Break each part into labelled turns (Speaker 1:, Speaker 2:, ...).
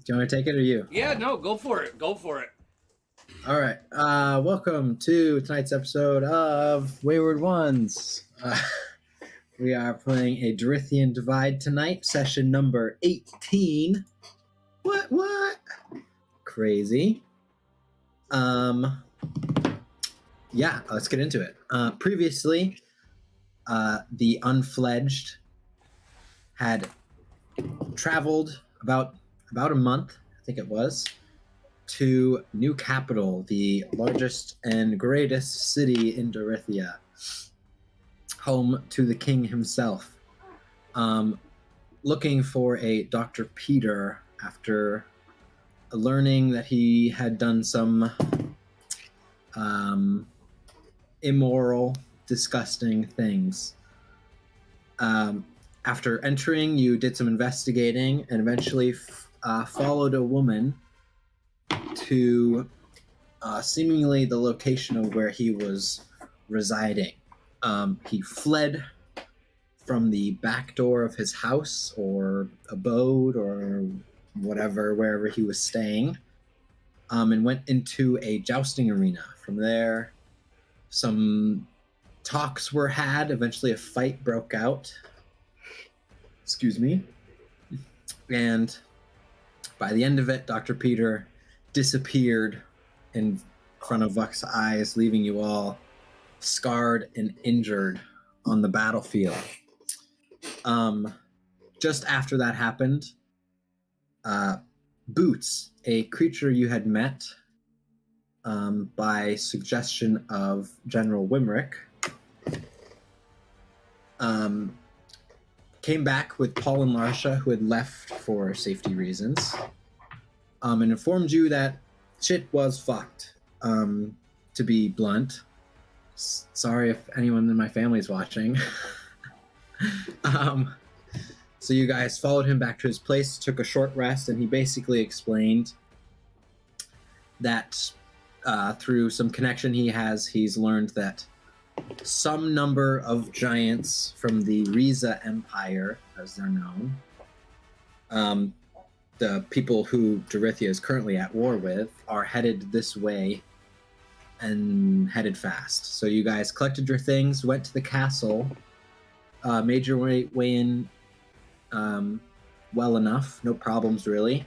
Speaker 1: you want me to take it or you?
Speaker 2: Yeah, no, go for it. Go for it.
Speaker 1: All right. Welcome to tonight's episode of Wayward Ones. We are playing a Dorithian Divide tonight, session number 18. What? Crazy. Yeah, let's get into it. Previously, the Unfledged had traveled about a month, I think it was, to New Capital, the largest and greatest city in Dorithia, home to the king himself, looking for a Dr. Peter after learning that he had done some immoral, disgusting things. After entering, you did some investigating and eventually followed a woman to seemingly the location of where he was residing. He fled from the back door of his house or abode or whatever, wherever he was staying, and went into a jousting arena. From there, some talks were had. Eventually, a fight broke out. Excuse me. And by the end of it, Dr. Peter disappeared in front of Vuck's eyes, leaving you all scarred and injured on the battlefield. Just after that happened, Boots, a creature you had met by suggestion of General Wimrick, came back with Paul and Larsha, who had left for safety reasons, and informed you that shit was fucked, to be blunt. Sorry if anyone in my family is watching. So you guys followed him back to his place, took a short rest, and he basically explained that through some connection he has, he's learned that some number of giants from the Riza Empire, as they're known, the people who Dorithia is currently at war with, are headed this way and headed fast. So you guys collected your things, went to the castle, made your way in well enough, no problems really.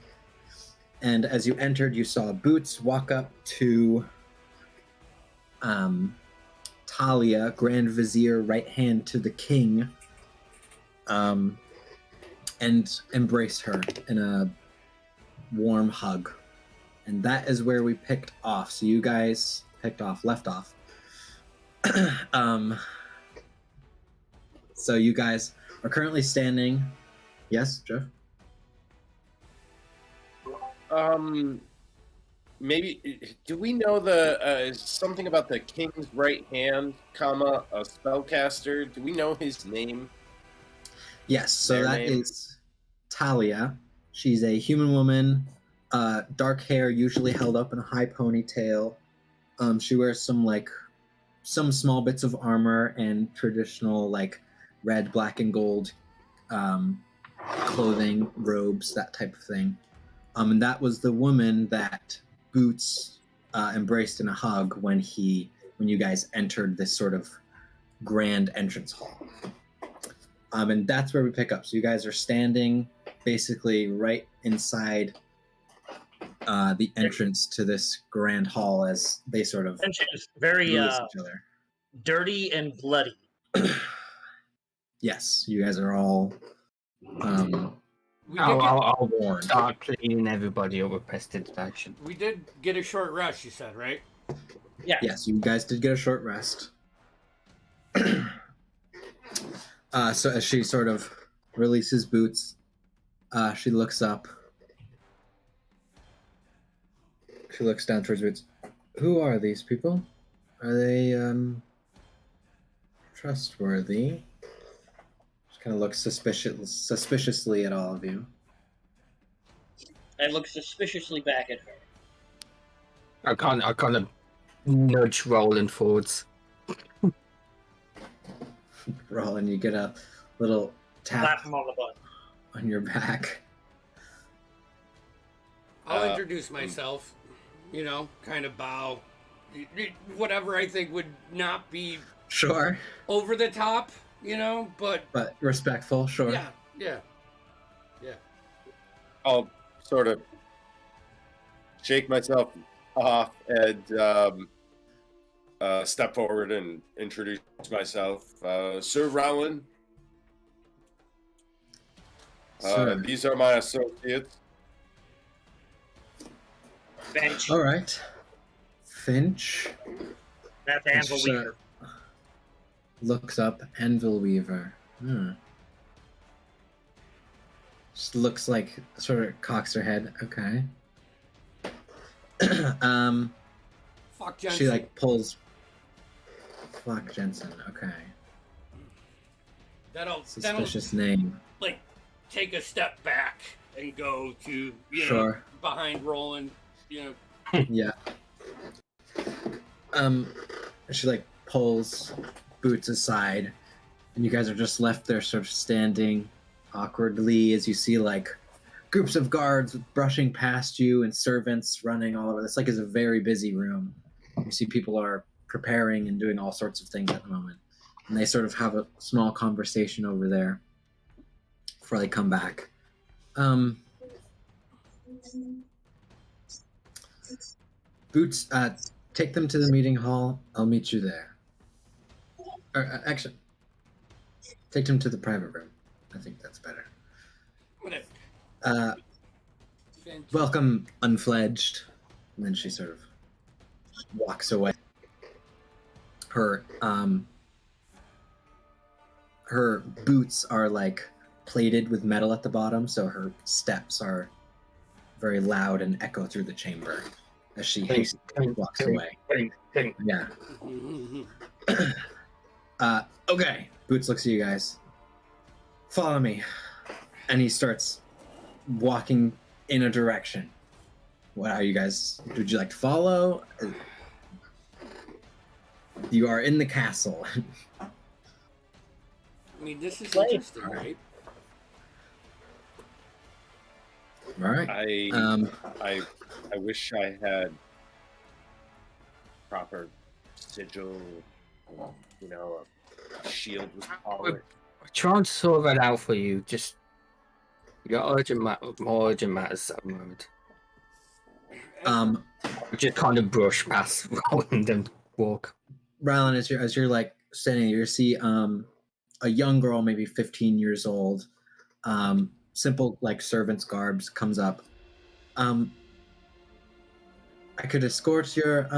Speaker 1: And as you entered, you saw Boots walk up to Talia, Grand Vizier, right hand to the king, and embrace her in a warm hug. And that is where we picked off. So you guys left off. So you guys are currently standing. Yes, Jeff?
Speaker 3: Maybe, do we know the something about the king's right hand, comma, a spellcaster? Do we know his name?
Speaker 1: Yes, so that is Talia. She's a human woman, dark hair, usually held up in a high ponytail. She wears some small bits of armor and traditional red, black, and gold clothing, robes, that type of thing. And that was the woman that Boots embraced in a hug when you guys entered this sort of grand entrance hall. And that's where we pick up. So you guys are standing basically right inside the entrance to this grand hall as they sort of
Speaker 4: It's very
Speaker 1: each other.
Speaker 4: Dirty and bloody.
Speaker 1: Yes, you guys are all
Speaker 5: I'll
Speaker 1: warned.
Speaker 5: start cleaning everybody up with prestidigitation.
Speaker 2: We did get a short rest, you said, right?
Speaker 4: Yeah.
Speaker 1: Yes, you guys did get a short rest. So as she sort of releases Boots, she looks up. She looks down towards Boots. Who are these people? Are they trustworthy? She kind of looks suspiciously at all of you.
Speaker 4: I look suspiciously back at her.
Speaker 5: I kind of nudge Roland forwards.
Speaker 1: Roland, you get a little
Speaker 4: Slap
Speaker 1: tap
Speaker 4: him on the butt.
Speaker 1: on your back.
Speaker 2: I'll introduce myself. You know, kind of bow. Whatever I think would not be
Speaker 1: Sure.
Speaker 2: over the top, you know, but
Speaker 1: respectful, sure.
Speaker 2: yeah.
Speaker 3: I'll sort of shake myself off and step forward and introduce myself. Sir Rowan.
Speaker 1: Sir.
Speaker 3: These are my associates.
Speaker 4: Bench.
Speaker 1: All right. Finch.
Speaker 4: That's Anvil Weaver.
Speaker 1: Looks up Anvil Weaver. Just looks like, sort of cocks her head. Okay.
Speaker 2: Fuck Jensen.
Speaker 1: She like pulls. Fuck Jensen. Okay.
Speaker 2: That'll
Speaker 1: Suspicious name.
Speaker 2: like take a step back and go to
Speaker 1: Sure.
Speaker 2: know, behind Roland. You know.
Speaker 1: Yeah. She like pulls Boots aside, and you guys are just left there, sort of standing awkwardly as you see like groups of guards brushing past you and servants running all over. This like is a very busy room. You see people are preparing and doing all sorts of things at the moment, and they sort of have a small conversation over there before they come back. Boots, take them to the meeting hall. I'll meet you there. Or, actually, take them to the private room. I think that's better. Welcome, unfledged. And then she sort of walks away. Her boots are like plated with metal at the bottom, so her steps are very loud and echo through the chamber as she hastily walks away. Yeah. Okay. Boots looks at you guys. Follow me. And he starts walking in a direction. What are you guys? Would you like to follow? You are in the castle.
Speaker 2: I mean, this is interesting, right?
Speaker 1: All right.
Speaker 3: I wish I had proper sigil, you know, a shield with power.
Speaker 5: We're trying to sort that out for you. Just you got more urgent matters at the moment. We just kind of brush past Roland and walk.
Speaker 1: Rylan, as you're like standing there, you see a young girl, maybe 15 years old, simple like servant's garbs, comes up. I could escort your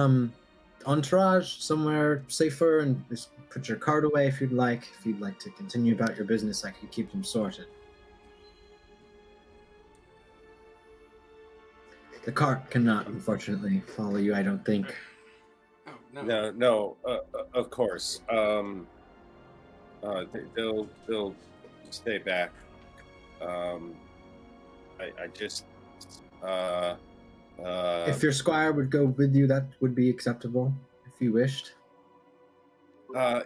Speaker 1: entourage somewhere safer and just put your cart away if you'd like. If you'd like to continue about your business, I could keep them sorted. The cart cannot, unfortunately, follow you, I don't think.
Speaker 2: Oh, no.
Speaker 3: No, of course. They'll stay back. I just
Speaker 1: If your squire would go with you, that would be acceptable, if you wished.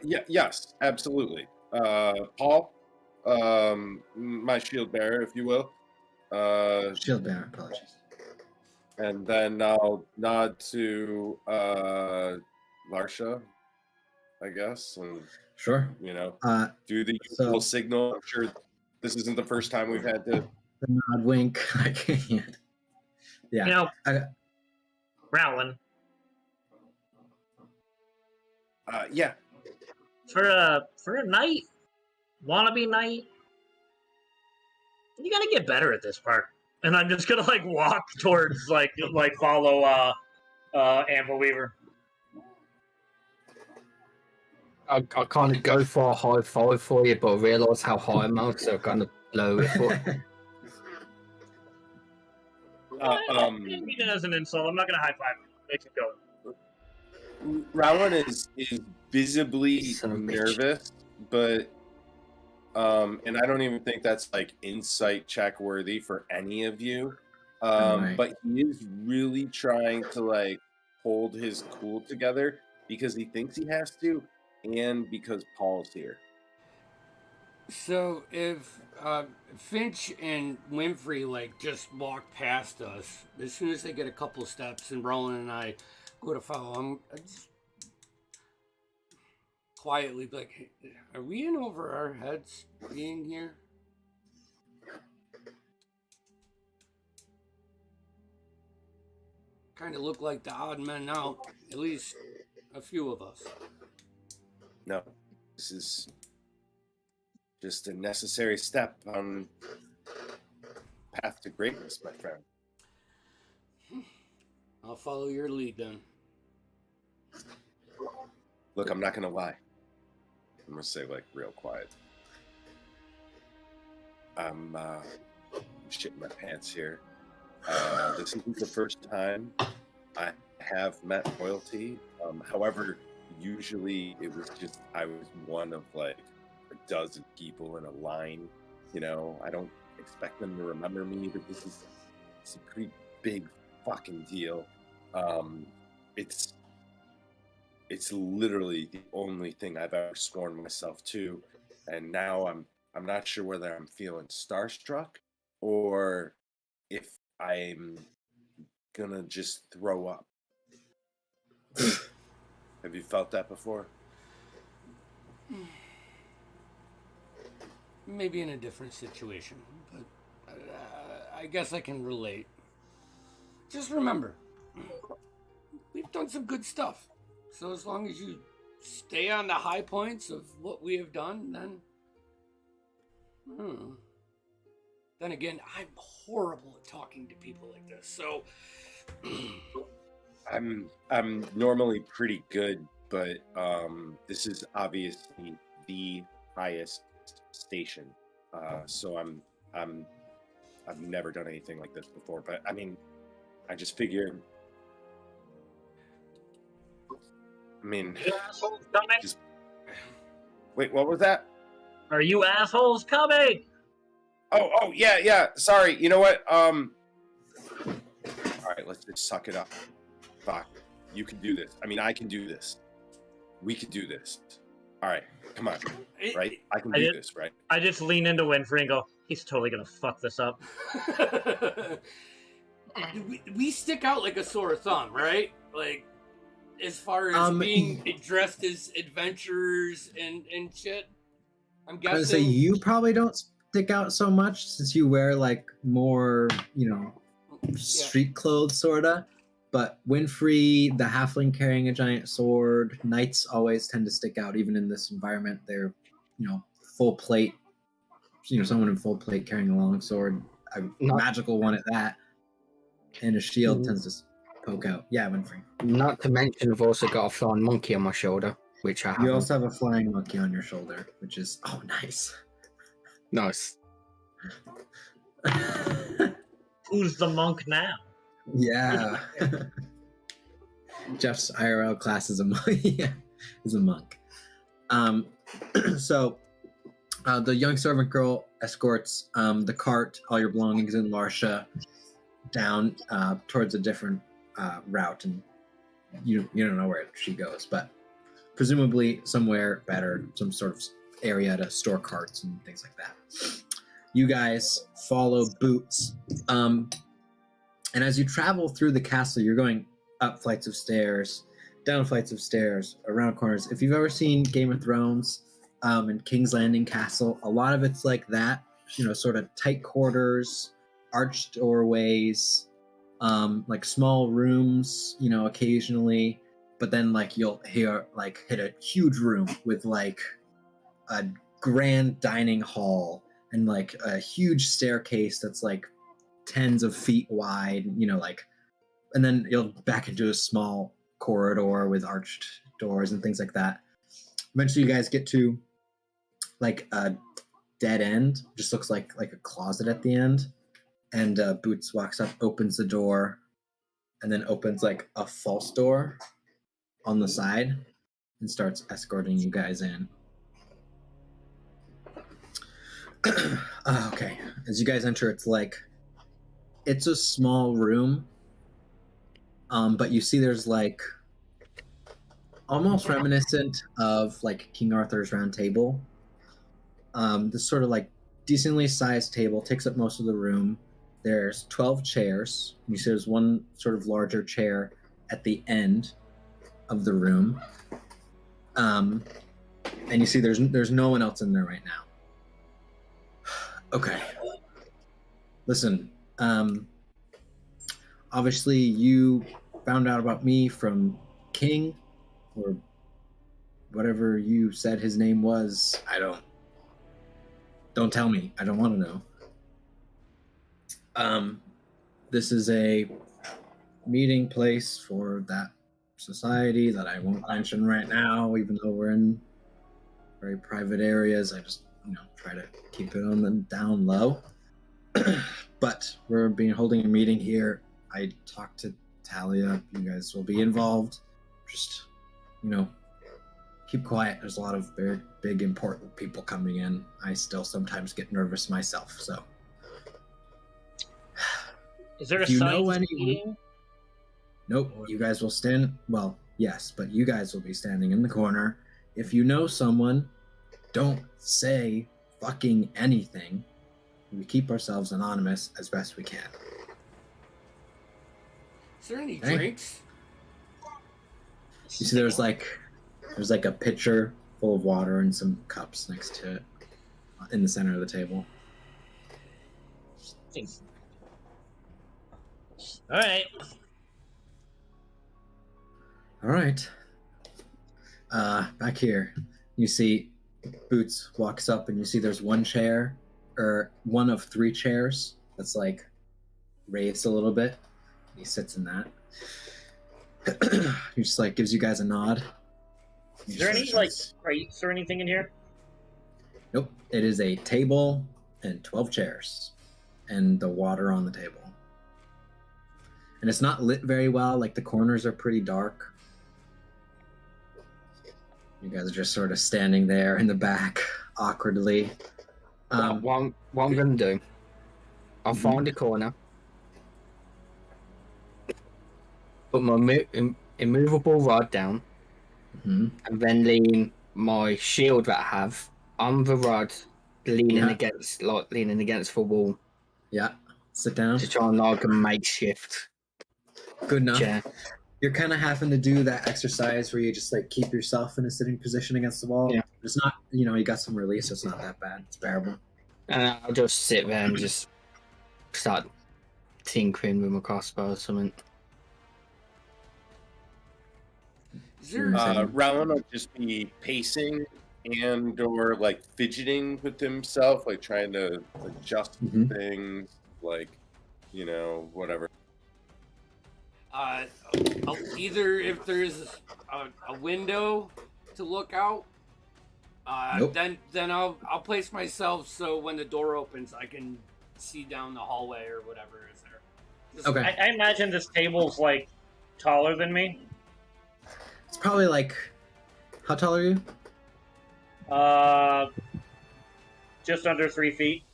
Speaker 3: Yes, absolutely. Paul, my shield bearer, if you will.
Speaker 1: Shield bearer, apologies.
Speaker 3: And then I'll nod to Larsha, I guess, and
Speaker 1: Sure.
Speaker 3: you know, do the
Speaker 1: so-
Speaker 3: usual signal. I'm sure this isn't the first time we've had to.
Speaker 1: The nod, wink. I can't. Yeah.
Speaker 4: You know,
Speaker 1: I-
Speaker 4: Rowland,
Speaker 3: Yeah.
Speaker 4: for a night, wannabe night, you gotta get better at this part. And I'm just gonna like walk towards like follow Anvil Weaver.
Speaker 5: I kind of go for a high five for you, but I realise how high I'm out, so I kind of blow it for.
Speaker 4: I didn't mean it as an insult. I'm not gonna high five him. Make it go.
Speaker 3: Rowan is visibly
Speaker 5: Son of a bitch.
Speaker 3: nervous, but and I don't even think that's like insight check worthy for any of you.
Speaker 1: Right.
Speaker 3: But he is really trying to like hold his cool together because he thinks he has to, and because Paul's here.
Speaker 2: So if Finch and Winfrey like just walk past us, as soon as they get a couple steps, and Roland and I go to follow them, I just quietly be like, hey, "Are we in over our heads being here?" Kind of look like the odd men out, at least a few of us.
Speaker 3: No, this is just a necessary step on path to greatness, my friend.
Speaker 2: I'll follow your lead then.
Speaker 3: Look, I'm not gonna lie. I'm gonna say like real quiet. I'm shitting my pants here. This isn't the first time I have met royalty. However, usually it was just I was one of like a dozen people in a line. You know, I don't expect them to remember me, but it's a pretty big fucking deal. It's literally the only thing I've ever sworn myself to, and now I'm not sure whether I'm feeling starstruck or if I'm gonna just throw up. Have you felt that before?
Speaker 2: Maybe in a different situation, but I guess I can relate. Just remember, we've done some good stuff. So as long as you stay on the high points of what we have done, then... Then again, I'm horrible at talking to people like this, so...
Speaker 3: I'm normally pretty good, but this is obviously the highest station. So I've never done anything like this before, but I mean, I just figure. I mean,
Speaker 4: You assholes coming?
Speaker 3: just wait. What was that?
Speaker 4: Are you assholes coming?
Speaker 3: Oh, yeah. Sorry. You know what? All right, let's just suck it up. Fuck. You can do this. I mean, I can do this. We can do this. All right, come on. Right? I can do this, right?
Speaker 4: I just lean into Winfrey and go, he's totally gonna fuck this up.
Speaker 2: we stick out like a sore thumb, right? Like, as far as being dressed as adventurers and shit. I'm guessing.
Speaker 1: I would say you probably don't stick out so much since you wear like more, street clothes, sorta. But Winfrey, the halfling carrying a giant sword, knights always tend to stick out, even in this environment. They're, full plate. Someone in full plate carrying a long sword, a magical one at that, and a shield tends to poke out. Yeah, Winfrey.
Speaker 5: Not to mention, I've also got a flying monkey on my shoulder, which I have.
Speaker 1: You also have a flying monkey on your shoulder, which is nice.
Speaker 5: Nice.
Speaker 4: Who's the monk now?
Speaker 1: Yeah. Jeff's IRL class is a monk. So the young servant girl escorts the cart, all your belongings in Larsha, down towards a different route, and you don't know where she goes, but presumably somewhere better, some sort of area to store carts and things like that. You guys follow Boots, and as you travel through the castle, you're going up flights of stairs, down flights of stairs, around corners. If you've ever seen Game of Thrones and King's Landing Castle, a lot of it's like that, sort of tight quarters, arched doorways, like small rooms, occasionally, but then like you'll hit a huge room with like a grand dining hall and like a huge staircase that's like tens of feet wide, and then you'll back into a small corridor with arched doors and things like that. Eventually you guys get to like a dead end, just looks like a closet at the end, and Boots walks up, opens the door, and then opens like a false door on the side and starts escorting you guys in. Okay, as you guys enter, it's a small room, but you see there's like almost reminiscent of like King Arthur's Round Table, This sort of like decently sized table takes up most of the room. There's 12 chairs. You see there's one sort of larger chair at the end of the room. And you see there's no one else in there right now. Okay. Listen, obviously you found out about me from King, or whatever you said his name was. Don't tell me. I don't want to know. This is a meeting place for that society that I won't mention right now, even though we're in very private areas. I just, try to keep it on the down low. But we're holding a meeting here. I talked to Talia. You guys will be involved. Just, keep quiet. There's a lot of very big, important people coming in. I still sometimes get nervous myself, so.
Speaker 4: Is there a
Speaker 1: If you
Speaker 4: sign?
Speaker 1: know anyone? Nope. You guys will stand. Well, yes, but you guys will be standing in the corner. If you know someone, don't say fucking anything. We keep ourselves anonymous as best we can.
Speaker 2: Is there any
Speaker 1: Okay.
Speaker 2: drinks?
Speaker 1: You see, there's like a pitcher full of water and some cups next to it in the center of the table.
Speaker 4: All right.
Speaker 1: All right. Back here, you see Boots walks up and you see there's one chair, or one of 3 chairs that's like raised a little bit. He sits in that. He just like gives you guys a nod.
Speaker 4: Is there any like crates or anything in here?
Speaker 1: Nope. It is a table and 12 chairs and the water on the table. And it's not lit very well. Like the corners are pretty dark. You guys are just sort of standing there in the back awkwardly.
Speaker 5: What I'm going to do, I'll find a corner, put my immovable rod down, and then lean my shield that I have on the rod, leaning against the wall.
Speaker 1: Yeah. Sit down.
Speaker 5: To try and like a makeshift
Speaker 1: Good enough.
Speaker 5: chair.
Speaker 1: You're kind of having to do that exercise where you just like keep yourself in a sitting position against the wall.
Speaker 5: Yeah.
Speaker 1: It's not, you got some release, so it's not that bad. It's bearable.
Speaker 5: And I'll just sit there and just start tinkering with my crossbow or something.
Speaker 2: Is there
Speaker 3: Rowan will just be pacing and or like fidgeting with himself, like trying to adjust things, like, whatever.
Speaker 2: either if there's a window to look out,
Speaker 1: Nope.
Speaker 2: then I'll place myself so when the door opens I can see down the hallway or whatever is there. Just-
Speaker 1: Okay.
Speaker 4: I imagine this table's like taller than me.
Speaker 1: It's probably like, how tall are you?
Speaker 4: Just under 3 feet.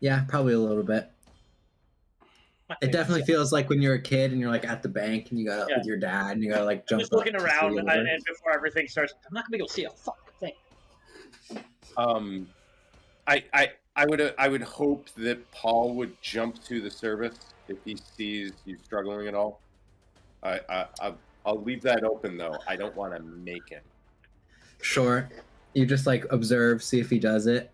Speaker 1: Yeah, probably a little bit. It definitely feels like when you're a kid and you're like at the bank and you got up with your dad and you gotta like
Speaker 4: I'm
Speaker 1: jump
Speaker 4: just
Speaker 1: up
Speaker 4: looking
Speaker 1: to see
Speaker 4: around
Speaker 1: over.
Speaker 4: and before everything starts, I'm not gonna be able to see a fucking thing.
Speaker 3: I would hope that Paul would jump to the service if he sees you struggling at all. I'll leave that open though. I don't want to make it.
Speaker 1: Sure. You just like observe, see if he does it.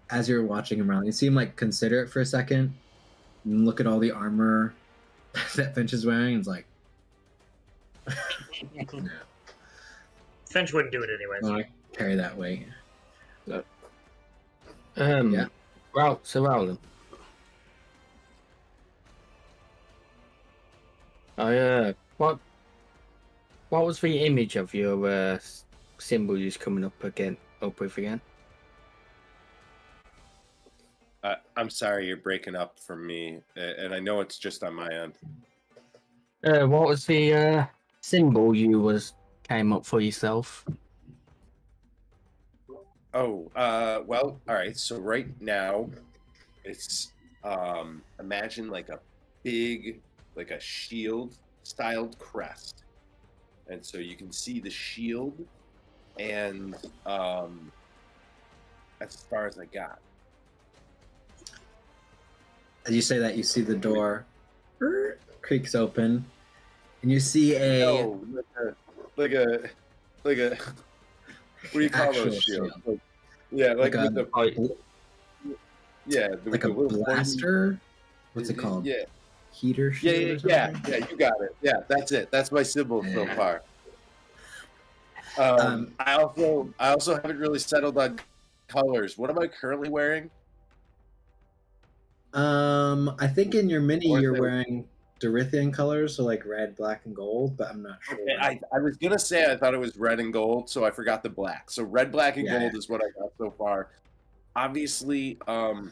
Speaker 1: As you're watching him around, you see him like consider it for a second and look at all the armor that Finch is wearing and it's like, no,
Speaker 4: Finch wouldn't do it anyways.
Speaker 1: I want to carry that weight.
Speaker 5: Yeah. Well, so Rowland. What was the image of your symbol just coming up with again?
Speaker 3: I'm sorry, you're breaking up for me, and I know it's just on my end.
Speaker 5: What was the symbol you came up for yourself?
Speaker 3: Oh, well, all right. So right now, it's imagine like a big, like a shield styled crest, and so you can see the shield and that's as far as I got.
Speaker 1: As you say that, you see the door creaks open, and you see a
Speaker 3: No, like a what do you call
Speaker 1: actual
Speaker 3: those shields?
Speaker 1: shield.
Speaker 3: Like, yeah, like
Speaker 1: Like
Speaker 3: with
Speaker 1: a
Speaker 3: the yeah,
Speaker 1: like a
Speaker 3: the little
Speaker 1: blaster. What's it called?
Speaker 3: Yeah,
Speaker 1: Heater shield or something?
Speaker 3: yeah. You got it. Yeah, that's it. That's my symbol so
Speaker 1: Yeah.
Speaker 3: far. I also haven't really settled on colors. What am I currently wearing?
Speaker 1: I think in your mini
Speaker 3: Or is
Speaker 1: you're
Speaker 3: it-
Speaker 1: wearing Dorithian colors, so like red, black, and gold, but I'm not sure.
Speaker 3: Okay, I was gonna say I thought it was red and gold, so I forgot the black. So red, black, and
Speaker 1: Yeah.
Speaker 3: gold is what I got so far. Obviously, my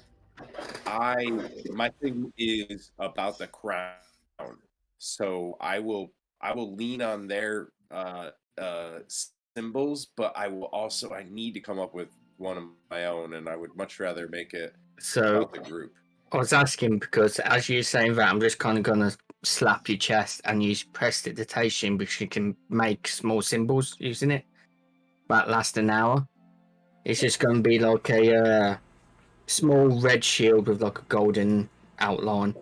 Speaker 3: thing is about the crown, so I will lean on their symbols, but I need to come up with one of my own, and I would much rather make it
Speaker 5: So
Speaker 3: about the group.
Speaker 5: I was asking because as you're saying that, I'm just kind of gonna slap your chest and use prestidigitation because you can make small symbols using it. That lasts an hour. It's just gonna be like a small red shield with like a golden outline.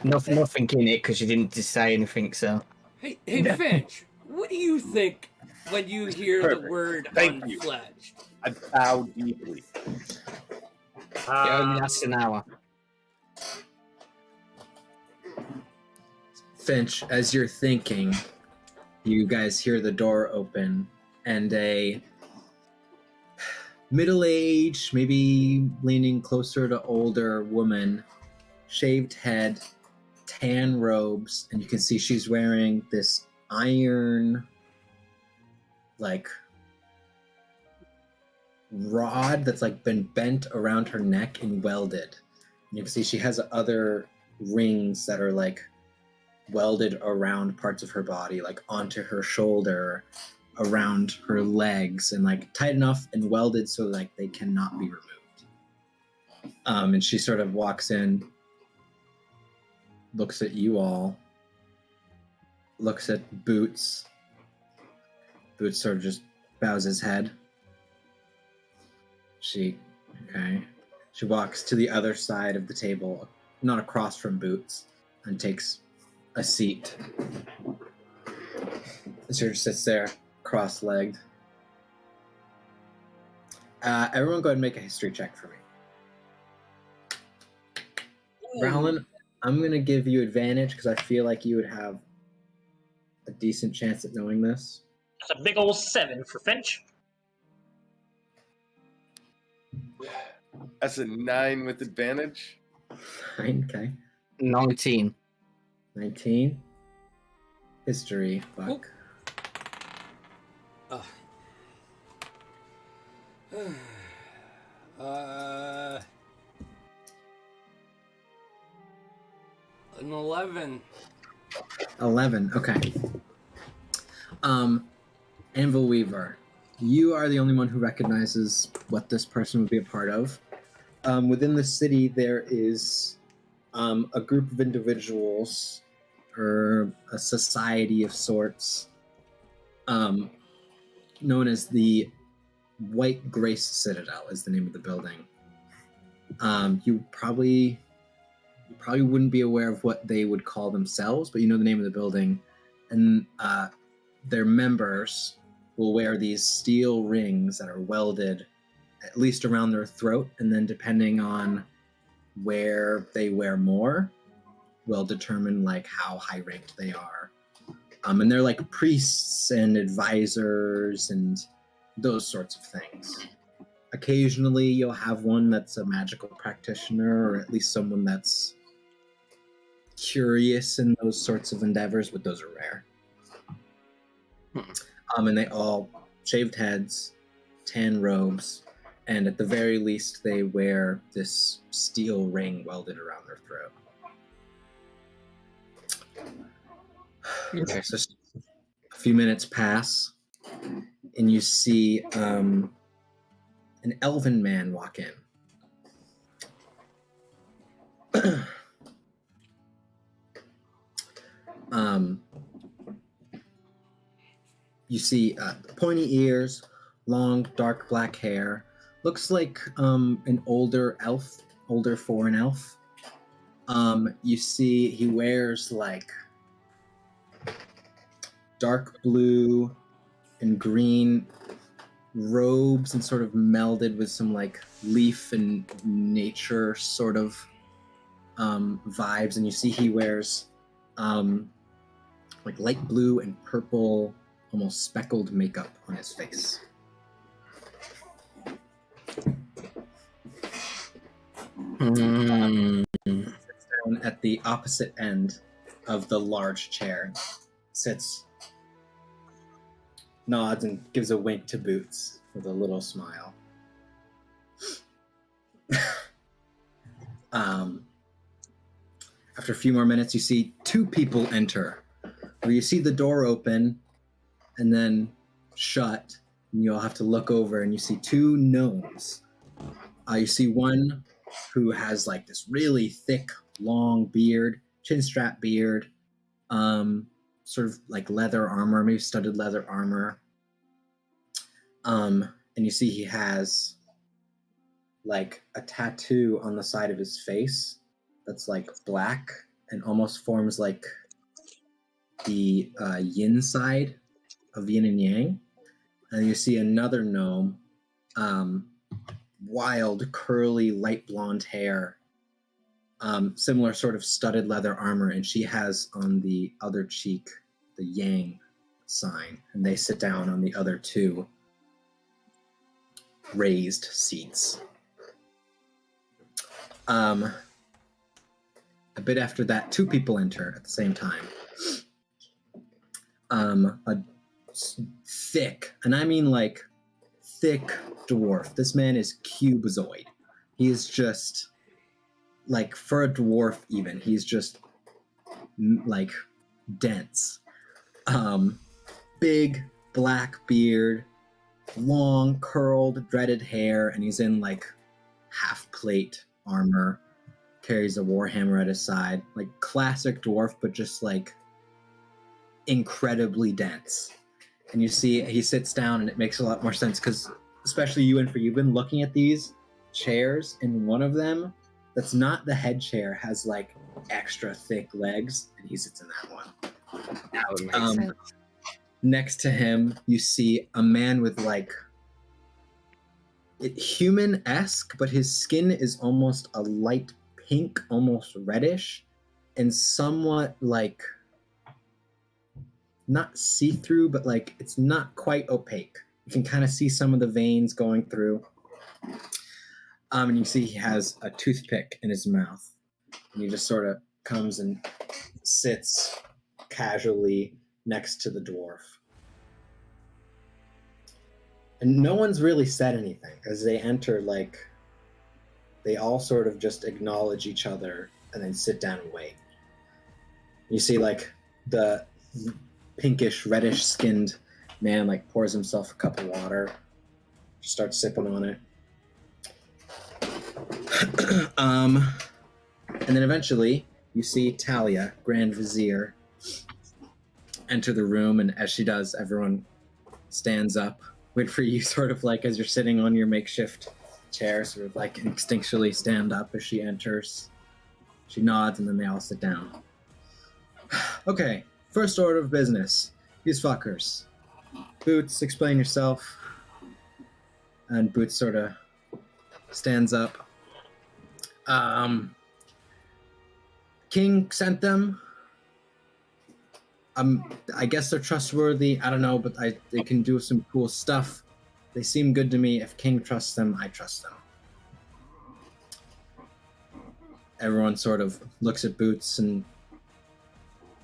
Speaker 5: Nothing in it because you didn't just say anything. So
Speaker 2: Hey, Finch, what do you think when you hear the
Speaker 3: Perfect.
Speaker 2: word
Speaker 3: Thank you.
Speaker 2: unfledged?
Speaker 3: I bow deeply.
Speaker 5: it only lasts an hour.
Speaker 1: Finch, as you're thinking, you guys hear the door open, and a middle-aged, maybe leaning closer to older woman, shaved head, tan robes, and you can see she's wearing this iron, like, rod that's like been bent around her neck and welded. And you can see she has other rings that are like welded around parts of her body, like onto her shoulder, around her legs, and like tight enough and welded so like they cannot be removed. And she sort of walks in, looks at you all, looks at Boots. Boots sort of just bows his head. She walks to the other side of the table, not across from Boots, and takes a seat. And she just sits there, cross-legged. Everyone go ahead and make a history check for me. Rowland, I'm going to give you advantage because I feel like you would have a decent chance at knowing this.
Speaker 4: That's a big old 7 for Finch.
Speaker 3: That's a 9 with advantage.
Speaker 1: 9, okay.
Speaker 5: 19.
Speaker 1: 19. History, Buck.
Speaker 2: An 11.
Speaker 1: 11, okay. Anvil Weaver, you are the only one who recognizes what this person would be a part of. Within the city, there is a group of individuals, or a society of sorts, known as the White Grace Citadel is the name of the building. You probably wouldn't be aware of what they would call themselves, but you know the name of the building, and their members will wear these steel rings that are welded at least around their throat, and then depending on where they wear more will determine like how high ranked they are. And they're like priests and advisors and those sorts of things. Occasionally you'll have one that's a magical practitioner, or at least someone that's curious in those sorts of endeavors, but those are rare. And they all shaved heads, tan robes, and at the very least they wear this steel ring welded around their throat.
Speaker 5: Okay.
Speaker 1: So a few minutes pass, and you see an elven man walk in. You see pointy ears, long, dark black hair. Looks like an older foreign elf. You see he wears like dark blue and green robes and sort of melded with some like leaf and nature sort of vibes. And you see he wears like light blue and purple, almost speckled makeup on his face. Sits down at the opposite end of the large chair. Sits, nods, and gives a wink to Boots with a little smile. After a few more minutes, you see two people enter. Where you see the door open and then shut, and you all have to look over, and you see two gnomes. You see one who has like this really thick, long beard, chin strap beard, sort of like leather armor, maybe studded leather armor. And you see he has like a tattoo on the side of his face that's like black and almost forms like the yin side of yin and yang. And you see another gnome, wild, curly, light blonde hair, similar sort of studded leather armor, and she has on the other cheek the yang sign, and they sit down on the other two raised seats. A bit after that, two people enter at the same time. A thick, and I mean like thick dwarf. This man is cubozoid. He is just like, for a dwarf even, he's just like dense. Big black beard, long curled dreaded hair, and he's in like half plate armor, carries a warhammer at his side, like classic dwarf, but just like incredibly dense. And you see he sits down, and it makes a lot more sense because especially you, and for you've been looking at these chairs, and one of them that's not the head chair has like extra thick legs, and he sits in that one.
Speaker 5: That would make sense.
Speaker 1: Next to him, you see a man with like human-esque, but his skin is almost a light pink, almost reddish, and somewhat like not see-through, but like it's not quite opaque. You can kind of see some of the veins going through. And you see he has a toothpick in his mouth. And he just sort of comes and sits casually next to the dwarf. And no one's really said anything. As they enter, like, they all sort of just acknowledge each other and then sit down and wait. You see, like, the pinkish, reddish-skinned man, like, pours himself a cup of water, starts sipping on it. And then eventually, you see Talia, Grand Vizier, enter the room, and as she does, everyone stands up. Wait for you, sort of like as you're sitting on your makeshift chair, sort of like instinctually stand up as she enters. She nods, and then they all sit down. Okay, first order of business. These fuckers. Boots, explain yourself. And Boots sort of stands up. King sent them. I guess they're trustworthy. I don't know, but they can do some cool stuff. They seem good to me. If King trusts them, I trust them. Everyone sort of looks at Boots and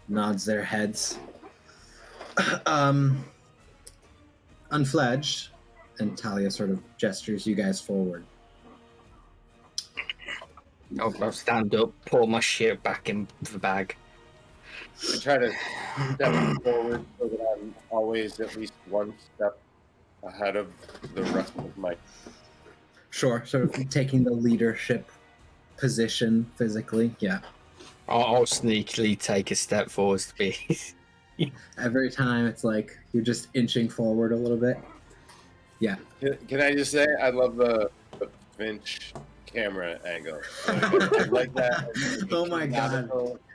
Speaker 1: nods their heads. Unfledged, and Talia sort of gestures you guys forward.
Speaker 5: I'll stand up, pull my shit back in the bag.
Speaker 3: I try to step forward so that I'm always at least one step ahead of the rest of my...
Speaker 1: Sure, sort of taking the leadership position physically, yeah.
Speaker 5: I'll sneakily take a step forward to be...
Speaker 1: Every time it's like you're just inching forward a little bit. Yeah.
Speaker 3: Can I just say I love the Finch camera angle. I like that.
Speaker 1: Oh my god.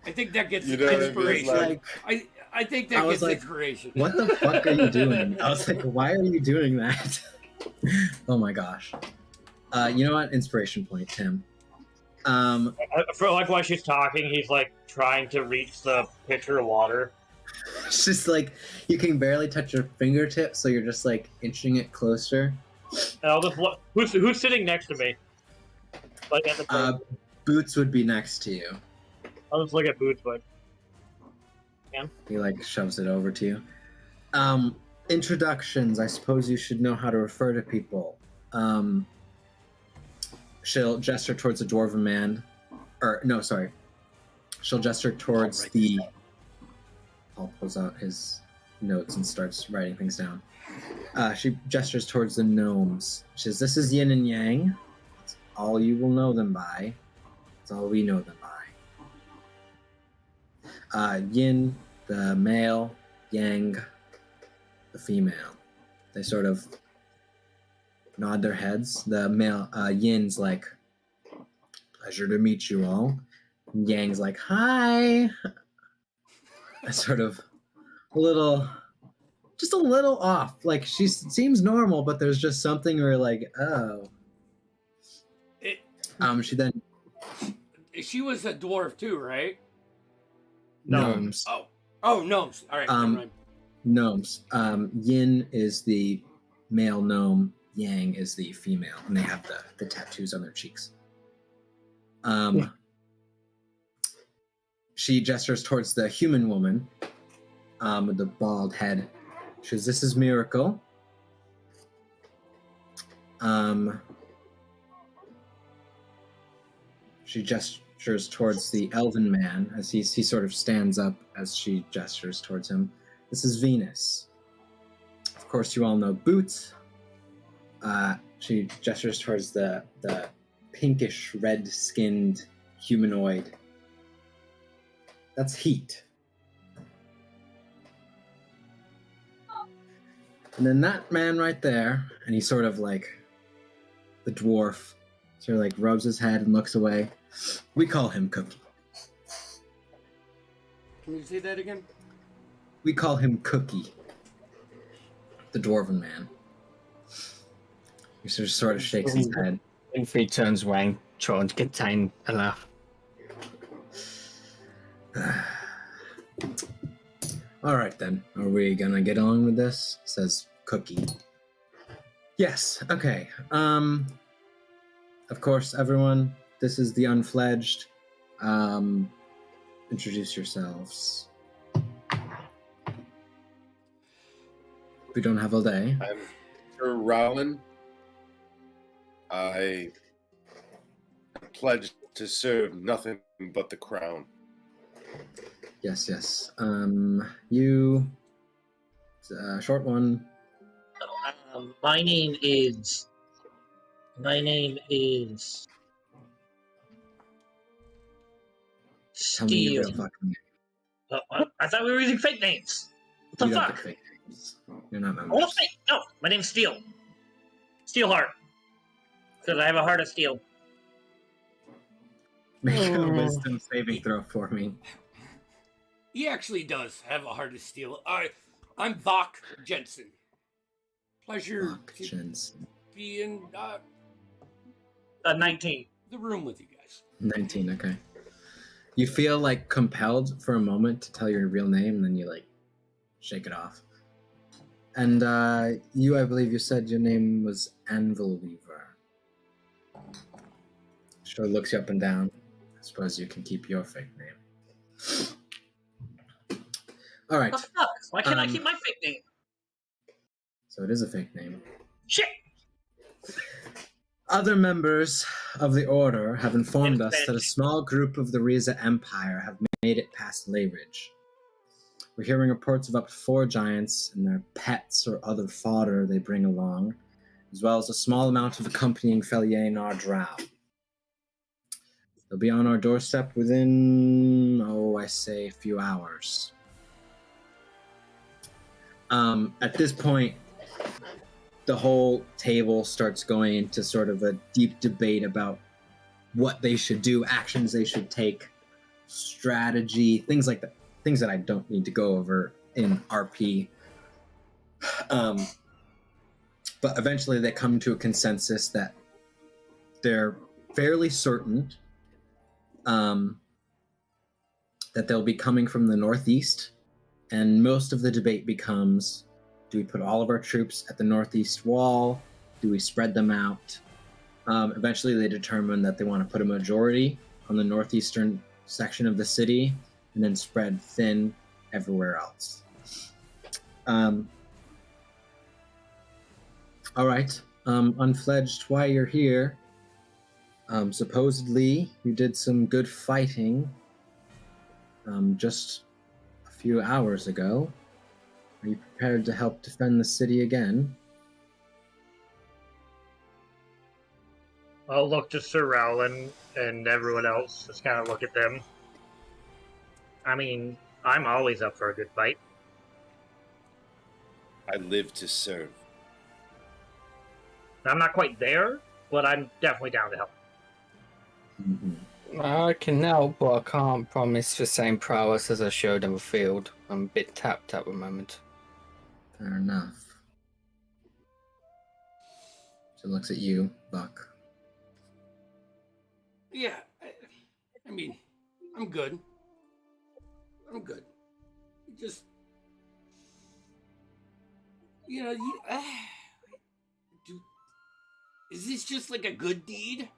Speaker 2: I think that gets
Speaker 3: You know what I mean?
Speaker 2: inspiration.
Speaker 1: Like,
Speaker 2: I think that
Speaker 1: I was
Speaker 2: gets
Speaker 1: like,
Speaker 2: inspiration.
Speaker 1: what the fuck are you doing? I was like, why are you doing that? Oh my gosh. You know what? Inspiration point, Tim.
Speaker 4: For like while she's talking, he's like trying to reach the pitcher of water.
Speaker 1: It's just like you can barely touch your fingertips, so you're just like inching it closer.
Speaker 4: And I'll just look. Who's sitting next to me? Like at the table.
Speaker 1: Boots would be next to you.
Speaker 4: I'll just look at Boots, but
Speaker 1: He like shoves it over to you. Introductions. I suppose you should know how to refer to people. She'll gesture towards the dwarven man, or no, sorry. She'll gesture towards the. Paul pulls out his notes and starts writing things down. She gestures towards the gnomes. She says, "This is Yin and Yang. That's all you will know them by. That's all we know them by. Yin, the male, Yang, the female." They sort of nod their heads. The male, Yin's like, "Pleasure to meet you all." And Yang's like, "Hi." Sort of just a little off. Like, she seems normal, but there's just something where like, oh. She then.
Speaker 2: She was a dwarf too, right?
Speaker 1: Gnomes.
Speaker 2: Oh, gnomes. All right. Never mind.
Speaker 1: Gnomes. Yin is the male gnome. Yang is the female, and they have the tattoos on their cheeks. She gestures towards the human woman with the bald head. She says, "This is Miracle." She gestures towards the elven man as he sort of stands up as she gestures towards him. "This is Venus." Of course, you all know Boots. She gestures towards the pinkish red-skinned humanoid. That's Heat. And then that man right there, and he sort of like, the dwarf, sort of like rubs his head and looks away. We call him Cookie.
Speaker 2: Can you say that again?
Speaker 1: We call him Cookie. The dwarven man. He sort of shakes his head.
Speaker 5: Wimpy turns around, trying to contain a laugh.
Speaker 1: All right then, are we gonna get on with this? Says Cookie. Yes. Okay. Of course, everyone. This is the Unfledged. Introduce yourselves. We don't have all day.
Speaker 3: I'm Sir Rowan. I pledge to serve nothing but the crown.
Speaker 1: Yes. You. Short one.
Speaker 4: My name is
Speaker 1: Tell me your
Speaker 4: Steel.
Speaker 1: real fucking name.
Speaker 4: I thought we were using fake names. What the
Speaker 1: You don't
Speaker 4: fuck?
Speaker 1: get fake names. You're not
Speaker 4: I want
Speaker 1: members.
Speaker 4: fake. No, my name's Steel. Steelheart. Because I have a heart of steel.
Speaker 1: Make a wisdom saving throw for me.
Speaker 2: He actually does have a heart of steel. I'm Vok Jensen. Pleasure
Speaker 1: Fuck,
Speaker 2: to
Speaker 1: Jensen.
Speaker 2: be in
Speaker 4: 19.
Speaker 2: the room with you guys.
Speaker 1: 19, okay. You feel like compelled for a moment to tell your real name, and then you like shake it off. And you, I believe you said your name was Anvil Weaver. Sure looks you up and down. I suppose you can keep your fake name. All right.
Speaker 4: What the fuck? Why can't I keep my fake name?
Speaker 1: So it is a fake name.
Speaker 4: Shit!
Speaker 1: Other members of the Order have informed us that a small group of the Riza Empire have made it past Leyridge. We're hearing reports of up to 4 giants and their pets or other fodder they bring along, as well as a small amount of accompanying Felienar Drow. They'll be on our doorstep within, I say a few hours. At this point, the whole table starts going into sort of a deep debate about what they should do, actions they should take, strategy, things like that, things that I don't need to go over in RP. But eventually they come to a consensus that they're fairly certain that they'll be coming from the northeast, and most of the debate becomes, do we put all of our troops at the northeast wall? Do we spread them out? Eventually they determine that they want to put a majority on the northeastern section of the city and then spread thin everywhere else. All right, Unfledged, while you're here, supposedly you did some good fighting just a few hours ago. Are you prepared to help defend the city again?
Speaker 4: I'll look to Sir Rowland and everyone else, just kind of look at them. I mean, I'm always up for a good fight.
Speaker 3: I live to serve.
Speaker 4: I'm not quite there, but I'm definitely down to help.
Speaker 1: Mm-hmm.
Speaker 5: I can help, but I can't promise the same prowess as I showed on the field. I'm a bit tapped at the moment.
Speaker 1: Fair enough. She looks at you, Buck.
Speaker 2: Yeah, I mean, I'm good. I'm good. Just, is this just like a good deed?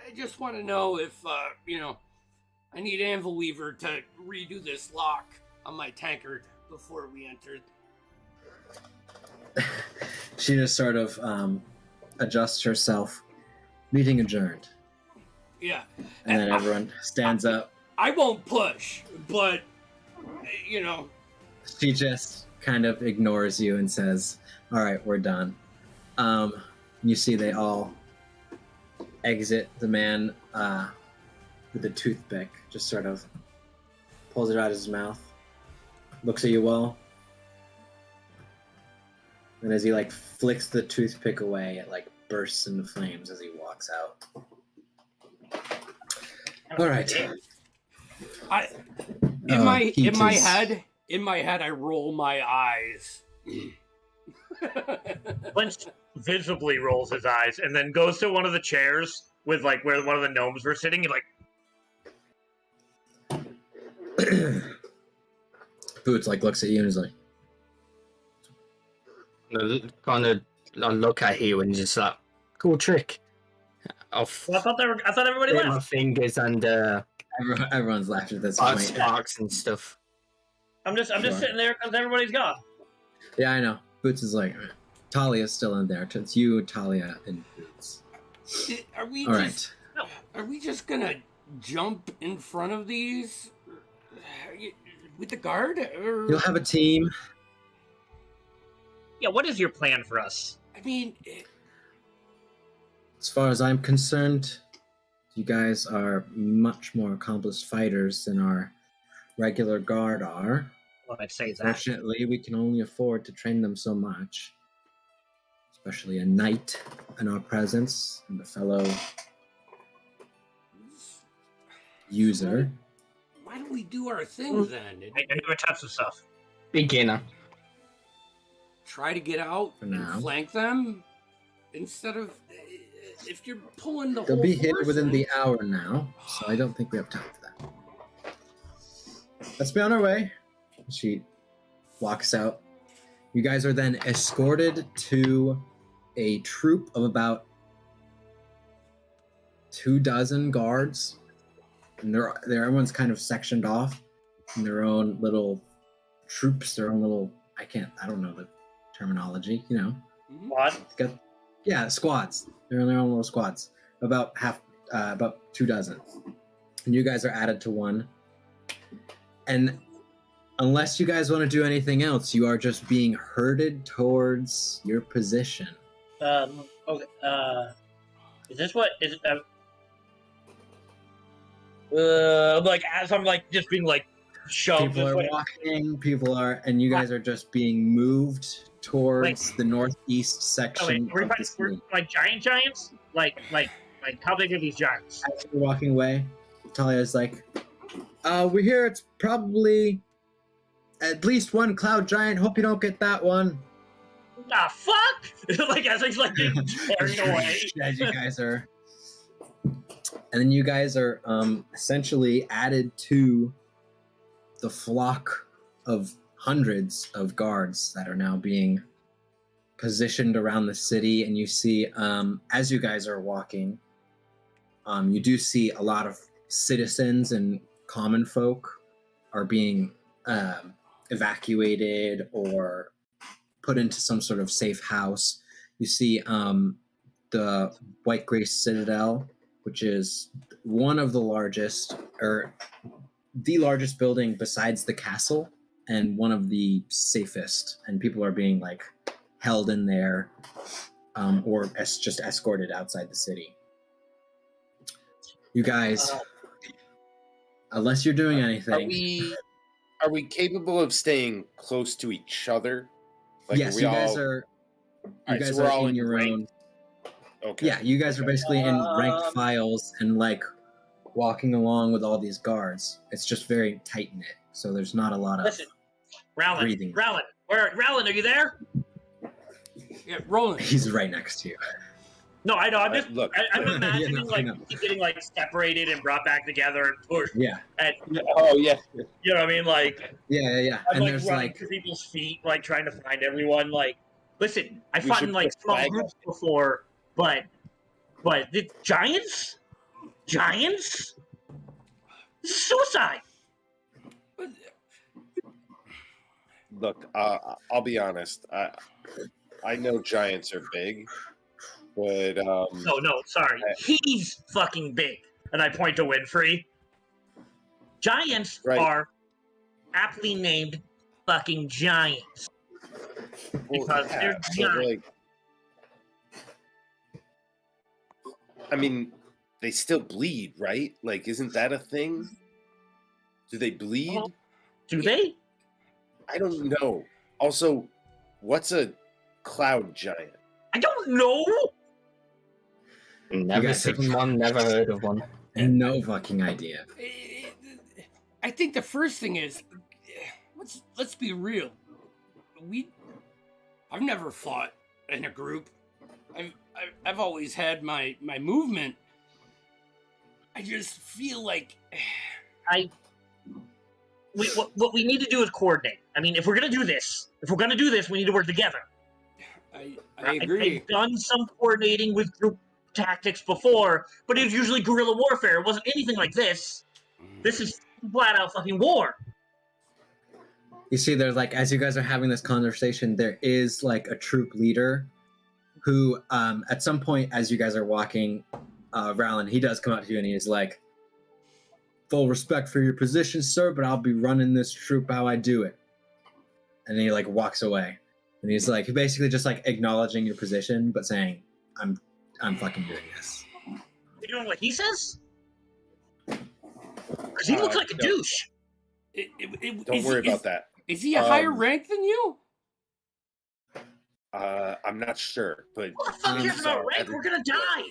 Speaker 2: I just want to know if, I need Anvil Weaver to redo this lock on my tankard before we entered.
Speaker 1: She just sort of adjusts herself. Meeting adjourned.
Speaker 2: Yeah.
Speaker 1: And then everyone stands up.
Speaker 2: I won't push, but,
Speaker 1: She just kind of ignores you and says, all right, we're done. You see they all exit. The man with the toothpick just sort of pulls it out of his mouth, looks at you all, and as he flicks the toothpick away, it bursts into flames as he walks out. All right.
Speaker 2: In my head, I roll my eyes.
Speaker 4: Lynch visibly rolls his eyes and then goes to one of the chairs with where one of the gnomes were sitting and
Speaker 1: Boots looks at you and is like,
Speaker 5: Kind of look at you and just cool trick.
Speaker 4: I thought everybody
Speaker 5: my
Speaker 4: left.
Speaker 5: fingers and
Speaker 1: everyone's laughing at this point.
Speaker 5: sparks and stuff.
Speaker 4: I'm just sitting there because everybody's gone.
Speaker 1: Yeah, I know. Boots is like, Talia's still in there. It's you, Talia, and Boots.
Speaker 2: Are we
Speaker 1: All
Speaker 2: just, right. Are we just gonna jump in front of these with the guard? Or...
Speaker 1: You'll have a team.
Speaker 4: Yeah, what is your plan for us?
Speaker 2: I mean...
Speaker 1: As far as I'm concerned, you guys are much more accomplished fighters than our regular guard are.
Speaker 4: Well, I'd say that.
Speaker 1: Fortunately, we can only afford to train them so much. Especially a knight in our presence and a fellow user.
Speaker 2: Why don't we do our thing then?
Speaker 4: I never touch the stuff.
Speaker 5: Beginner.
Speaker 2: Try to get out and flank them instead of... If you're pulling the
Speaker 1: They'll
Speaker 2: whole
Speaker 1: be here
Speaker 2: force
Speaker 1: within
Speaker 2: in.
Speaker 1: the hour now, so I don't think we have time for that. Let's be on our way. She walks out. You guys are then escorted to a troop of about 24 guards. And they're everyone's kind of sectioned off in their own little troops, their own little... I don't know the terminology,
Speaker 4: What?
Speaker 1: Squads. They're in their own little squads. About 24. And you guys are added to one. And unless you guys want to do anything else, you are just being herded towards your position.
Speaker 4: Okay. Is this what is? As I'm just being shoved.
Speaker 1: People are walking. And you guys are just being moved towards the northeast
Speaker 4: Oh,
Speaker 1: section
Speaker 4: wait,
Speaker 1: of the
Speaker 4: we're
Speaker 1: city.
Speaker 4: like giants? Like how big are these giants?
Speaker 1: As you're walking away, Talia's like, we hear it's probably at least one cloud giant. Hope you don't get that one.
Speaker 4: Ah, fuck! Like as he's like getting carried away.
Speaker 1: As you guys are, and then you guys are essentially added to the flock of hundreds of guards that are now being positioned around the city. And you see, as you guys are walking, you do see a lot of citizens and common folk are being evacuated or put into some sort of safe house. You see the White Grace Citadel, which is one of the largest, or the largest building besides the castle, and one of the safest. And people are being like held in there, or just escorted outside the city. You guys, unless you're doing anything,
Speaker 3: Are we capable of staying close to each other? Like,
Speaker 1: yes, you guys are. You guys are in your own.
Speaker 3: Okay.
Speaker 1: Yeah, you guys are basically in ranked files and like walking along with all these guards. It's just very tight knit, so there's not a lot of breathing.
Speaker 4: Rowland, Rowland, are you there?
Speaker 2: Yeah, Roland.
Speaker 1: He's right next to you.
Speaker 4: No, I know. I'm just
Speaker 3: Look.
Speaker 4: I'm imagining
Speaker 1: I know.
Speaker 4: getting like separated and brought back together and pushed.
Speaker 1: Yeah.
Speaker 4: And
Speaker 3: Oh yeah.
Speaker 4: you know what I mean? Like
Speaker 1: Yeah.
Speaker 4: I'm
Speaker 1: And
Speaker 4: like
Speaker 1: there's
Speaker 4: running
Speaker 1: like,
Speaker 4: to people's feet, like trying to find everyone. Like, listen, I
Speaker 3: We
Speaker 4: fought
Speaker 3: should
Speaker 4: in like
Speaker 3: put
Speaker 4: small
Speaker 3: flag
Speaker 4: groups before, but the giants, this is suicide.
Speaker 3: Look, I'll be honest. I know giants are big, but
Speaker 4: No, sorry, he's fucking big, and I point to Winfrey. Giants
Speaker 3: Right.
Speaker 4: are aptly named fucking giants because they're
Speaker 3: but,
Speaker 4: giants.
Speaker 3: like, I mean, they still bleed, right? Like, isn't that a thing? Do they bleed?
Speaker 4: Well, do they?
Speaker 3: I don't know. Also, what's a cloud giant?
Speaker 4: I don't know.
Speaker 5: Never
Speaker 1: guys have-
Speaker 5: seen one, never heard of one.
Speaker 1: no fucking idea.
Speaker 2: I think the first thing is, let's be real. I've never fought in a group. I've always had my movement. I just feel like
Speaker 4: What we need to do is coordinate. I mean, if we're gonna do this, we need to work together.
Speaker 2: I agree.
Speaker 4: I've done some coordinating with group tactics before, but it was usually guerrilla warfare. It wasn't anything like this. This is flat out fucking war.
Speaker 1: You see, there's like, as you guys are having this conversation, there is like a troop leader who, at some point, as you guys are walking, Rowland, he does come up to you and he's like, "Full respect for your position, sir, but I'll be running this troop how I do it." And he like walks away, and he's like basically just like acknowledging your position, but saying, "I'm fucking doing this."
Speaker 4: You doing what he says? Because he looks like a douche.
Speaker 3: Don't worry about that.
Speaker 2: Is he a higher rank than you?
Speaker 3: I'm not sure, but
Speaker 4: What the fuck cares about rank? We're gonna die.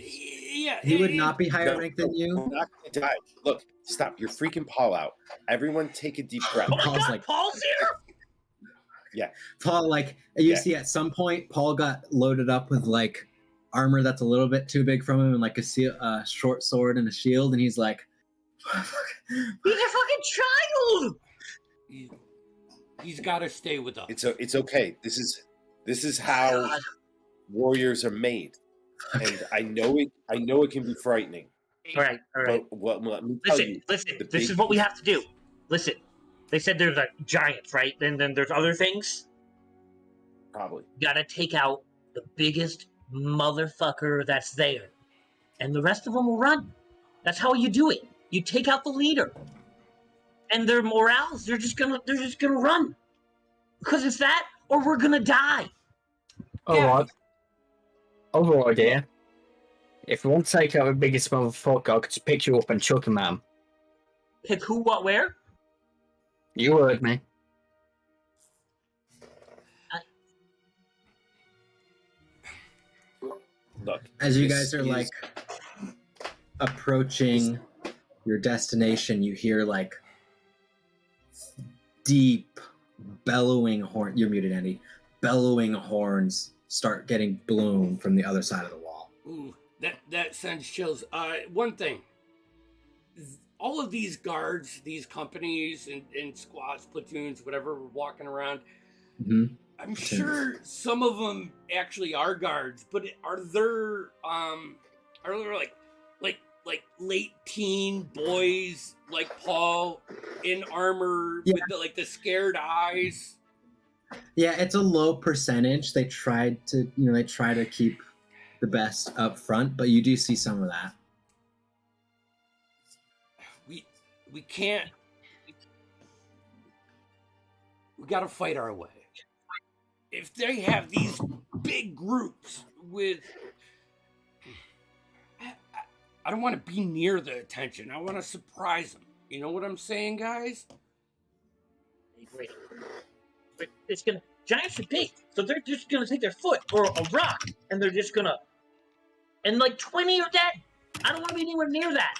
Speaker 2: Yeah.
Speaker 1: He would not be higher
Speaker 3: No,
Speaker 1: ranked than you.
Speaker 3: we're not gonna die. Look, stop. You're freaking Paul out. Everyone take a deep breath.
Speaker 4: Oh my
Speaker 1: Paul's
Speaker 4: god,
Speaker 1: like-
Speaker 4: Paul's here?
Speaker 1: Paul, like, you
Speaker 3: Yeah.
Speaker 1: see at some point, Paul got loaded up with like armor that's a little bit too big from him, and like a short sword and a shield, and he's like,
Speaker 4: He's a fucking child.
Speaker 2: He's got to stay with us.
Speaker 3: It's okay. This is how
Speaker 4: God.
Speaker 3: warriors are made, and I know it can be frightening.
Speaker 4: All right.
Speaker 3: But let me tell you,
Speaker 4: Listen.
Speaker 3: the
Speaker 4: This
Speaker 3: big-
Speaker 4: is what we have to do. Listen. They said there's like giants, right? Then there's other things.
Speaker 3: probably.
Speaker 4: You gotta take out the biggest motherfucker that's there, and the rest of them will run. That's how you do it. You take out the leader, and their morals, they're just gonna run, because it's that or we're gonna die.
Speaker 5: Alright. Other idea. If we want to take out the biggest motherfucker, I could just pick you up and chuck him at him.
Speaker 4: Pick who, what, where?
Speaker 5: You heard me.
Speaker 3: look.
Speaker 1: As you
Speaker 3: this
Speaker 1: guys are
Speaker 3: is-
Speaker 1: like approaching your destination, you hear like deep bellowing horn. You're muted, Andy. Bellowing horns start getting blown from the other side of the wall.
Speaker 2: Ooh, that sends chills. One thing. All of these guards, these companies and squads, platoons, whatever, were walking around.
Speaker 1: Mm-hmm.
Speaker 2: I'm sure some of them actually are guards, but are there like late teen boys like Paul in armor with the scared eyes?
Speaker 1: Yeah, it's a low percentage. They try to keep the best up front, but you do see some of that.
Speaker 2: We can't. We gotta fight our way. If they have these big groups with, I don't want to be near the attention. I want to surprise them. You know what I'm saying, guys?
Speaker 4: Wait. But it's gonna giants are big, so they're just gonna take their foot or a rock, and they're just gonna, and like 20 are dead. I don't want to be anywhere near that.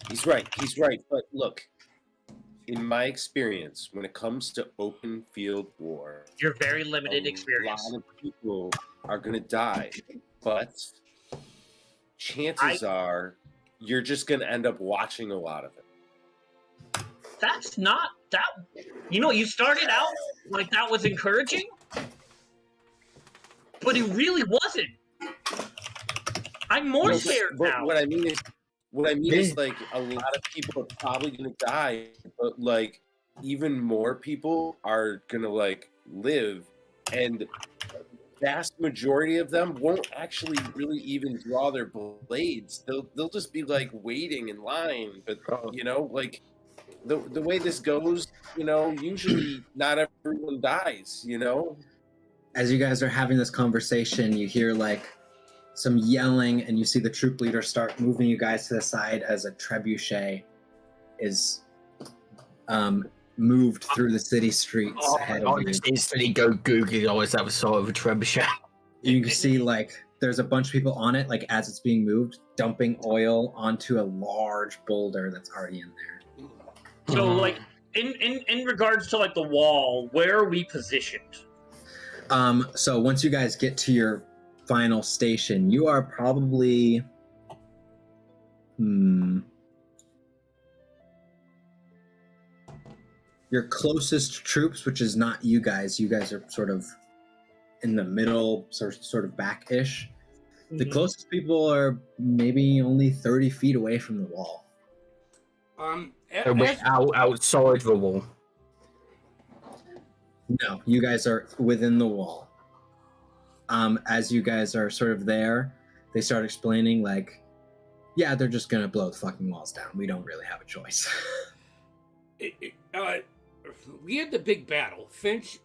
Speaker 3: He's right. But look, in my experience, when it comes to open field war,
Speaker 4: You're very limited experience.
Speaker 3: A lot of people are going to die, but chances are you're just going to end up watching a lot of it.
Speaker 4: That's not that. You started out like that was encouraging, but it really wasn't. I'm more scared now.
Speaker 3: What I mean is like a lot of people are probably going to die, but like even more people are going to like live, and vast majority of them won't actually really even draw their blades. They'll just be like waiting in line, but like the way this goes, usually not everyone dies,
Speaker 1: As you guys are having this conversation, you hear like some yelling, and you see the troop leader start moving you guys to the side as a trebuchet is moved through the city streets ahead of
Speaker 5: I'll
Speaker 1: you.
Speaker 5: just instantly go Google is that sort of a trebuchet.
Speaker 1: You can see like there's a bunch of people on it, like as it's being moved, dumping oil onto a large boulder that's already in there.
Speaker 4: So, like, in regards to like the wall, where are we positioned?
Speaker 1: So once you guys get to your final station, you are probably your closest troops, which is not you guys. You guys are sort of in the middle, sort of back-ish. The closest people are maybe only 30 feet away from the wall.
Speaker 5: Outside the wall.
Speaker 1: No, you guys are within the wall. As you guys are sort of there, they start explaining like, yeah, they're just gonna blow the fucking walls down. We don't really have a choice.
Speaker 2: We had the big battle. Finch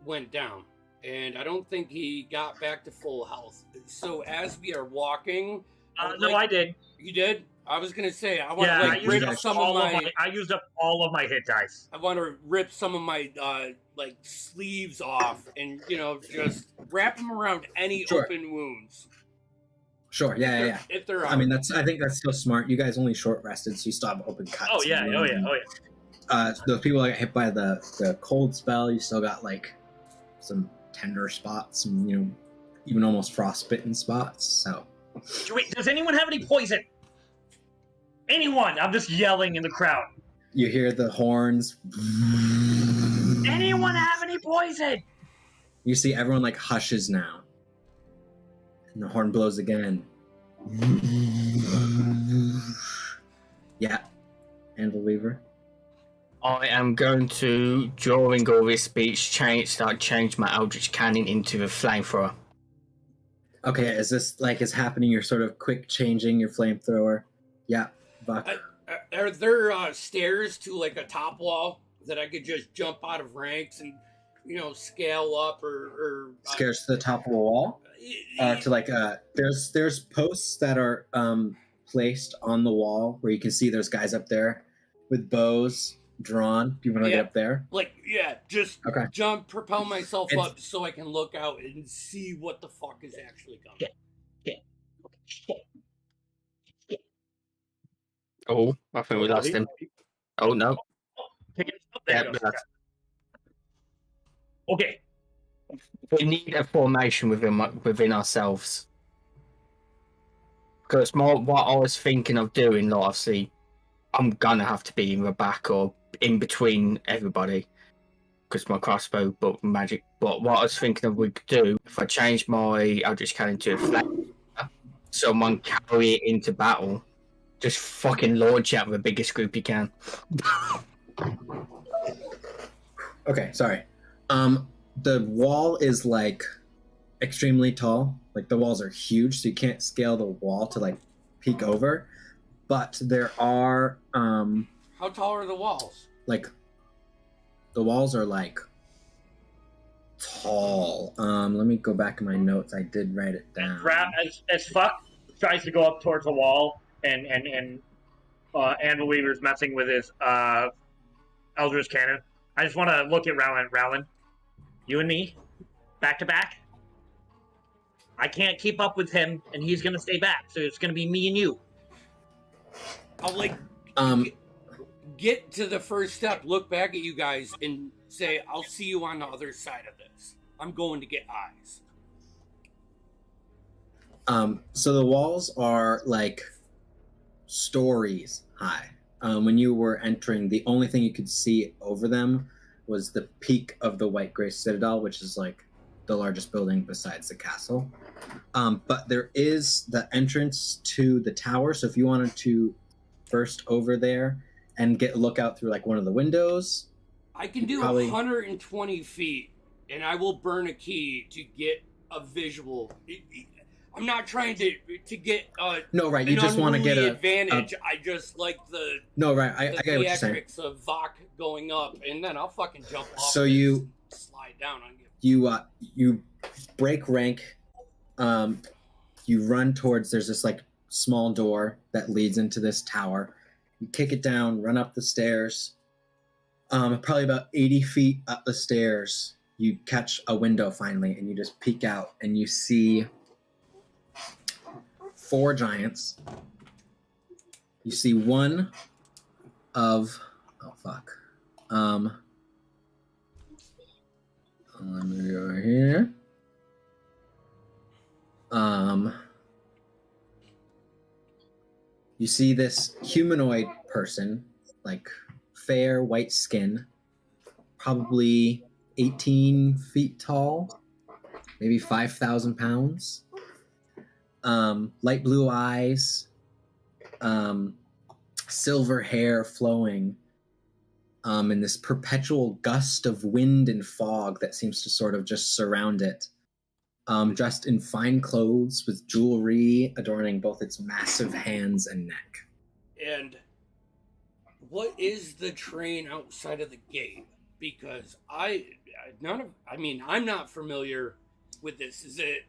Speaker 2: went down, and I don't think he got back to full health. So as we are walking,
Speaker 4: I did.
Speaker 2: You did? I was gonna say I want to rip some of my.
Speaker 4: I used up all of my hit dice.
Speaker 2: I want to rip some of my sleeves off, and just wrap them around any open wounds.
Speaker 1: Sure. Yeah.
Speaker 2: If they're,
Speaker 1: I mean, I think that's still smart. You guys only short rested, so you still have open cuts.
Speaker 4: Oh yeah.
Speaker 1: Those people that got hit by the cold spell, you still got like some tender spots, some even almost frostbitten spots. So.
Speaker 4: Wait, does anyone have any poison? Anyone? I'm just yelling in the crowd.
Speaker 1: You hear the horns.
Speaker 4: Anyone have any poison?
Speaker 1: You see everyone like hushes now. And the horn blows again. Yeah. Handle Weaver.
Speaker 5: I am going to, during all this speech, change my Eldritch Cannon into the flamethrower.
Speaker 1: Okay, is this is happening? You're sort of quick changing your flamethrower. Yeah, Buck.
Speaker 2: Are there stairs to like a top wall that I could just jump out of ranks and scale up or
Speaker 1: stairs to the top of the wall? To there's posts that are placed on the wall where you can see there's guys up there with bows drawn. Do you want to
Speaker 2: Yeah.
Speaker 1: get up there?
Speaker 2: Like, yeah, just
Speaker 1: Okay.
Speaker 2: jump, propel myself
Speaker 1: It's-
Speaker 2: up so I can look out and see what the fuck is actually coming.
Speaker 5: Oh, I think we lost him. Oh no.
Speaker 4: Pick it up. There
Speaker 5: Yeah,
Speaker 4: you
Speaker 5: we
Speaker 4: go.
Speaker 5: lost.
Speaker 4: Okay.
Speaker 5: We need a formation within ourselves. Because what I was thinking of doing, like, obviously, I'm gonna have to be in the back or in between everybody. Because my crossbow, but magic. But what I was thinking of we could do, if I change my Eldritch Cannon to a flat, someone carry it into battle, just fucking launch out the biggest group you can.
Speaker 1: Okay, sorry. The wall is like extremely tall. Like the walls are huge, so you can't scale the wall to like peek over. But there are
Speaker 2: How tall are the walls?
Speaker 1: like the walls are like tall. Let me go back in my notes. I did write it down.
Speaker 4: As fuck tries to go up towards the wall, and Anvilweaver's messing with his Eldritch Cannon. I just want to look at Rowland. You and me, back to back. I can't keep up with him, and he's gonna stay back. So it's gonna be me and you.
Speaker 2: I'll like get to the first step, look back at you guys, and say, "I'll see you on the other side of this. I'm going to get eyes."
Speaker 1: So the walls are like stories high. When you were entering, the only thing you could see over them was the peak of the White Gray Citadel, which is like the largest building besides the castle. But there is the entrance to the tower. So if you wanted to burst over there and get a look out through like one of the windows,
Speaker 2: I can do
Speaker 1: probably
Speaker 2: 120 feet, and I will burn a key to get a visual. I'm not trying to get
Speaker 1: no, right. You just want to get a
Speaker 2: advantage. I just like the
Speaker 1: no, right. I get what you're saying.
Speaker 2: theatrics of Vok going up, and then I'll fucking jump off.
Speaker 1: So
Speaker 2: this
Speaker 1: you
Speaker 2: and slide down on you.
Speaker 1: You break rank. You run towards. There's this like small door that leads into this tower. You kick it down, run up the stairs. Probably about 80 feet up the stairs, you catch a window finally, and you just peek out, and you see 4 giants. You see one of let me go here. You see this humanoid person, like fair white skin, probably 18 feet tall, maybe 5,000 pounds. Light blue eyes, silver hair flowing, and this perpetual gust of wind and fog that seems to sort of just surround it. Dressed in fine clothes with jewelry adorning both its massive hands and neck.
Speaker 2: And what is the train outside of the gate? Because I'm not familiar with this. Is it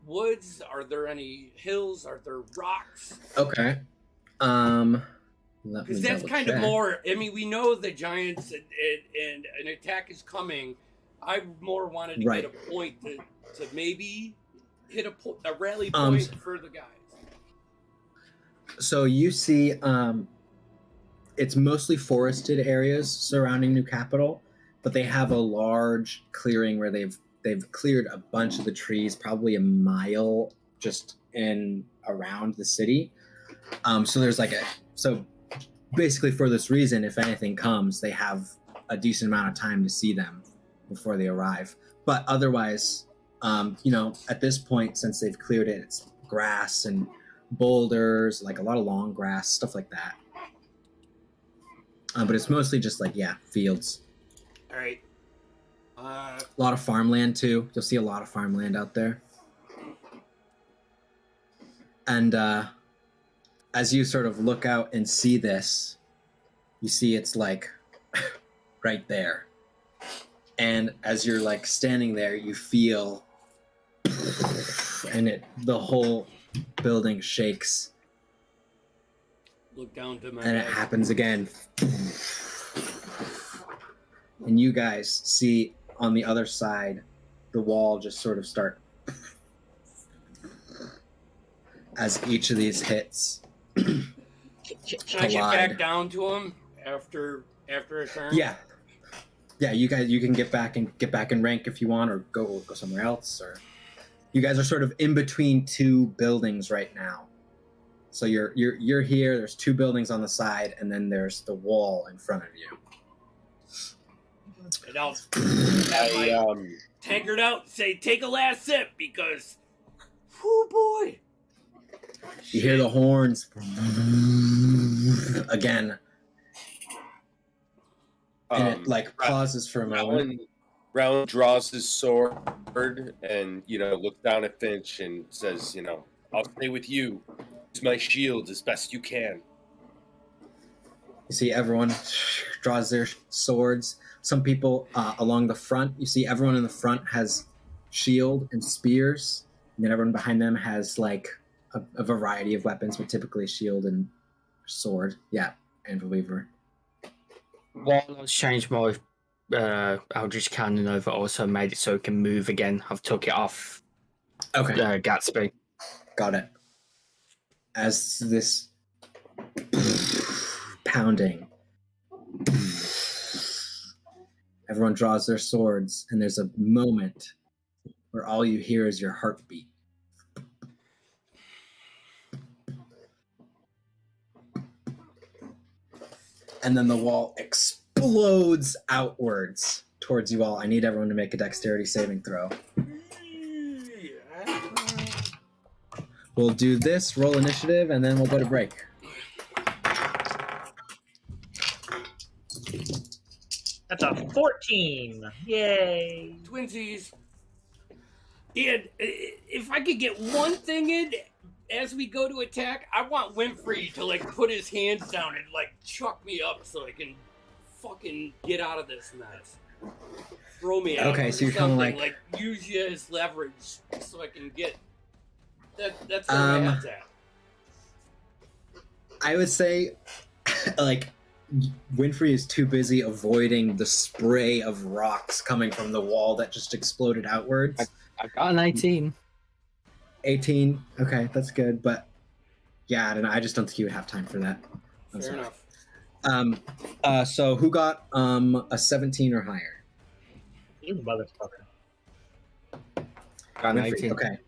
Speaker 2: woods? Are there any hills? Are there rocks?
Speaker 1: Okay.
Speaker 2: Because that's kind of more. I mean, we know the giants and an attack is coming. I more wanted to get a point to maybe hit a rally point for the guys.
Speaker 1: So you see, it's mostly forested areas surrounding New Capital, but they have a large clearing where they've cleared a bunch of the trees, probably a mile just in around the city. So there's so basically for this reason, if anything comes, they have a decent amount of time to see them before they arrive. But otherwise, at this point, since they've cleared it, it's grass and boulders, like a lot of long grass, stuff like that. But it's mostly just fields.
Speaker 2: All right.
Speaker 1: A lot of farmland too. You'll see a lot of farmland out there. And as you sort of look out and see this, you see it's like right there. And as you're like standing there, you feel, and the whole building shakes.
Speaker 2: Look down to my
Speaker 1: And it
Speaker 2: head.
Speaker 1: happens again. and you guys see on the other side the wall just sort of start as each of these hits.
Speaker 2: Can I get
Speaker 1: Collide.
Speaker 2: back down to him after a turn?
Speaker 1: Yeah, you guys, you can get back in rank if you want, or go somewhere else, or you guys are sort of in between two buildings right now. So you're here. There's two buildings on the side, and then there's the wall in front of you.
Speaker 2: And I'll have my tankard out and say, take a last sip, because, whoo boy.
Speaker 1: You hear the horns again, and it like pauses for a moment.
Speaker 3: Round draws his sword and looks down at Finch and says, I'll stay with you. Use my shield as best you can.
Speaker 1: You see everyone draws their swords. Some people along the front, you see everyone in the front has shield and spears, and then everyone behind them has like a variety of weapons, but typically shield and sword. Yeah, and Weaver.
Speaker 5: While I've changed my Eldritch Cannon over, also made it so it can move again. I've took it off.
Speaker 1: Okay.
Speaker 5: Gatsby.
Speaker 1: Got it. As this pounding, everyone draws their swords, and there's a moment where all you hear is your heartbeat. And then the wall explodes outwards towards you all. I need everyone to make a dexterity saving throw. We'll do this, roll initiative, and then we'll go to break.
Speaker 4: That's a 14. Yay.
Speaker 2: Twinsies. And if I could get one thing in as we go to attack, I want Wimpy to like put his hands down and like chuck me up so I can fucking get out of this mess. Throw me out.
Speaker 1: Okay, so you're kind of like
Speaker 2: use you as leverage so I can get. That's where my head's at.
Speaker 1: I would say, like, Winfrey is too busy avoiding the spray of rocks coming from the wall that just exploded outwards.
Speaker 5: I got an 18.
Speaker 1: 18. Okay, that's good, but yeah, I don't know. I just don't think you would have time for that.
Speaker 2: Fair enough.
Speaker 1: So who got a 17 or higher?
Speaker 4: You motherfucker.
Speaker 5: Got an
Speaker 1: Winfrey,
Speaker 5: 18.
Speaker 1: okay.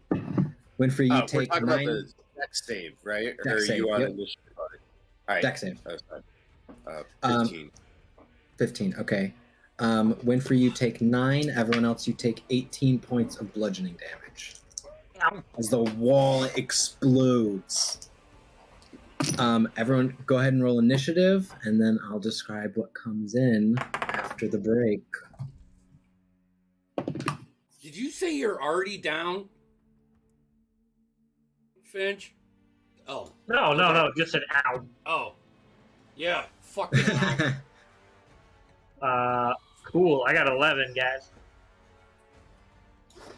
Speaker 1: Winfrey, you
Speaker 3: We're
Speaker 1: take
Speaker 3: talking
Speaker 1: 9.
Speaker 3: about the dex save, right? Or
Speaker 1: Dex
Speaker 3: are
Speaker 1: save,
Speaker 3: you on
Speaker 1: yep.
Speaker 3: initiative? All right.
Speaker 1: Dex save.
Speaker 3: That's fine. 15.
Speaker 1: 15, okay. Winfrey, you take 9. Everyone else, you take 18 points of bludgeoning damage.
Speaker 4: Ow.
Speaker 1: As the wall explodes. Everyone, go ahead and roll initiative, and then I'll describe what comes in after the break.
Speaker 2: Did you say you're already down, Finch? Oh.
Speaker 4: No, just an ow.
Speaker 2: Oh. Yeah. Fucking ow.
Speaker 4: Cool. I got 11, guys.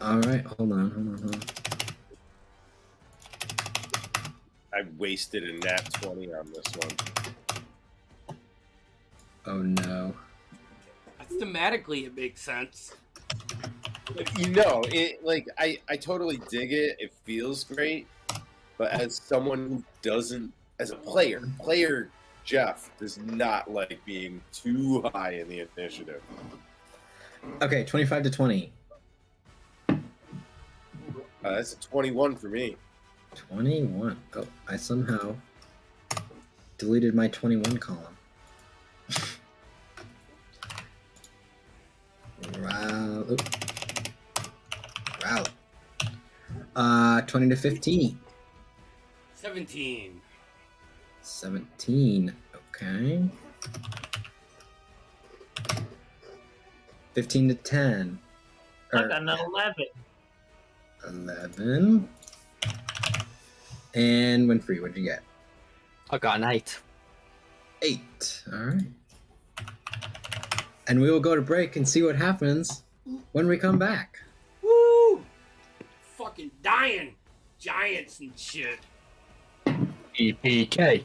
Speaker 1: All right, hold on.
Speaker 3: I wasted a nat 20 on this one.
Speaker 1: Oh no.
Speaker 2: Thematically, it makes sense.
Speaker 3: I totally dig it. It feels great. But as someone who doesn't, as a player Jeff does not like being too high in the initiative.
Speaker 1: Okay, 25 to 20.
Speaker 3: That's a 21 for me.
Speaker 1: 21. Oh, I somehow deleted my 21 column. Wow. 20 to 15.
Speaker 2: 17.
Speaker 1: 17. Okay. 15 to 10.
Speaker 4: I got an 11.
Speaker 1: 11. And Winfrey, what'd you get?
Speaker 5: I got an 8.
Speaker 1: 8. All right. And we will go to break and see what happens when we come back.
Speaker 2: Woo! Fucking dying giants and shit.
Speaker 5: EPK.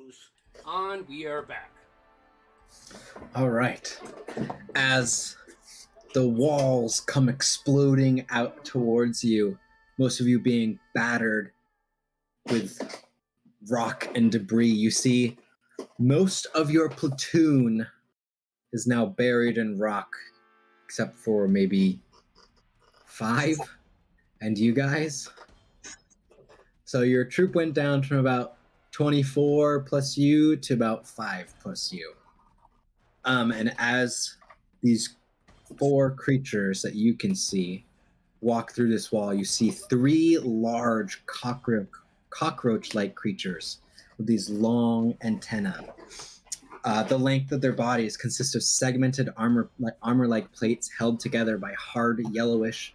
Speaker 2: goes on. We are back.
Speaker 1: All right. As the walls come exploding out towards you, most of you being battered with rock and debris, you see most of your platoon is now buried in rock, except for maybe 5 and you guys. So your troop went down from about 24 plus you to about 5 plus you. And as these 4 creatures that you can see walk through this wall, you see 3 large cockroach-like creatures with these long antennae. The length of their bodies consists of segmented armor-like plates held together by hard yellowish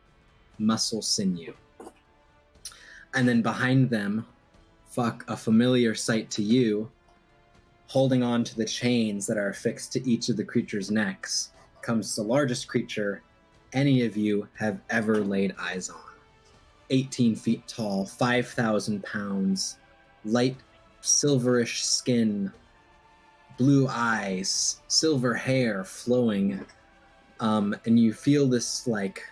Speaker 1: muscle sinew. And then behind them, a familiar sight to you, holding on to the chains that are affixed to each of the creature's necks, comes the largest creature any of you have ever laid eyes on. 18 feet tall, 5,000 pounds, light silverish skin, blue eyes, silver hair flowing, and you feel this like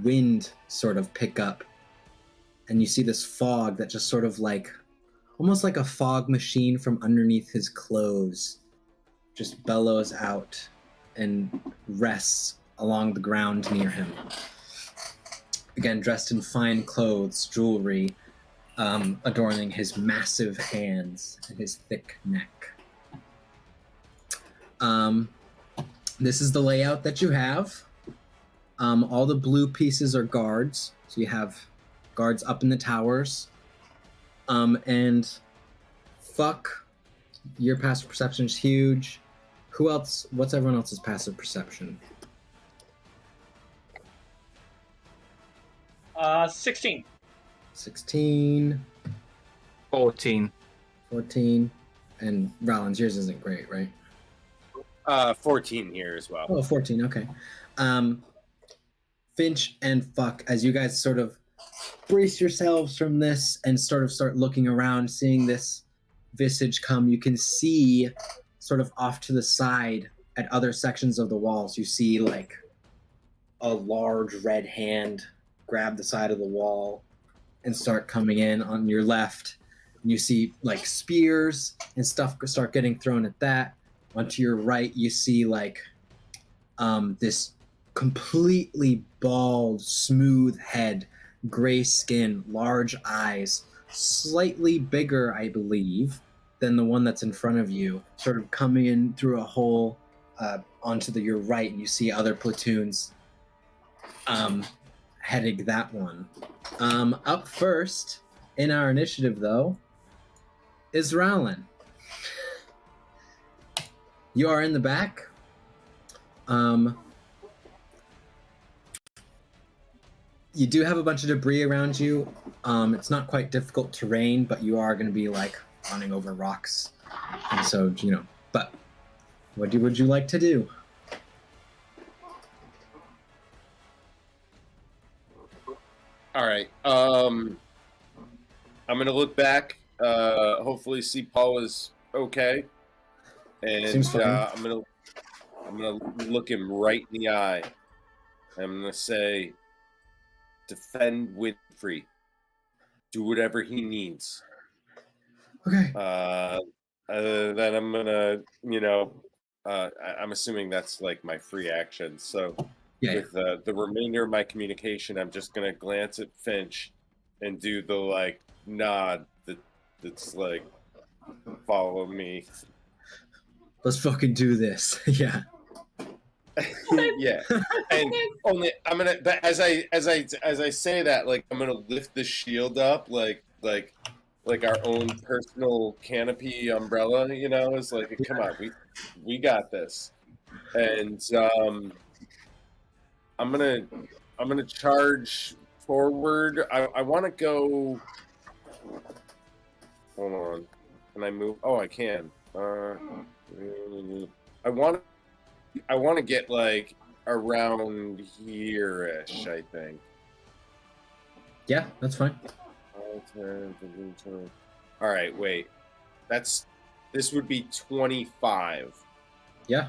Speaker 1: wind sort of pick up, and you see this fog that just sort of like, almost like a fog machine from underneath his clothes, just bellows out and rests along the ground near him. Again, dressed in fine clothes, jewelry, adorning his massive hands and his thick neck. This is the layout that you have. All the blue pieces are guards, so you have guards up in the towers. And fuck, your passive perception is huge. Who else? What's everyone else's passive perception?
Speaker 4: 16.
Speaker 1: 16.
Speaker 5: 14.
Speaker 1: 14. And Rollins, yours isn't great, right?
Speaker 3: 14 here as well.
Speaker 1: Oh, 14, okay. Finch and Fuck, as you guys sort of brace yourselves from this and start looking around, seeing this visage come, you can see sort of off to the side at other sections of the walls, you see like a large red hand grab the side of the wall and start coming in on your left. And you see like spears and stuff start getting thrown at that. Onto your right, you see like this completely bald, smooth head, gray skin, large eyes, slightly bigger, I believe, than the one that's in front of you, sort of coming in through a hole onto your right, and you see other platoons heading that one. Up first in our initiative, though, is Rowland. You are in the back. You do have a bunch of debris around you. It's not quite difficult terrain, but you are going to be like running over rocks. And so, but what would you like to do?
Speaker 3: All right. I'm going to look back, hopefully see Paul is okay. And
Speaker 1: Seems fine.
Speaker 3: I'm gonna look him right in the eye. I'm gonna say, defend Winfrey. Do whatever he needs.
Speaker 1: Okay.
Speaker 3: Then I'm gonna, I'm assuming that's like my free action. So with the remainder of my communication, I'm just gonna glance at Finch and do the like nod that's like, follow me.
Speaker 1: Let's fucking do this. Yeah.
Speaker 3: Yeah. And only I'm gonna, but as I say that, like I'm gonna lift the shield up like our own personal canopy umbrella, it's like, come on, we got this. And I'm gonna charge forward. I want to go. Hold on. Can I move? Oh, I can. I want to get like around here-ish, I think.
Speaker 1: Yeah, that's fine.
Speaker 3: All right, wait. This would be 25.
Speaker 1: Yeah.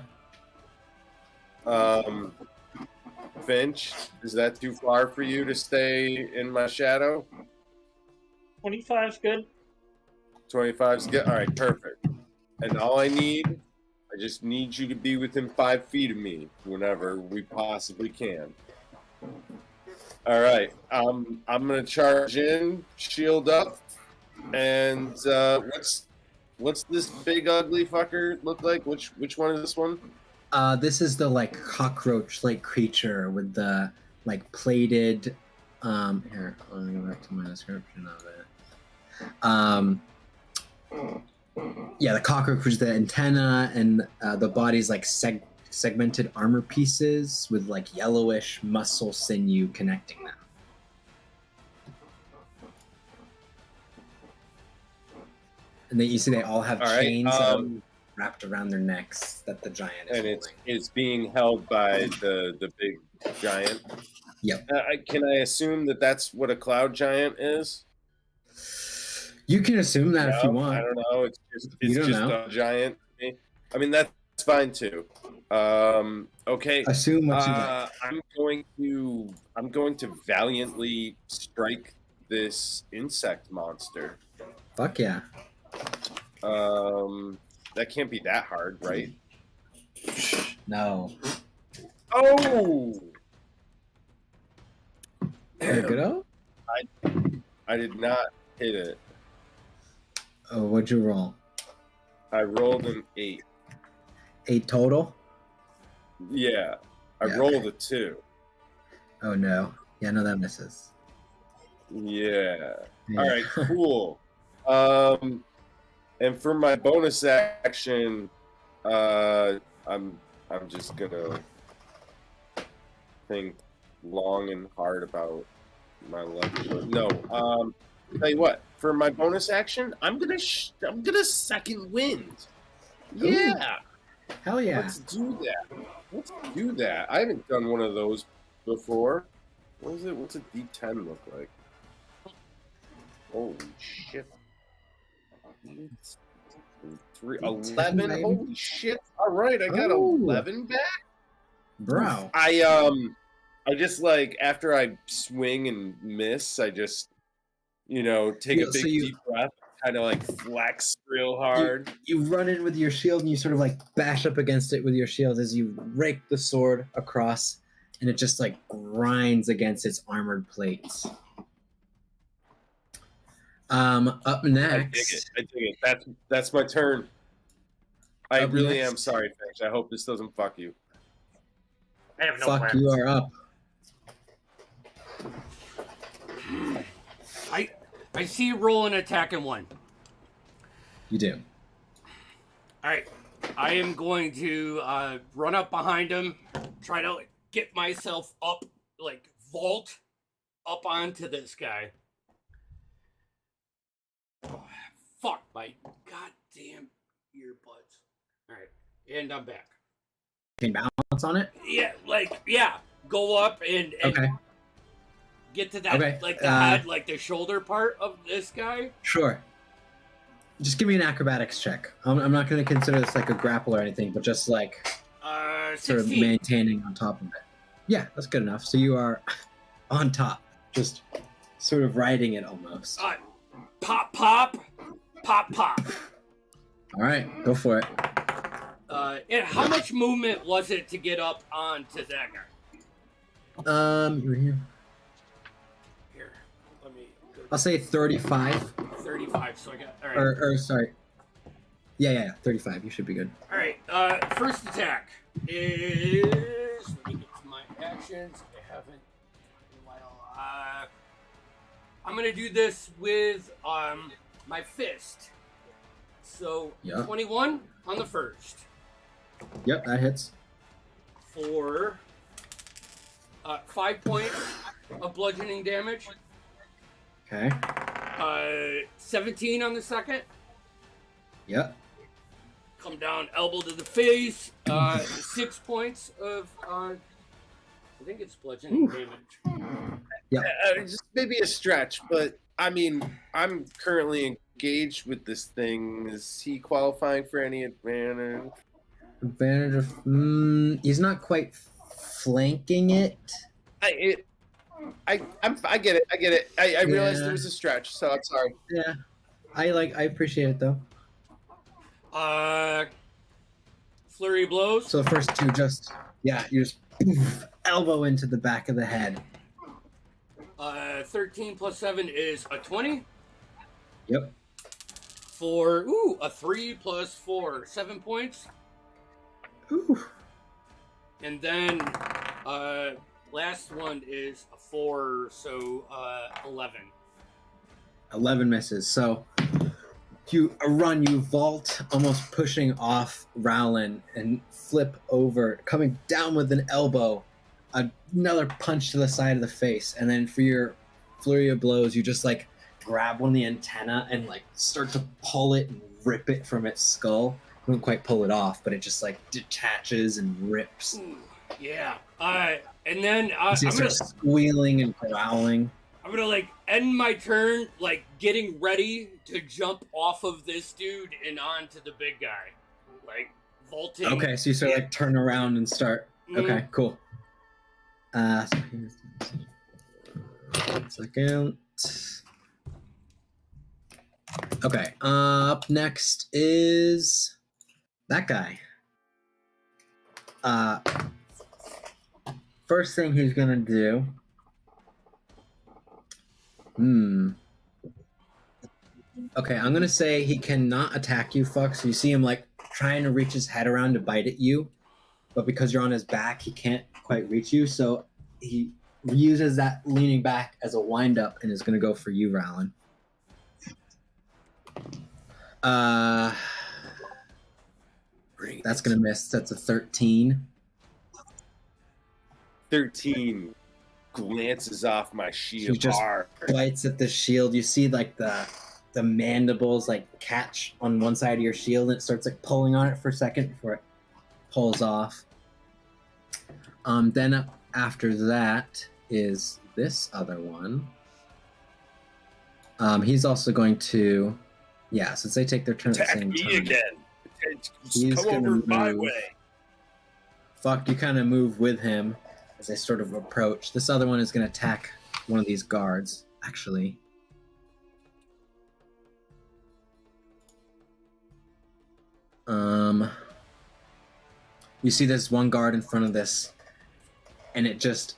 Speaker 3: Finch, is that too far for you to stay in my shadow?
Speaker 4: 25's good.
Speaker 3: 25's good. All right, perfect. And I just need you to be within 5 feet of me whenever we possibly can. All right, I'm gonna charge in, shield up, and what's this big ugly fucker look like? Which one is this one?
Speaker 1: This is the like cockroach-like creature with the like plated. Here, let me go back to my description of it. Yeah, the cockroach was the antenna, and the body's like segmented armor pieces with like yellowish muscle sinew connecting them. And then you see they all have chains that are wrapped around their necks that the giant is holding.
Speaker 3: It's being held by the big giant.
Speaker 1: Yep.
Speaker 3: Can I assume that that's what a cloud giant is?
Speaker 1: You can assume that if you want.
Speaker 3: I don't know. It's just a giant. I mean, that's fine too. Okay.
Speaker 1: Assume what you like.
Speaker 3: I'm going to valiantly strike this insect monster.
Speaker 1: Fuck yeah.
Speaker 3: That can't be that hard, right?
Speaker 1: No.
Speaker 3: Oh!
Speaker 1: Good.
Speaker 3: I did not hit it.
Speaker 1: Oh, what'd you roll?
Speaker 3: I rolled an 8.
Speaker 1: 8 total?
Speaker 3: Yeah. I rolled a 2.
Speaker 1: Oh no. Yeah, no, that misses.
Speaker 3: Yeah. All right, cool. And for my bonus action, I'm just gonna think long and hard about my left foot. No, tell you what. For my bonus action, I'm gonna second wind. Yeah.
Speaker 1: Ooh. Hell yeah.
Speaker 3: Let's do that. I haven't done one of those before. What is it? What's a D10 look like? Holy shit. 11. Holy shit. All right, I got 11 back.
Speaker 1: Bro.
Speaker 3: I just like after I swing and miss, I just take a big deep breath, kind of like flex real hard.
Speaker 1: You run in with your shield and you sort of like bash up against it with your shield as you rake the sword across, and it just like grinds against its armored plates. Up next.
Speaker 3: I dig it. That's my turn. I really am sorry, Finch. I hope this doesn't fuck you.
Speaker 4: I have no
Speaker 1: Fuck,
Speaker 4: plans.
Speaker 1: you are up.
Speaker 2: I see you roll an attack in 1.
Speaker 1: You do.
Speaker 2: Alright. I am going to run up behind him, try to get myself up, like vault up onto this guy. Oh, fuck my goddamn earbuds. Alright, and I'm back.
Speaker 1: Can you balance on it?
Speaker 2: Yeah, go up and
Speaker 1: Okay.
Speaker 2: get to that, the head, like the shoulder part of this guy.
Speaker 1: Sure. Just give me an acrobatics check. I'm not going to consider this like a grapple or anything, but just like sort of
Speaker 2: 16.
Speaker 1: maintaining on top of it. Yeah, that's good enough. So you are on top, just sort of riding it almost.
Speaker 2: Pop, pop, pop, pop.
Speaker 1: All right, go for it.
Speaker 2: And how much movement was it to get up onto that guy?
Speaker 1: You were here.
Speaker 2: Here, let me.
Speaker 1: I'll say 35.
Speaker 2: 35. So I got. All right.
Speaker 1: Or sorry. Yeah, 35. You should be good.
Speaker 2: All right. First attack is. Let me get to my actions. I haven't in a while. I'm gonna do this with my fist. So 21 on the first.
Speaker 1: Yep, that hits.
Speaker 2: For 5 points of bludgeoning damage.
Speaker 1: Okay.
Speaker 2: 17 on the second.
Speaker 1: Yep.
Speaker 2: Come down, elbow to the face. 6 points of I think it's bludgeoning damage.
Speaker 1: Yeah.
Speaker 3: Just maybe a stretch, but I mean, I'm currently engaged with this thing. Is he qualifying for any advantage?
Speaker 1: Advantage of he's not quite flanking it.
Speaker 3: I get it. I realized there was a stretch, so I'm sorry.
Speaker 1: Yeah, I appreciate it though.
Speaker 2: Flurry blows.
Speaker 1: So the first two you just elbow into the back of the head.
Speaker 2: 13 plus 7 is a 20.
Speaker 1: Yep.
Speaker 2: For a 3 plus 4, 7 points.
Speaker 1: Ooh.
Speaker 2: And then last one is a 4, so 11.
Speaker 1: 11 misses. So you vault, almost pushing off Rowland and flip over, coming down with an elbow, another punch to the side of the face, and then for your flurry of blows, you just like grab one of the antenna and like start to pull it and rip it from its skull. You don't quite pull it off, but it just like detaches and rips.
Speaker 2: Ooh, yeah. And then
Speaker 1: I'm gonna squealing and growling.
Speaker 2: I'm gonna like end my turn, like getting ready to jump off of this dude and onto the big guy, like vaulting.
Speaker 1: Okay, so you sort of like turn around and start. Okay, cool. Second. Okay. Up next is that guy. First thing he's gonna do. Okay, I'm gonna say he cannot attack you, fuck. So you see him like trying to reach his head around to bite at you, but because you're on his back, he can't quite reach you. So he uses that leaning back as a wind up and is gonna go for you, Rowland. That's gonna miss. That's a 13.
Speaker 3: 13 glances off my shield.
Speaker 1: He just
Speaker 3: hard.
Speaker 1: bites at the shield. You see like the mandibles like catch on one side of your shield, and it starts like pulling on it for a second before it pulls off. Then after that is this other one. He's also going to, since they take their turn at the same time.
Speaker 3: Again.
Speaker 1: He's
Speaker 3: Come over
Speaker 1: move.
Speaker 3: my way.
Speaker 1: Fuck, you kind of move with him as they sort of approach. This other one is going to attack one of these guards, actually. You see this one guard in front of this, and it just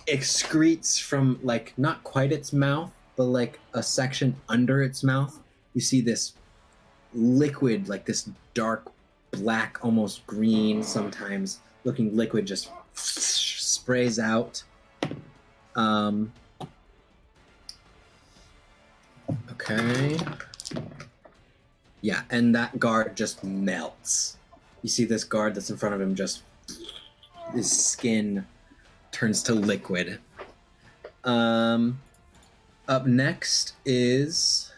Speaker 1: excretes from, like, not quite its mouth, but like a section under its mouth. You see this liquid, like this dark black, almost green sometimes looking liquid just sprays out. Okay. Yeah, and that guard just melts. You see this guard that's in front of him just, his skin turns to liquid. Up next is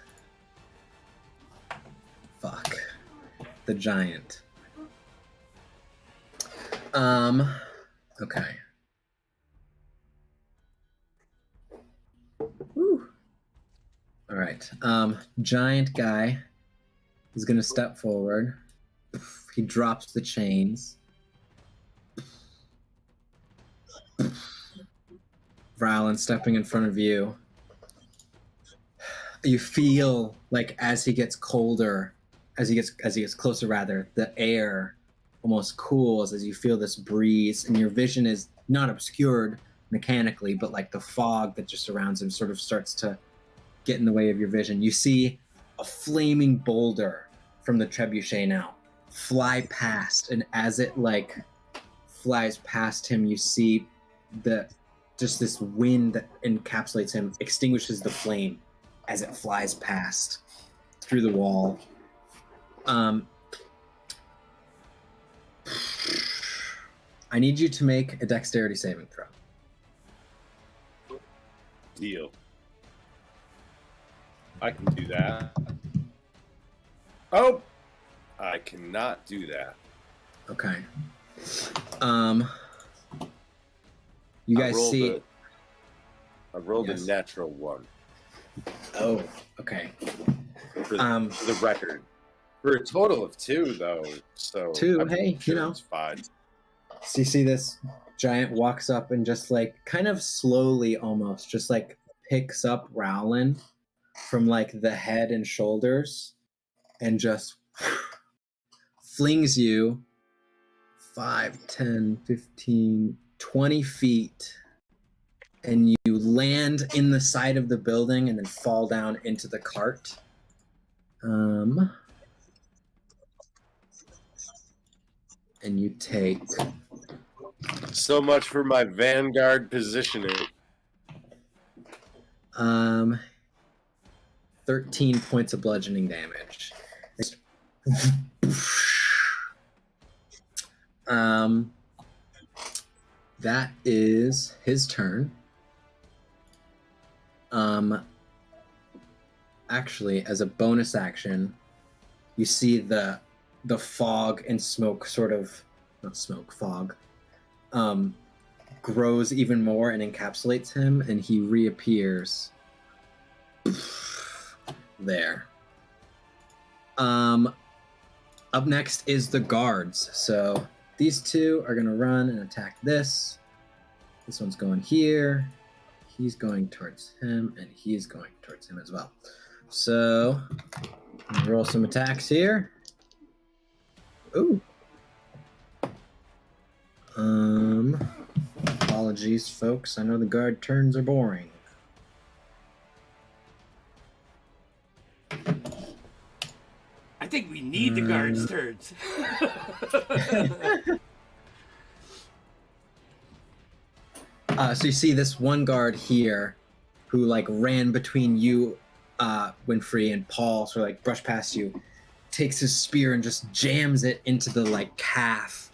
Speaker 1: the giant. Okay. Woo. All right. Giant guy is gonna step forward. He drops the chains. Rowland stepping in front of you. You feel like as he gets colder, as he gets closer rather, the air almost cools as you feel this breeze, and your vision is not obscured mechanically, but like the fog that just surrounds him sort of starts to get in the way of your vision. You see a flaming boulder from the trebuchet now fly past, and as it like flies past him, you see just this wind that encapsulates him extinguishes the flame as it flies past through the wall. I need you to make a dexterity saving throw.
Speaker 3: Deal. I can do that. Oh! I cannot do that.
Speaker 1: Okay. You guys see...
Speaker 3: I rolled a natural one.
Speaker 1: Oh, okay.
Speaker 3: for the record. For a total of 2, though. So
Speaker 1: 2,
Speaker 3: I'm
Speaker 1: hey,
Speaker 3: sure
Speaker 1: you know.
Speaker 3: it's fine.
Speaker 1: So you see this giant walks up and just like kind of slowly almost just like picks up Rowland from like the head and shoulders and just flings you 5, 10, 15, 20 feet, and you land in the side of the building and then fall down into the cart. And you take
Speaker 3: So much for my vanguard positioning.
Speaker 1: 13 points of bludgeoning damage. That is his turn. Actually, as a bonus action, you see the fog and smoke sort of, not smoke, fog, grows even more and encapsulates him, and he reappears there. Up next is the guards. So these 2 are gonna run and attack this. This one's going here. He's going towards him, and he's going towards him as well. So roll some attacks here. Ooh. Apologies, folks. I know the guard turns are boring.
Speaker 2: I think we need the guards' turds.
Speaker 1: So you see this one guard here who like ran between you, Winfrey, and Paul, so like brushed past you, takes his spear and just jams it into the like calf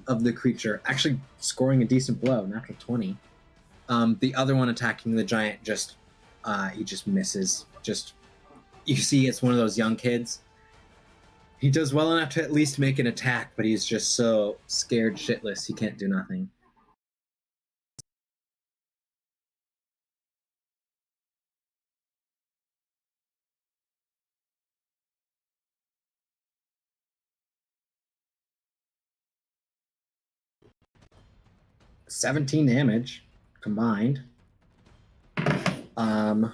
Speaker 1: of the creature, actually scoring a decent blow, natural 20. The other one attacking the giant he just misses. Just, you see it's one of those young kids. He does well enough to at least make an attack, but he's just so scared shitless he can't do nothing. $17 damage combined. Fuck.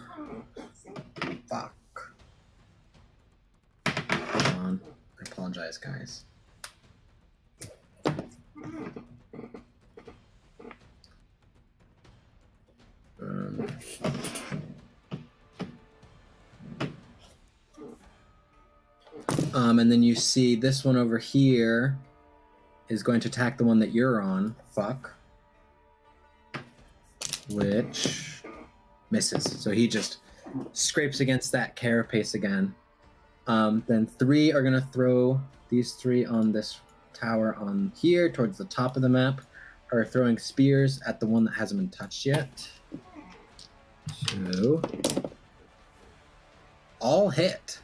Speaker 1: Hold on. I apologize, guys. And then you see this one over here is going to attack the one that you're on. Fuck. Which misses. So he just scrapes against that carapace again. Then 3 are going to throw these 3 on this tower on here towards the top of the map, are throwing spears at the one that hasn't been touched yet. So all hit.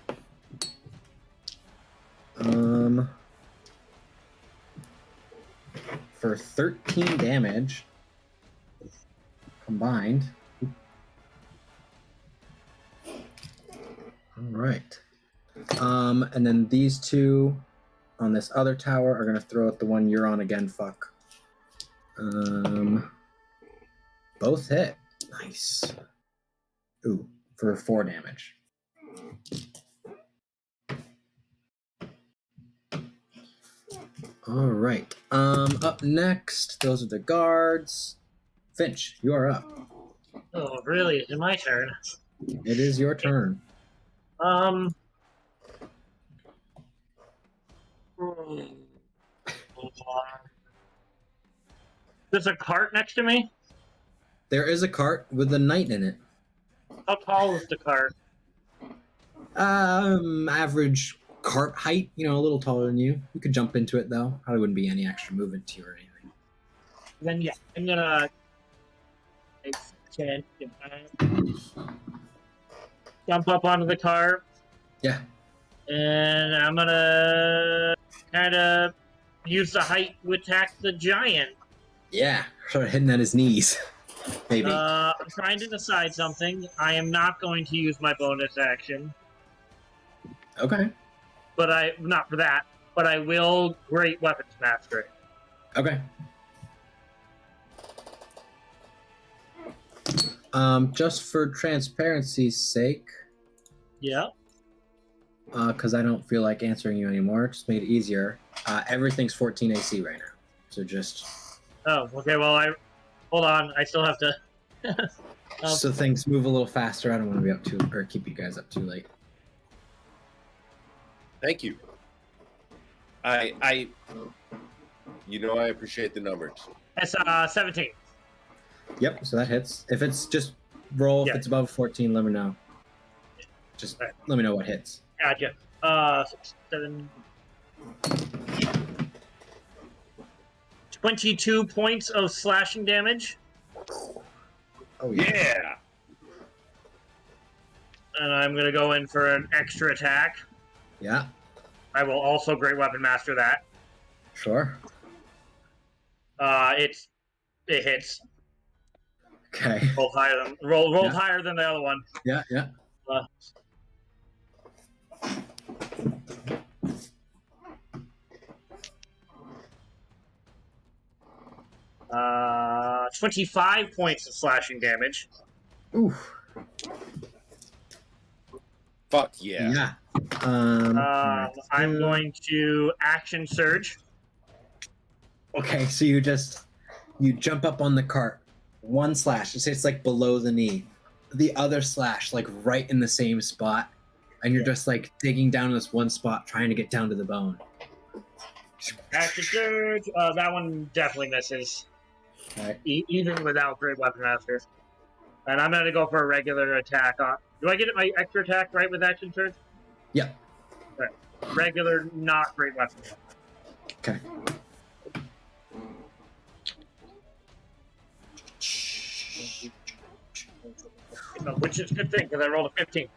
Speaker 1: For 13 damage combined. All right. And then these 2 on this other tower are gonna throw at the one you're on again. Fuck. Both hit. Nice. Ooh, for 4 damage. All right. Up next, those are the guards. Finch, you are up.
Speaker 4: Oh, really? Is it my turn?
Speaker 1: It is your turn.
Speaker 4: There's a cart next to me?
Speaker 1: There is a cart with a knight in it.
Speaker 4: How tall is the cart?
Speaker 1: Average cart height, a little taller than you. You could jump into it, though. Probably wouldn't be any extra movement to you or anything.
Speaker 4: Then, yeah, I'm gonna... jump up onto the cart.
Speaker 1: Yeah.
Speaker 4: And I'm gonna kind of use the height to attack the giant.
Speaker 1: Yeah, sort of hitting at his knees. Maybe.
Speaker 4: I'm trying to decide something. I am not going to use my bonus action.
Speaker 1: Okay.
Speaker 4: But not for that. But I will Great Weapons Master it.
Speaker 1: Okay. Just for transparency's sake,
Speaker 4: Yeah.
Speaker 1: because I don't feel like answering you anymore, just made it easier. Everything's 14 AC right now, so just
Speaker 4: Oh, okay. Well, hold on. I still have to.
Speaker 1: so things move a little faster. I don't want to be up too or keep you guys up too late.
Speaker 3: Thank you. I appreciate the numbers.
Speaker 4: It's 17.
Speaker 1: Yep. So that hits. If it's just roll, if
Speaker 4: Yeah.
Speaker 1: it's above 14, let me know. Just let me know what hits.
Speaker 4: Gotcha. 6, 7. 22 points of slashing damage.
Speaker 1: Oh yeah.
Speaker 3: Yeah.
Speaker 4: And I'm going to go in for an extra attack.
Speaker 1: Yeah.
Speaker 4: I will also Great Weapon Master that.
Speaker 1: Sure.
Speaker 4: It hits.
Speaker 1: Okay.
Speaker 4: Rolled
Speaker 1: Yeah.
Speaker 4: higher than the other one.
Speaker 1: Yeah. Yeah.
Speaker 4: 25 points of slashing damage.
Speaker 1: Ooh.
Speaker 3: Fuck yeah.
Speaker 1: Yeah.
Speaker 4: I'm going to action surge.
Speaker 1: Okay, so you jump up on the cart, one slash. It's like below the knee, the other slash like right in the same spot, and you're just like digging down this one spot, trying to get down to the bone.
Speaker 4: Action surge. That one definitely misses,
Speaker 1: Okay.
Speaker 4: even without Great Weapon Master. And I'm gonna go for a regular attack. Do I get my extra attack right with action surge?
Speaker 1: Yeah.
Speaker 4: Right. Regular, not Great Weapon.
Speaker 1: Okay.
Speaker 4: Which is a good thing because I rolled a 15.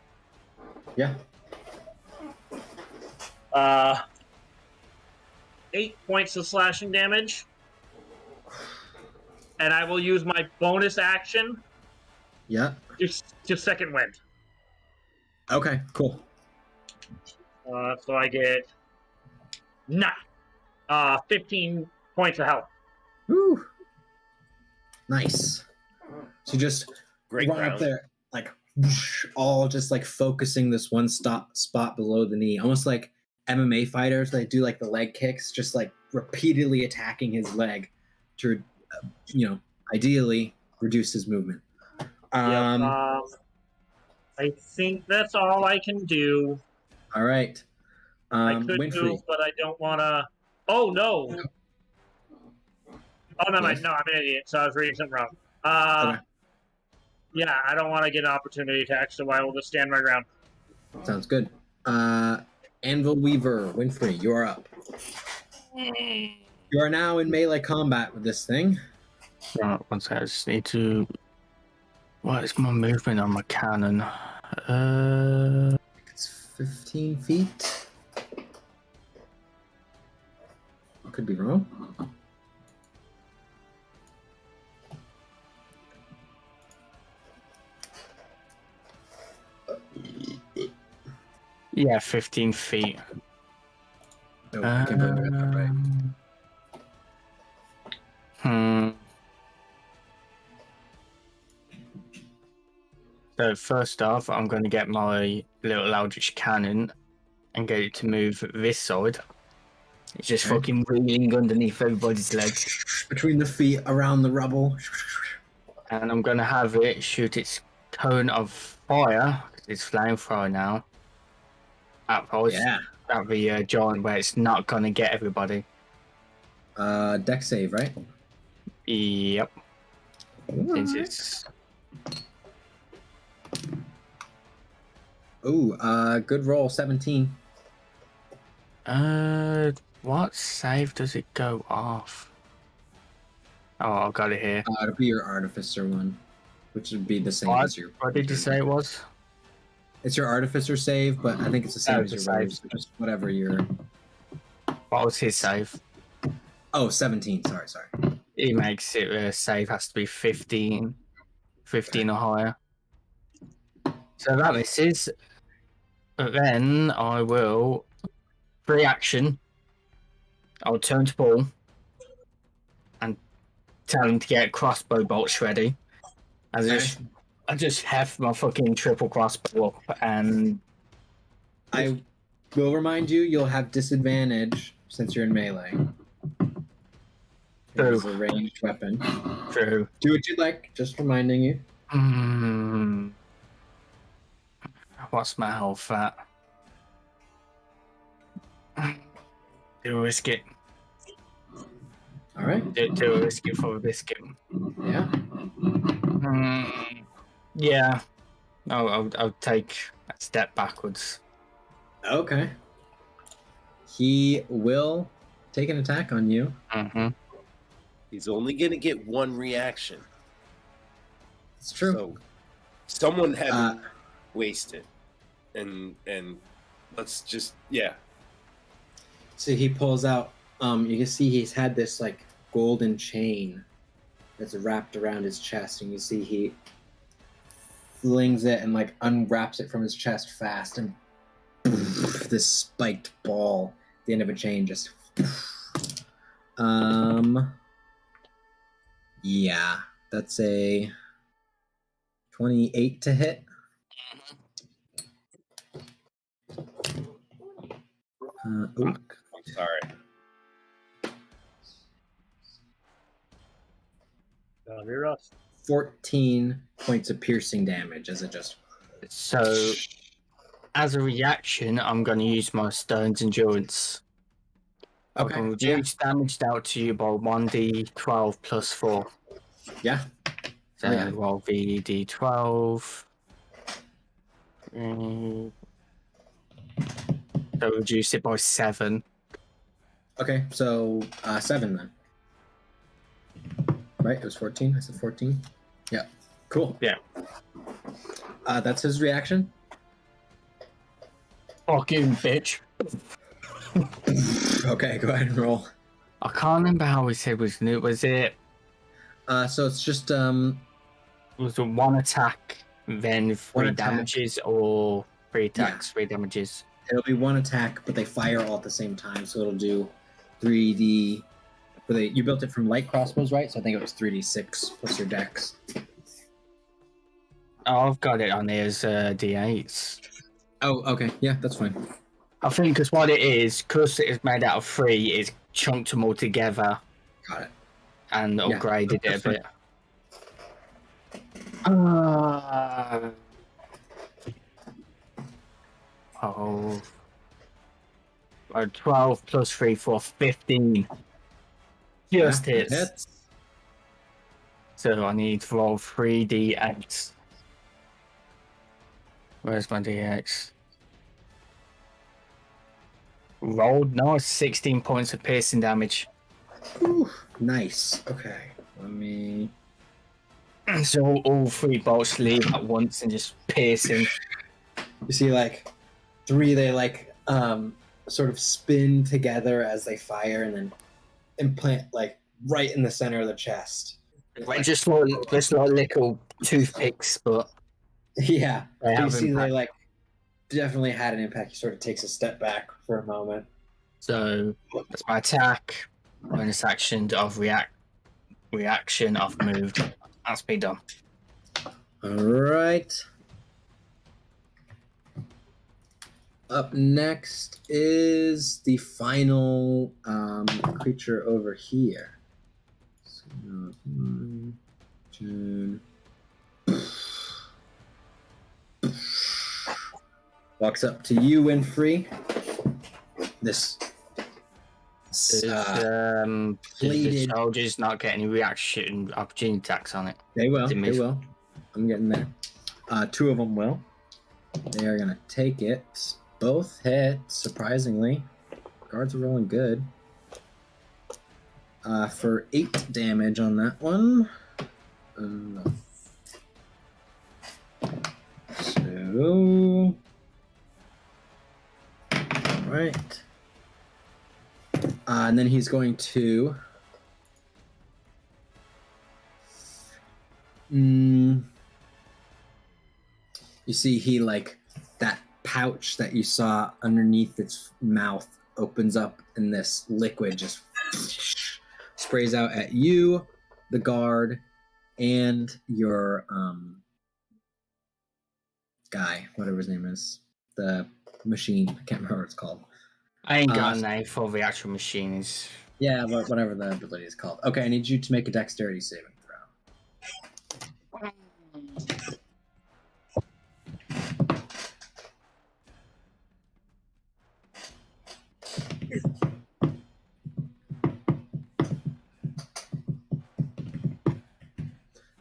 Speaker 1: Yeah.
Speaker 4: 8 points of slashing damage. And I will use my bonus action
Speaker 1: Yeah.
Speaker 4: to second wind.
Speaker 1: Okay. Cool.
Speaker 4: So I get 15 points of health.
Speaker 1: Woo. Nice. So you just
Speaker 3: Great
Speaker 1: run
Speaker 3: round.
Speaker 1: up there, like whoosh, all just like focusing this one spot below the knee, almost like MMA fighters. They do like the leg kicks, just like repeatedly attacking his leg to, ideally reduce his movement.
Speaker 4: I think that's all I can do.
Speaker 1: All right.
Speaker 4: I could
Speaker 1: Winfrey.
Speaker 4: move, but I don't want to. Oh, no. Oh, no,
Speaker 1: Yes.
Speaker 4: no, I'm an idiot, so I was reading something wrong.
Speaker 1: Okay.
Speaker 4: Yeah, I don't want to get an opportunity attack, so I will just stand my ground.
Speaker 1: Sounds good. Anvil Weaver, Winfrey, you are up. You are now in melee combat with this thing.
Speaker 5: Right, one second. I just need to. What is my movement on my cannon?
Speaker 1: It's 15 feet. Could be wrong.
Speaker 5: Yeah, 15 feet.
Speaker 1: No, I can't believe I got that right.
Speaker 5: So first off, I'm going to get my little Eldritch Cannon and get it to move this side. It's just
Speaker 1: Okay.
Speaker 5: fucking reeling underneath everybody's legs.
Speaker 1: Between the feet, around the rubble.
Speaker 5: And I'm going to have it shoot its cone of fire, 'cause it's flamethrower now, at the giant where it's not going to get everybody.
Speaker 1: Deck save, right?
Speaker 5: Yep. Since
Speaker 1: Alright.
Speaker 5: it's...
Speaker 1: Ooh, good roll, 17.
Speaker 5: What save does it go off? Oh, I got it here.
Speaker 1: It'll be your artificer one, which would be the same as your.
Speaker 5: What did you say it was?
Speaker 1: It's your artificer save, but I think it's the same as
Speaker 5: the
Speaker 1: your
Speaker 5: save.
Speaker 1: rogues, just whatever your.
Speaker 5: What was his save?
Speaker 1: Oh, 17. Sorry.
Speaker 5: He makes it save has to be 15 or higher. So that misses. But then I will free action. I'll turn to Paul and tell him to get crossbow bolts ready. I just have my fucking triple crossbow up, and
Speaker 1: I will remind you, you'll have disadvantage since you're in melee. It is a ranged weapon.
Speaker 5: True.
Speaker 1: Do what you'd like, just reminding you.
Speaker 5: What's my health at? Do a biscuit.
Speaker 1: All right.
Speaker 5: Do a biscuit for a biscuit.
Speaker 1: Yeah.
Speaker 5: Yeah. I'll take a step backwards.
Speaker 1: Okay. He will take an attack on you.
Speaker 5: Mm-hmm.
Speaker 3: He's only going to get one reaction.
Speaker 1: It's true.
Speaker 3: So someone had to waste it. And let's just, yeah.
Speaker 1: So he pulls out, you can see he's had this like golden chain that's wrapped around his chest, and you see he flings it and like unwraps it from his chest fast, and this spiked ball at the end of a chain just yeah, that's a 28 to hit.
Speaker 3: Fuck. I'm sorry.
Speaker 4: You're up.
Speaker 1: 14 points of piercing damage as it just...
Speaker 5: So, as a reaction, I'm going to use my Stone's Endurance. I can reduce damage dealt to you by 1d12 plus 4.
Speaker 1: Yeah.
Speaker 5: So, roll VD12. So, reduce it by 7.
Speaker 1: Okay, so 7 then. Right, it was 14. I said 14. Yeah. Cool.
Speaker 5: Yeah.
Speaker 1: That's his reaction.
Speaker 5: Fucking bitch.
Speaker 1: Okay, go ahead and roll.
Speaker 5: I can't remember how we said was new. Was it?
Speaker 1: So it's just
Speaker 5: Was it one attack, then 3
Speaker 1: attack.
Speaker 5: damages, or 3 attacks, 3 damages?
Speaker 1: It'll be 1 attack, but they fire all at the same time, so it'll do 3d. You built it from light crossbows, right? So I think it was 3d6 plus your dex.
Speaker 5: Oh, I've got it on here as d8s.
Speaker 1: Oh, okay. Yeah, that's fine.
Speaker 5: I think because what it is, because it's made out of 3, it's chunked them all together.
Speaker 1: Got it.
Speaker 5: And upgraded it a bit. Oh. 12 plus 3 for 15. Just hits. So I need to roll 3d8. Where's my d8? Rolled nice, 16 points of piercing damage.
Speaker 1: Ooh, nice. Okay, let me...
Speaker 5: So all 3 bolts leave at once and just piercing.
Speaker 1: You see, like, 3, they, like, sort of spin together as they fire and then implant, like, right in the center of the chest.
Speaker 5: Like, just like little toothpicks, but...
Speaker 1: Yeah, you see
Speaker 5: impact.
Speaker 1: they, like, definitely had an impact. He sort of takes a step back for a moment.
Speaker 5: So, that's my attack. Bonus action of reaction, I've moved. That's me done.
Speaker 1: Alright. Up next is the final creature over here. So, 1, 2. Walks up to you, Winfrey. This
Speaker 5: The
Speaker 1: plated.
Speaker 5: soldiers not get any reaction opportunity attacks on it.
Speaker 1: They will.
Speaker 5: Didn't
Speaker 1: They
Speaker 5: miss.
Speaker 1: will. I'm getting there. 2 of them will. They are gonna take it. Both hit. Surprisingly, guards are rolling good. For 8 damage on that one. So, all right. And then he's going to. You see, he like that pouch that you saw underneath its mouth opens up, and this liquid just sprays out at you, the guard, and your guy, whatever his name is, the machine. I can't remember what it's called.
Speaker 5: I ain't got a name for the actual machine. Is
Speaker 1: Yeah, but whatever the ability is called. Okay, I need you to make a dexterity saving throw.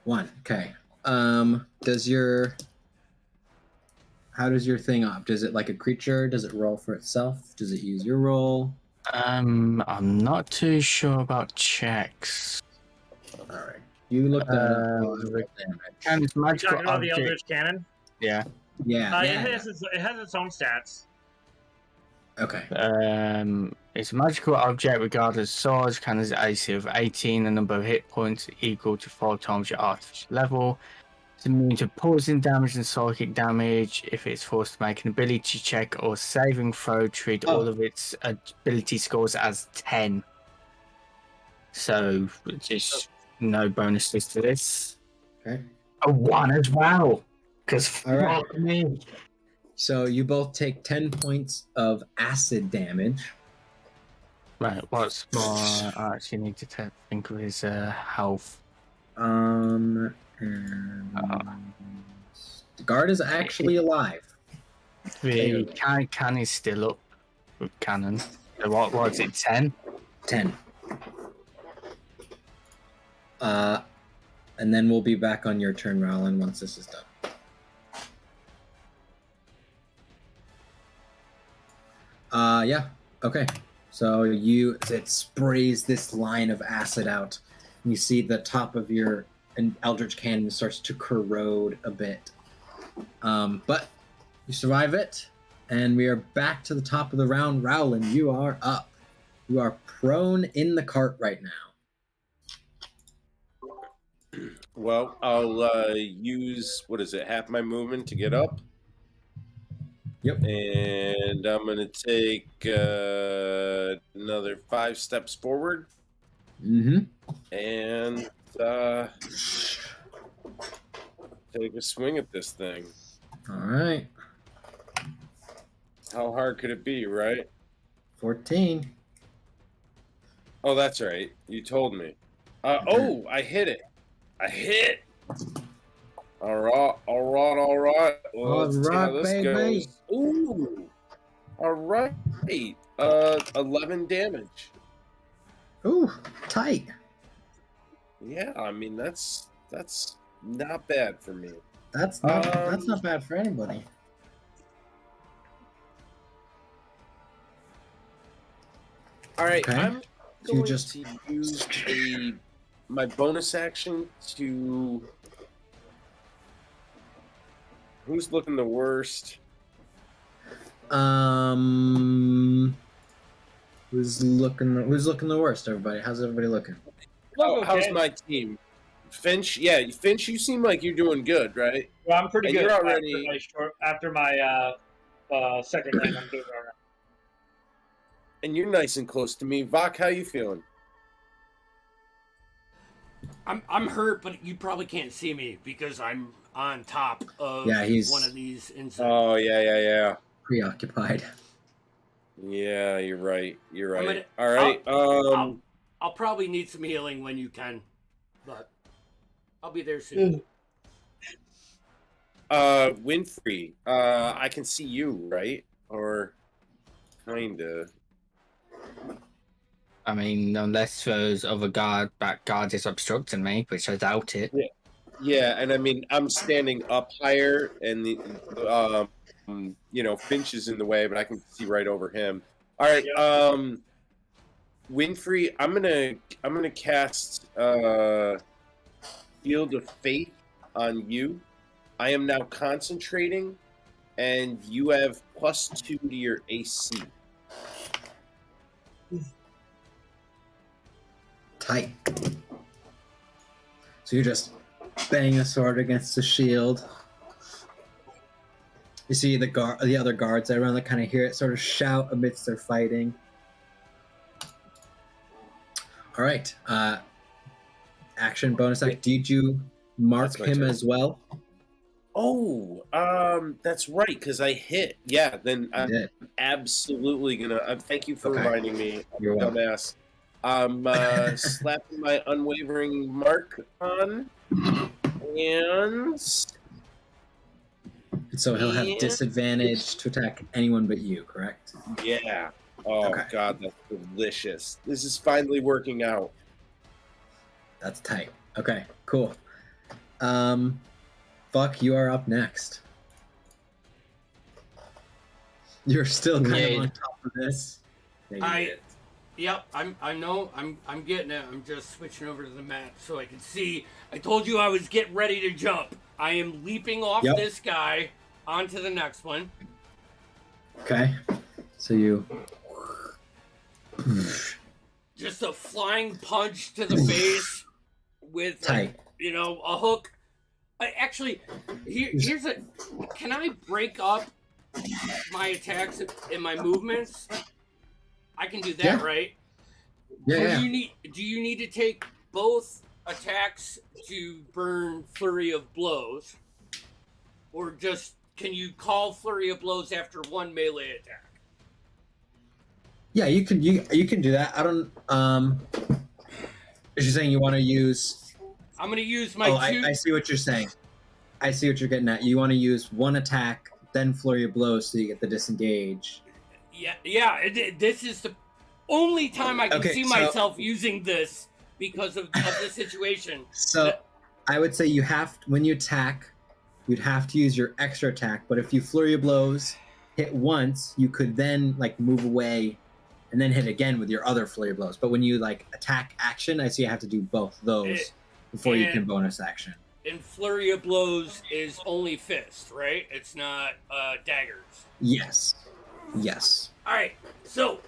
Speaker 1: One. Okay. How does your thing up? Does it like a creature? Does it roll for itself? Does it use your roll?
Speaker 5: I'm not too sure about checks.
Speaker 1: All right. You looked at
Speaker 5: And it's
Speaker 4: You
Speaker 5: magical
Speaker 4: talking about the
Speaker 5: object.
Speaker 4: Eldritch Cannon?
Speaker 5: Yeah.
Speaker 1: Yeah.
Speaker 4: It has its own stats.
Speaker 1: Okay.
Speaker 5: It's a magical object regardless of size, can has AC of 18, the number of hit points equal to 4 times your artificial level. It's immune to poison damage and psychic damage. If it's forced to make an ability check or saving throw, treat all of its ability scores as 10. So just no bonuses to this.
Speaker 1: Okay.
Speaker 5: A 1 as well. Because
Speaker 1: All right.
Speaker 5: fuck me.
Speaker 1: So you both take 10 points of acid damage.
Speaker 5: Right, what's more? I actually need to think of his health.
Speaker 1: And the guard is actually alive.
Speaker 5: The can is still up with cannon. So what was it? 10?
Speaker 1: 10. And then we'll be back on your turn, Rowland, once this is done. Yeah. Okay. So it sprays this line of acid out. You see the top of your Eldritch Cannon starts to corrode a bit. But you survive it, and we are back to the top of the round. Rowland, you are up. You are prone in the cart right now.
Speaker 3: Well, I'll use, what is it, half my movement to get up.
Speaker 1: Yep.
Speaker 3: And I'm going to take another 5 steps forward.
Speaker 1: Mm-hmm.
Speaker 3: And take a swing at this thing.
Speaker 1: All right.
Speaker 3: How hard could it be, right?
Speaker 1: 14.
Speaker 3: Oh, that's right. You told me. Oh, I hit it. I hit. All right. Well, let's see how this goes. Ooh. All right. 11 damage.
Speaker 1: Ooh, tight.
Speaker 3: Yeah, I mean that's not bad for me.
Speaker 1: That's not bad for anybody.
Speaker 3: All right,
Speaker 1: Okay.
Speaker 3: I'm
Speaker 1: So you
Speaker 3: going
Speaker 1: just
Speaker 3: to use my bonus action to. Who's looking the worst?
Speaker 1: Who's looking the worst? Everybody, how's everybody looking?
Speaker 3: Oh, how's
Speaker 4: Okay.
Speaker 3: my team? Finch, yeah, Finch, you seem like you're doing good, right?
Speaker 4: Well, I'm pretty
Speaker 3: And
Speaker 4: good.
Speaker 3: you're already-
Speaker 4: After my second lane, I'm doing all right.
Speaker 3: And you're nice and close to me. Vok, how you feeling?
Speaker 2: I'm hurt, but you probably can't see me because I'm on top of
Speaker 1: he's-
Speaker 2: one of these insects.
Speaker 3: Oh, yeah.
Speaker 1: Preoccupied.
Speaker 3: Yeah, you're right. You're
Speaker 2: I'm
Speaker 3: right.
Speaker 2: gonna-
Speaker 3: All right.
Speaker 2: I'll probably need some healing when you can, but I'll be there soon.
Speaker 3: Winfrey, I can see you, right? Or kinda.
Speaker 5: I mean, unless there's other guard is obstructing me, which I doubt it.
Speaker 3: Yeah, and I mean, I'm standing up higher, and Finch is in the way, but I can see right over him. All right,
Speaker 4: Yeah.
Speaker 3: Winfrey, I'm gonna cast Field of Faith on you. I am now concentrating, and you have +2 to your AC.
Speaker 1: Tight. So you just bang a sword against the shield. You see the other guards around that kind of hear it sort of shout amidst their fighting. All right. Action bonus act. Did you mark
Speaker 3: That's my
Speaker 1: him
Speaker 3: turn.
Speaker 1: as well?
Speaker 3: Oh, that's right, because I hit. Yeah, then
Speaker 1: You
Speaker 3: I'm
Speaker 1: did.
Speaker 3: absolutely gonna. Thank you for
Speaker 1: Okay.
Speaker 3: reminding me.
Speaker 1: You're welcome.
Speaker 3: Dumbass. I'm slapping my unwavering mark on, and
Speaker 1: So he'll have
Speaker 3: Yeah.
Speaker 1: disadvantage to attack anyone but you, correct?
Speaker 3: yeah. Oh
Speaker 1: Okay.
Speaker 3: God, that's delicious. This is finally working out.
Speaker 1: That's tight. Okay, cool. Fuck, you are up next. You're still kind of
Speaker 5: Yeah.
Speaker 1: on top of this. Yeah, you did.
Speaker 2: Yep, I know. I'm getting it. I'm just switching over to the map so I can see. I told you I was getting ready to jump. I am leaping off
Speaker 1: Yep.
Speaker 2: this guy onto the next one.
Speaker 1: Okay. So you.
Speaker 2: Just a flying punch to the face with,
Speaker 1: Tight.
Speaker 2: a hook. Actually, here's a. Can I break up my attacks and my movements? I can do that,
Speaker 1: Yeah.
Speaker 2: right?
Speaker 1: Yeah,
Speaker 2: Or
Speaker 1: yeah.
Speaker 2: do you need to take both attacks to burn Flurry of Blows? Or just can you call Flurry of Blows after one melee attack?
Speaker 1: Yeah, you can do that. I don't is you saying you want to use
Speaker 2: I'm gonna use my two.
Speaker 1: I see what you're saying. I see what you're getting at. You want to use one attack, then flurry of blows so you get the disengage.
Speaker 2: Yeah. This is the only time I can
Speaker 1: Okay,
Speaker 2: see
Speaker 1: so-
Speaker 2: myself using this because of the situation.
Speaker 1: So I would say when you attack, you'd have to use your extra attack, but if you flurry of blows, hit once, you could then move away and then hit again with your other flurry of blows. But when you attack action, I see you have to do both those before you can bonus action.
Speaker 2: And Flurry of Blows is only fist, right? It's not daggers.
Speaker 1: Yes.
Speaker 2: Alright, so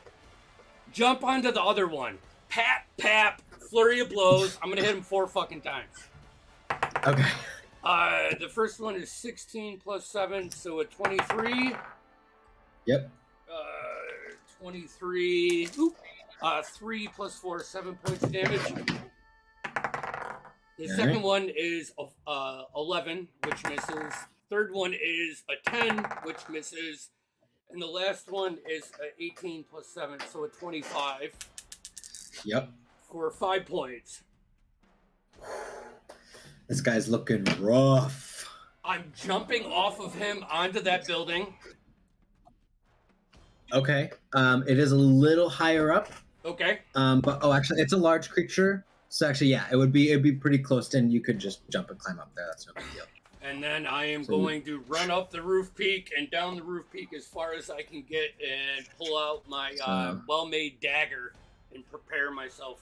Speaker 2: jump onto the other one. Pap, Flurry of Blows. I'm gonna hit him 4 fucking times.
Speaker 1: Okay.
Speaker 2: The first one is 16 plus 7, so a 23.
Speaker 1: Yep.
Speaker 2: 23. 3 plus 4, 7 points of damage. The second one is 11, which misses. Third one is a 10, which misses. And the last one is a 18 plus 7, so a 25.
Speaker 1: Yep.
Speaker 2: For 5 points.
Speaker 1: This guy's looking rough.
Speaker 2: I'm jumping off of him onto that building.
Speaker 1: Okay. It is a little higher up.
Speaker 2: Okay.
Speaker 1: But actually, it's a large creature. So actually, yeah, it'd be pretty close to, and you could just jump and climb up there. That's no big deal.
Speaker 2: And then I am going to run up the roof peak and down the roof peak as far as I can get and pull out my well-made dagger and prepare myself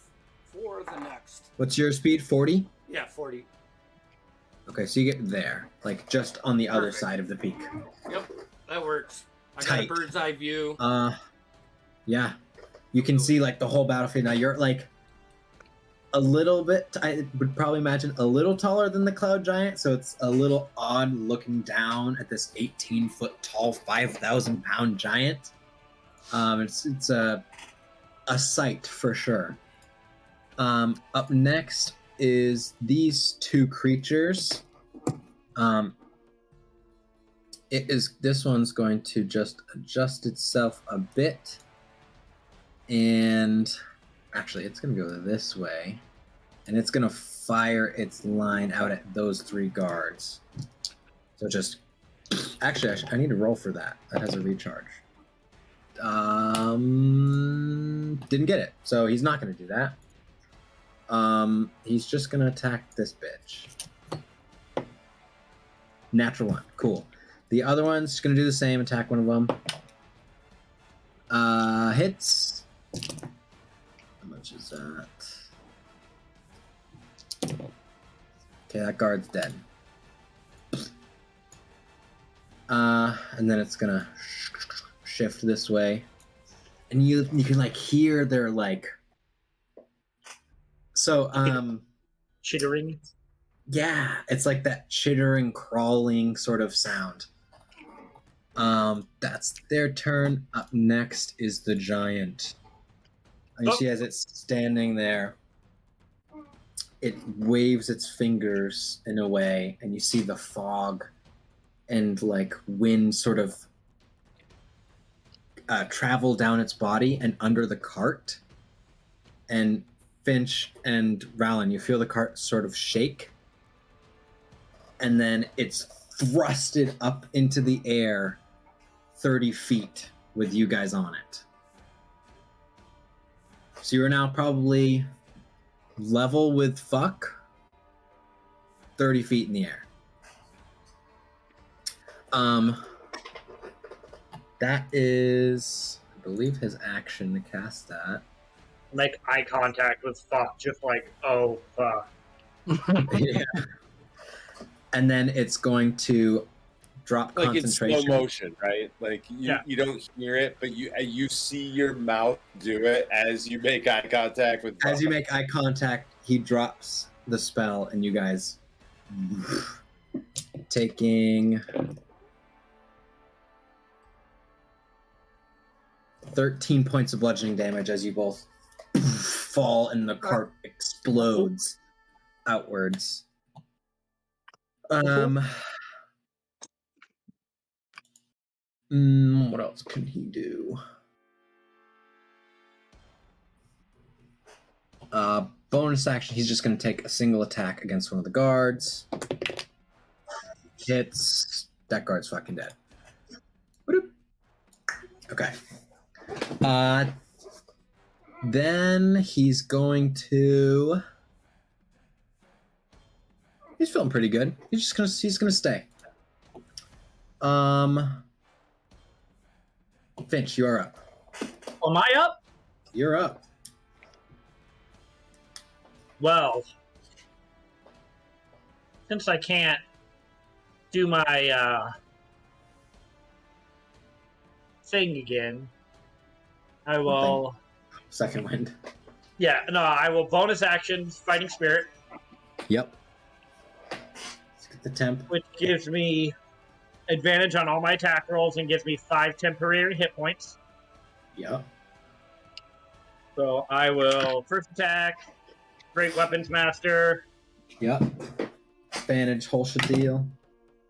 Speaker 2: for the next.
Speaker 1: What's your speed? 40?
Speaker 2: Yeah, 40.
Speaker 1: Okay, so you get there, just on the other
Speaker 2: Perfect.
Speaker 1: side of the peak.
Speaker 2: Yep, that works. I got
Speaker 1: Tight.
Speaker 2: a bird's eye view.
Speaker 1: Yeah. You can see the whole battlefield. Now you're a little bit, I would probably imagine a little taller than the cloud giant, so it's a little odd looking down at this 18-foot tall, 5,000-pound giant. It's a sight for sure. Up next is these two creatures. This one's going to just adjust itself a bit, and actually it's going to go this way, and it's going to fire its line out at those 3 guards. So just actually I need to roll for that. That has a recharge. Didn't get it, so he's not going to do that. He's just going to attack this bitch. Natural 1. Cool. The other one's going to do the same, attack one of them. Hits. How much is that? Okay, that guard's dead. And then it's going to shift this way. And you can hear their
Speaker 4: Chittering.
Speaker 1: yeah, it's that chittering, crawling sort of sound. That's their turn. Up next is the giant. And you see as it's standing there, it waves its fingers in a way, and you see the fog and like wind sort of travel down its body and under the cart. And Finch and Rowland, you feel the cart sort of shake, and then it's thrusted up into the air 30 feet with you guys on it. So you're now probably level with Fuck, 30 feet in the air. That is, I believe, his action to cast that.
Speaker 4: Make eye contact with Fuck, just like, oh, fuck.
Speaker 1: Yeah. And then it's going to drop
Speaker 3: like
Speaker 1: concentration.
Speaker 3: in slow motion, right? Like you don't hear it, but you see your mouth do it as you make eye contact with.
Speaker 1: As you make eye contact, he drops the spell, and you guys taking 13 points of bludgeoning damage as you both fall and the cart explodes outwards. What else can he do? Bonus action, he's just going to take a single attack against one of the guards. Hits. That guard's fucking dead. Okay. Then he's going to... He's feeling pretty good. He's gonna stay. Finch, you are up.
Speaker 4: Am I up?
Speaker 1: You're up.
Speaker 4: Well, since I can't do my thing again, I will...
Speaker 1: Second wind.
Speaker 4: Yeah, no, I will bonus action Fighting Spirit.
Speaker 1: Yep. Let's get the temp.
Speaker 4: Which gives me advantage on all my attack rolls and gives me 5 temporary hit points.
Speaker 1: Yep.
Speaker 4: So I will first attack, Great Weapons Master.
Speaker 1: Yep. Advantage, whole deal.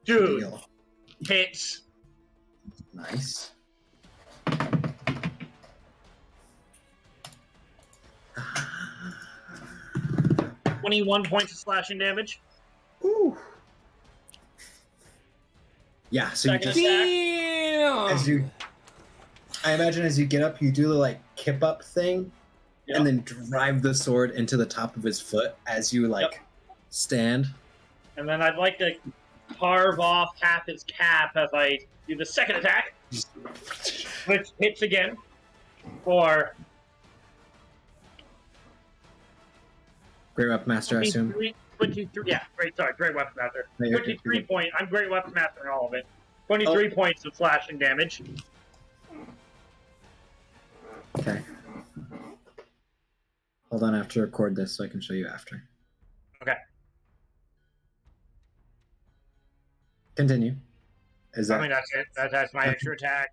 Speaker 4: Dude,
Speaker 1: Deal.
Speaker 4: hits.
Speaker 1: Nice.
Speaker 4: 21 points of slashing damage.
Speaker 1: Ooh. Yeah, so
Speaker 4: Second
Speaker 1: you
Speaker 4: attack.
Speaker 2: Damn!
Speaker 1: I imagine as you get up, you do the like kip up thing,
Speaker 4: Yep.
Speaker 1: and then drive the sword into the top of his foot as you like stand.
Speaker 4: And then I'd like to carve off half his cap as I do the second attack, which hits again for
Speaker 1: Great Weapon Master, I assume.
Speaker 4: 23, yeah, Great Weapon Master.
Speaker 1: No, you're
Speaker 4: 23
Speaker 1: good.
Speaker 4: points. I'm Great Weapon Master in all of it. 23 points of slashing damage.
Speaker 1: Okay. Hold on, I have to record this so I can show you after.
Speaker 4: Okay.
Speaker 1: Continue. Is that...
Speaker 4: I mean, that's it. That's my extra attack.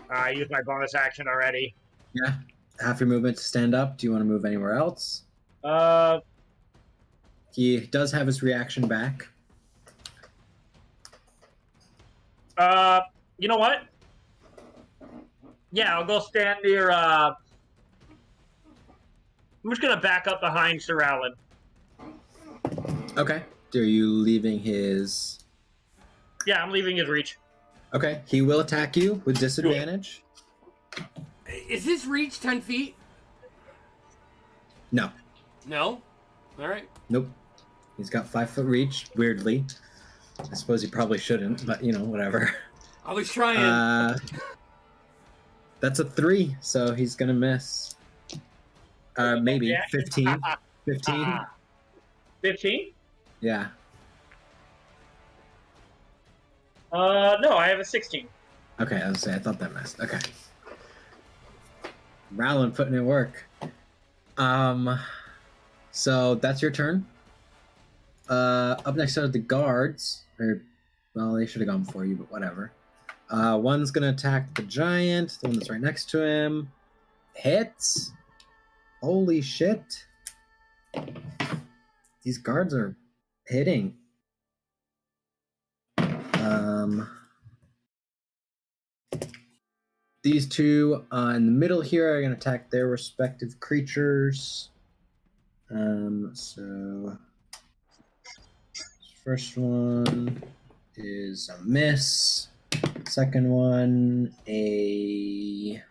Speaker 4: I used my bonus action already.
Speaker 1: Yeah. Half your movement to stand up. Do you want to move anywhere else? He does have his reaction back.
Speaker 4: You know what? Yeah, I'll go stand near, I'm just gonna back up behind Sir Alan.
Speaker 1: Okay. Are you leaving his...
Speaker 4: Yeah, I'm leaving his reach.
Speaker 1: Okay. He will attack you with disadvantage.
Speaker 2: Is his reach 10 feet?
Speaker 1: No.
Speaker 2: No? Alright.
Speaker 1: Nope. He's got 5-foot reach, weirdly. I suppose he probably shouldn't, but, you know, whatever.
Speaker 2: I was trying.
Speaker 1: That's a 3, so he's going to miss. Maybe.
Speaker 4: Yeah.
Speaker 1: 15. 15?
Speaker 4: 15?
Speaker 1: Yeah.
Speaker 4: No, I have a 16.
Speaker 1: Okay, I was say I thought that missed. Okay. Rowland putting in work. So that's your turn. Up next are the guards. Or, well, they should have gone before you, but whatever. One's gonna attack the giant. The one that's right next to him hits. Holy shit! These guards are hitting. These two in the middle here are going to attack their respective creatures. So first one is a miss. Second one, a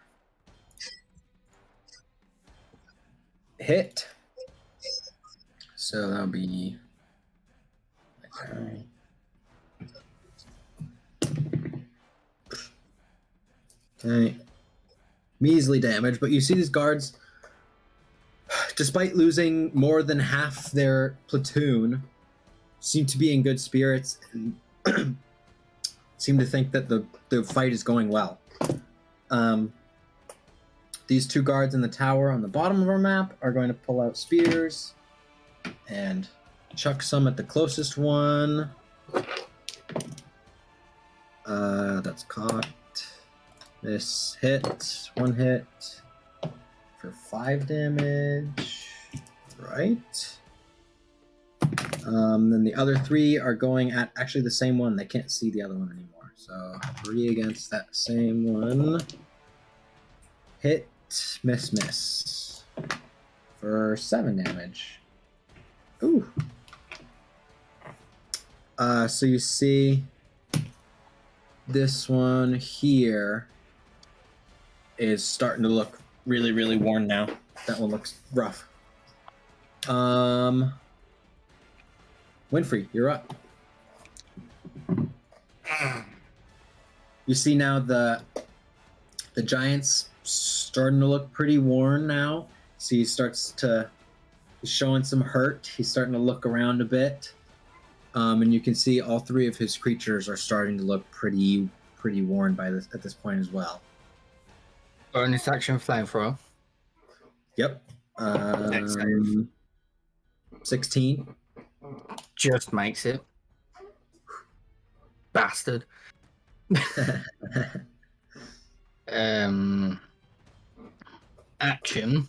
Speaker 1: hit. So that'll be okay. Measly damage, but you see these guards, despite losing more than half their platoon, seem to be in good spirits and seem to think that the fight is going well. These two guards in the tower on the bottom of our map are going to pull out spears and chuck some at the closest one. That's caught. This hit, one hit for 5 damage. Right. Then the other 3 are going at actually the same one. They can't see the other one anymore. So 3 against that same one. Hit, miss. For 7 damage. Ooh. So you see this one here is starting to look really, really worn now. That one looks rough. Winfrey, you're up. You see now the giant's starting to look pretty worn now. So he's showing some hurt. He's starting to look around a bit. And you can see all 3 of his creatures are starting to look pretty worn at this point as well.
Speaker 5: Bonus action flamethrower.
Speaker 1: Yep. 16.
Speaker 5: Just makes it. Bastard. Action.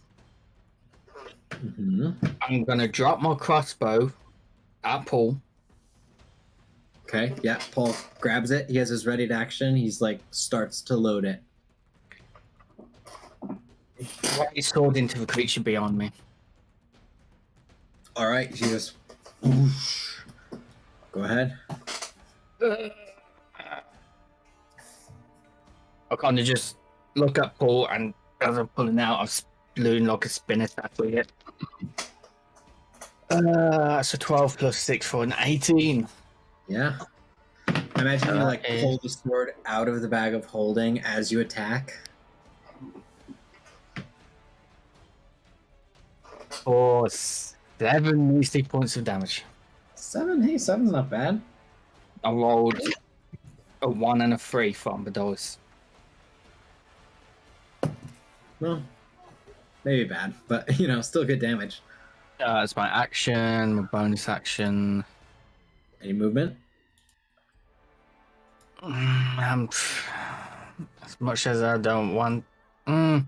Speaker 1: Mm-hmm.
Speaker 5: I'm gonna drop my crossbow at Paul.
Speaker 1: Okay, yeah, Paul grabs it. He has his ready to action. He's starts to load it.
Speaker 5: Right his sword into the creature beyond me.
Speaker 1: All right, he just whoosh. Go ahead.
Speaker 5: I kind of just look at Paul, and as I'm pulling out, I'm spewing like a spinner attack with it. That's a 12 plus 6 for an 18.
Speaker 1: Yeah. I imagine you pull the sword out of the bag of holding as you attack.
Speaker 5: For 7 measly points of damage.
Speaker 1: 7? Hey, 7's not bad.
Speaker 5: I rolled a 1 and a 3 from the dice.
Speaker 1: Well, maybe bad, but still good damage.
Speaker 5: It's my action, my bonus action.
Speaker 1: Any movement?
Speaker 5: As much as I don't want, I'll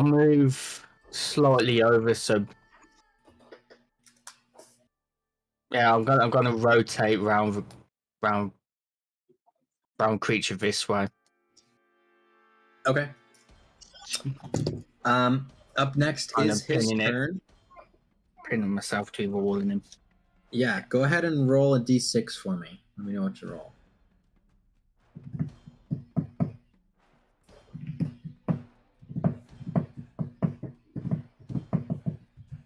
Speaker 5: move slightly over. So yeah, I'm gonna rotate round creature this way.
Speaker 1: Okay. Up next is his turn.
Speaker 5: Pinning myself to the wall in him.
Speaker 1: Yeah, go ahead and roll a d6 for me. Let me know what you roll.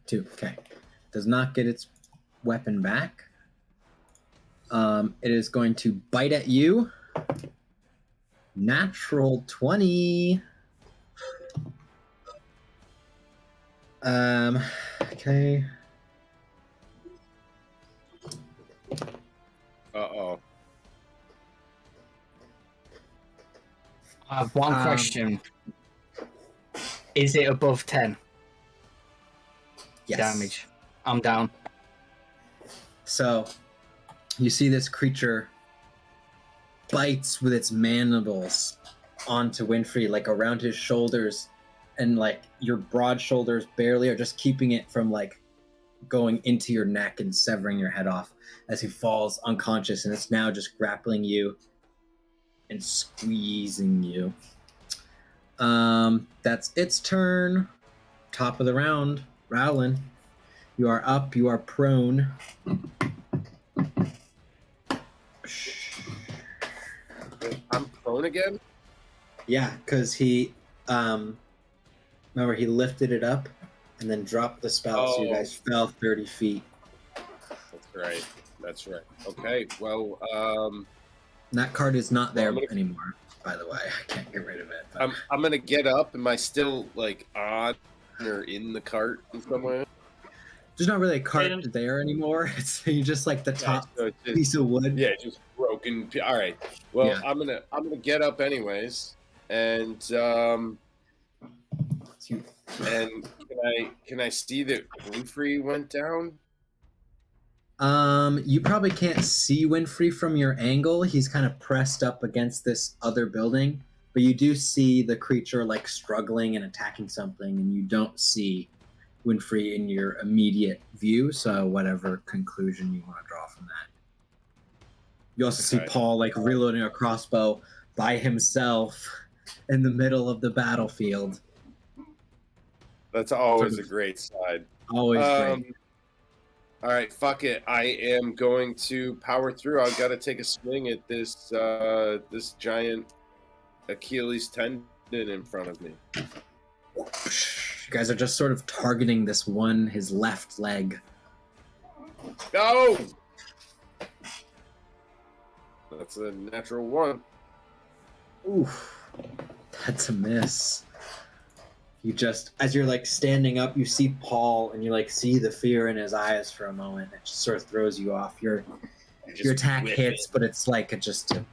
Speaker 1: Two. Okay. Does not get its weapon back. It is going to bite at you. Natural 20. Okay.
Speaker 3: Uh-oh.
Speaker 5: I have one question. Is it above 10
Speaker 1: Yes.
Speaker 5: damage? I'm down.
Speaker 1: So, you see this creature bites with its mandibles onto Winfrey, like around his shoulders, and like your broad shoulders barely are just keeping it from like going into your neck and severing your head off as he falls unconscious, and it's now just grappling you and squeezing you. That's its turn. Top of the round. Rowlin, you are up. You are prone.
Speaker 3: I'm prone again?
Speaker 1: Yeah, because he, remember, he lifted it up and then dropped the spell, so you guys fell 30 feet.
Speaker 3: That's right. Okay, well,
Speaker 1: that card is not there anymore, by the way. I can't get rid of it. But...
Speaker 3: I'm going to get up. Am I still, like, on or in the cart in some way?
Speaker 1: There's not really a cart there anymore. It's you just like the top piece of wood.
Speaker 3: Yeah, just broken. All right. Well, yeah. I'm gonna get up anyways, and can I see that Winfrey went down?
Speaker 1: You probably can't see Winfrey from your angle. He's kind of pressed up against this other building, but you do see the creature like struggling and attacking something, and you don't see Winfrey in your immediate view, so whatever conclusion you want to draw from that. You also see Paul like reloading a crossbow by himself in the middle of the battlefield.
Speaker 3: That's always a great side.
Speaker 1: Always great.
Speaker 3: All right, fuck it. I am going to power through. I've got to take a swing at this this giant Achilles tendon in front of me.
Speaker 1: You guys are just sort of targeting this one, his left leg.
Speaker 3: Go! That's a natural one.
Speaker 1: Oof. That's a miss. You just, as you're like standing up, you see Paul and you like see the fear in his eyes for a moment. It just sort of throws you off. Your attack hits, but it's like just a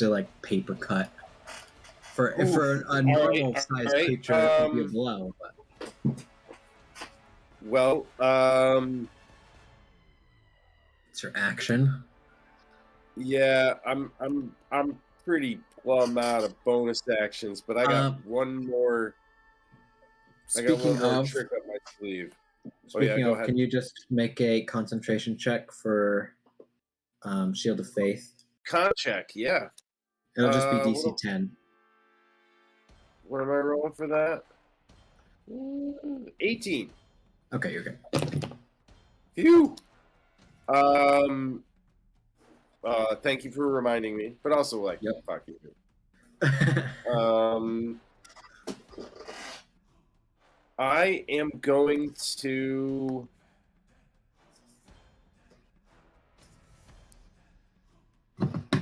Speaker 1: like paper cut. For a normal sized creature, it would be a blow. But...
Speaker 3: Well,
Speaker 1: it's your action.
Speaker 3: Yeah, I'm pretty plumb out of bonus actions, but I got one more. I got one more trick up my sleeve.
Speaker 1: Speaking of, can you just make a concentration check for Shield of Faith?
Speaker 3: Con check, yeah.
Speaker 1: It'll just be DC 10.
Speaker 3: What am I rolling for that? 18.
Speaker 1: Okay, you're good.
Speaker 3: Phew. Thank you for reminding me, but also like, fuck you. I am going to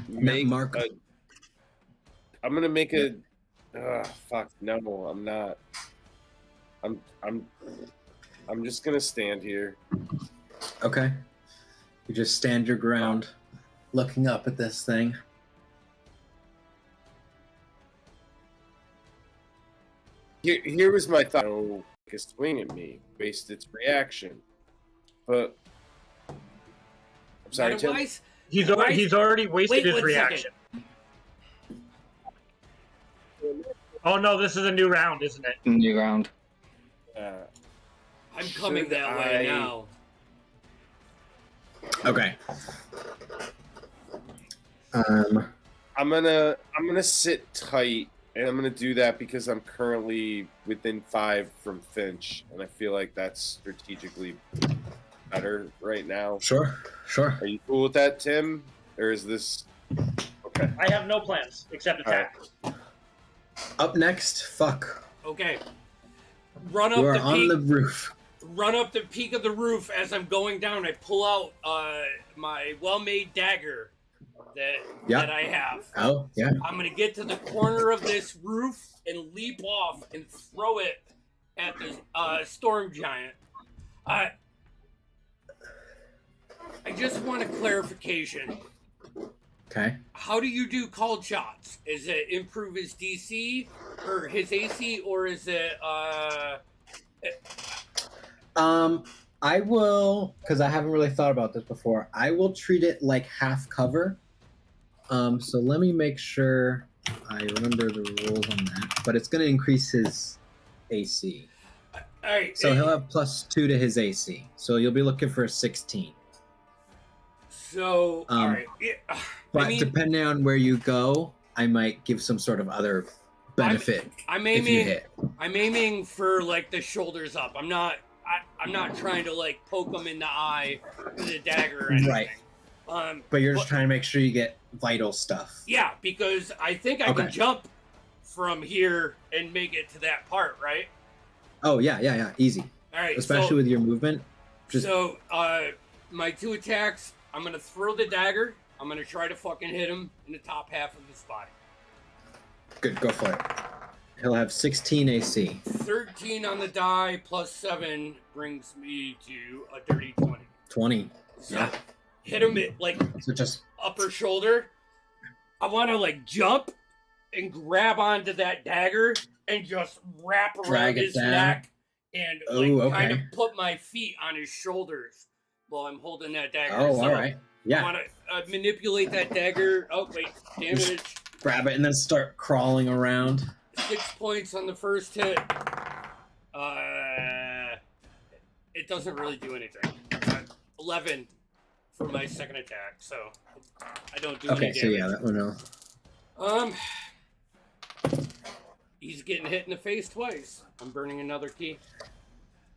Speaker 3: make I'm gonna make a. Fuck no, I'm not. I'm just gonna stand here.
Speaker 1: Okay. You just stand your ground, looking up at this thing.
Speaker 3: Here was my thought. Oh, take a swing at me, waste its reaction. But I'm sorry, Tim.
Speaker 4: He's already wasted his reaction. Oh no, this is a new round, isn't it?
Speaker 5: New round.
Speaker 2: I'm coming that way now.
Speaker 1: Okay.
Speaker 3: I'm gonna sit tight, and I'm gonna do that because I'm currently within 5 from Finch, and I feel like that's strategically better right now.
Speaker 1: Sure.
Speaker 3: Are you cool with that, Tim? Or is this okay?
Speaker 4: I have no plans except attack.
Speaker 1: Right. Up next, fuck.
Speaker 2: Okay. Run up
Speaker 1: you are
Speaker 2: the
Speaker 1: on
Speaker 2: peak.
Speaker 1: The roof.
Speaker 2: Run up the peak of the roof as I'm going down. I pull out my well-made dagger that I have.
Speaker 1: Oh, yeah.
Speaker 2: I'm going to get to the corner of this roof and leap off and throw it at the storm giant. I just want a clarification.
Speaker 1: Okay.
Speaker 2: How do you do cold shots? Is it improve his DC or his AC, or is it
Speaker 1: I will, because I haven't really thought about this before, I will treat it like half cover. So let me make sure I remember the rules on that. But it's going to increase his AC.
Speaker 2: All right.
Speaker 1: So he'll have +2 to his AC. So you'll be looking for a 16.
Speaker 2: So, all right.
Speaker 1: But depending on where you go, I might give some sort of other benefit
Speaker 2: I'm
Speaker 1: if you
Speaker 2: aiming.
Speaker 1: hit.
Speaker 2: I'm aiming for like the shoulders up. I'm not trying to like poke him in the eye with a dagger or anything.
Speaker 1: Right. But you're just trying to make sure you get vital stuff.
Speaker 2: Yeah, because I think I can jump from here and make it to that part, right?
Speaker 1: Oh yeah, easy.
Speaker 2: All right,
Speaker 1: especially with your movement.
Speaker 2: So, my 2 attacks. I'm gonna throw the dagger. I'm gonna try to fucking hit him in the top half of his body.
Speaker 1: Good, go for it. He'll have 16 AC.
Speaker 2: 13 on the die plus 7 brings me to a dirty 20.
Speaker 1: 20.
Speaker 2: So,
Speaker 1: yeah.
Speaker 2: Hit him at like
Speaker 1: so just
Speaker 2: upper shoulder. I want to like jump and grab onto that dagger and just wrap around his neck and kind of put my feet on his shoulders while I'm holding that dagger.
Speaker 1: Oh, all right. Yeah.
Speaker 2: I want to manipulate that dagger. Oh, wait. Damage.
Speaker 1: Grab it and then start crawling around.
Speaker 2: 6 points on the first hit. It doesn't really do anything. 11 for my second attack, so I don't do any damage.
Speaker 1: Okay, so yeah, that one will.
Speaker 2: He's getting hit in the face twice. I'm burning another key.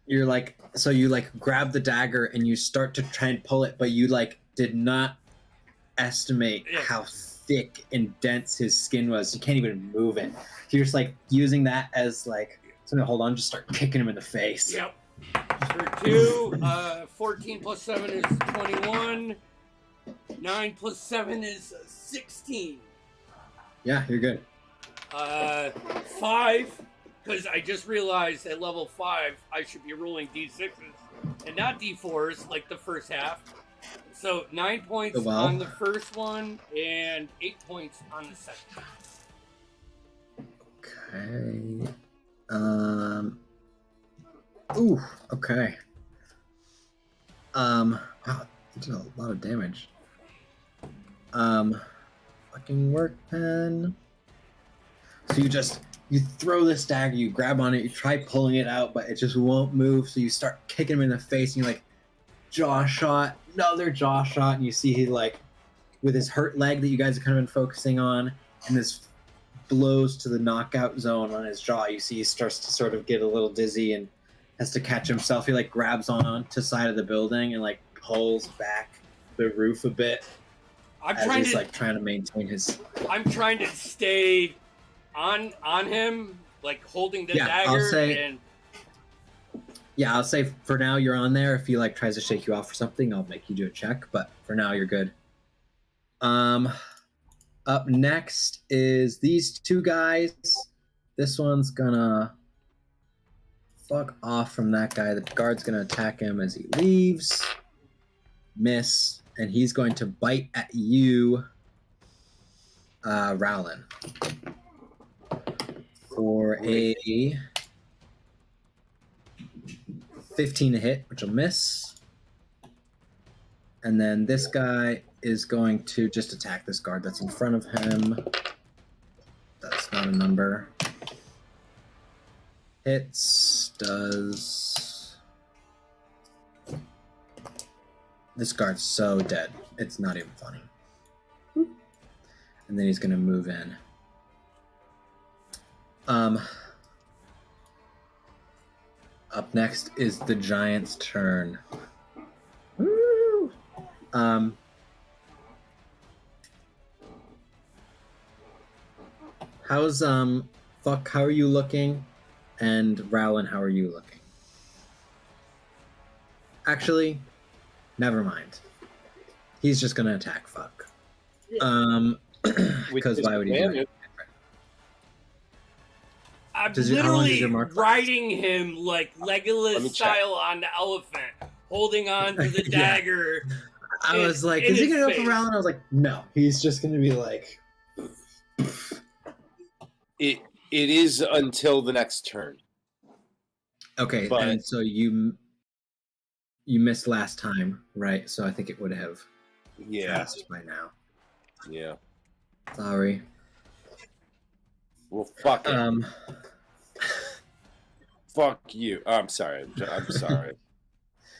Speaker 1: You're like, so you like grab the dagger and you start to try and pull it, but you like did not estimate how thick and dense his skin was. You can't even move it. So you're just like using that as like, so no, hold on, just start kicking him in the face.
Speaker 2: Yep. For 2, 14 plus 7 is 21. 9 plus 7 is 16.
Speaker 1: Yeah, you're good.
Speaker 2: 5, because I just realized at level 5 I should be rolling d6s and not d4s like the first half. So 9 points on the first one and 8 points on the second.
Speaker 1: Okay. Ooh, okay. Wow, you did a lot of damage. Fucking work pen. So you throw this dagger, you grab on it, you try pulling it out, but it just won't move, so you start kicking him in the face, and you like jaw shot, another jaw shot, and you see he like, with his hurt leg that you guys have kind of been focusing on, and this blows to the knockout zone on his jaw, you see he starts to sort of get a little dizzy and has to catch himself. He like grabs on to the side of the building and like pulls back the roof a bit. Trying to maintain his.
Speaker 2: I'm trying to stay on him, like holding the dagger.
Speaker 1: I'll say for now you're on there. If he like tries to shake you off or something, I'll make you do a check. But for now you're good. Up next is these 2 guys. This one's gonna fuck off from that guy. The guard's gonna attack him as he leaves. Miss, and he's going to bite at you, Rowlin. For a 15 to hit, which will miss. And then this guy is going to just attack this guard that's in front of him. That's not a number. Hits, does... This guard's so dead. It's not even funny. And then he's going to move in. Up next is the giant's turn. Woo! How's Fuck, how are you looking? And Rowlin, how are you looking? Actually, never mind. He's just gonna attack Fuck. Because why would he do it?
Speaker 2: I'm literally riding him like Legolas style on the elephant, holding on to the dagger.
Speaker 1: I was like, is he gonna go for Rowlin? I was like, no, he's just gonna be like.
Speaker 3: It is until the next turn.
Speaker 1: Okay, but, and so you missed last time, right? So I think it would have passed by now.
Speaker 3: Yeah.
Speaker 1: Sorry.
Speaker 3: Well, fuck it.
Speaker 1: Um,
Speaker 3: Fuck you. I'm sorry. I'm sorry.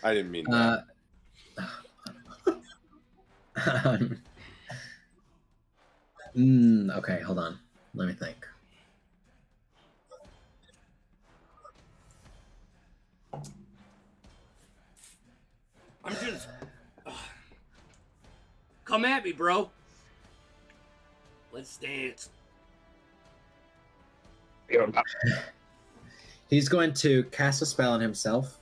Speaker 3: I didn't mean that.
Speaker 1: Okay, hold on. Let me think.
Speaker 2: I'm just... Come at me, bro. Let's dance.
Speaker 1: He's going to cast a spell on himself.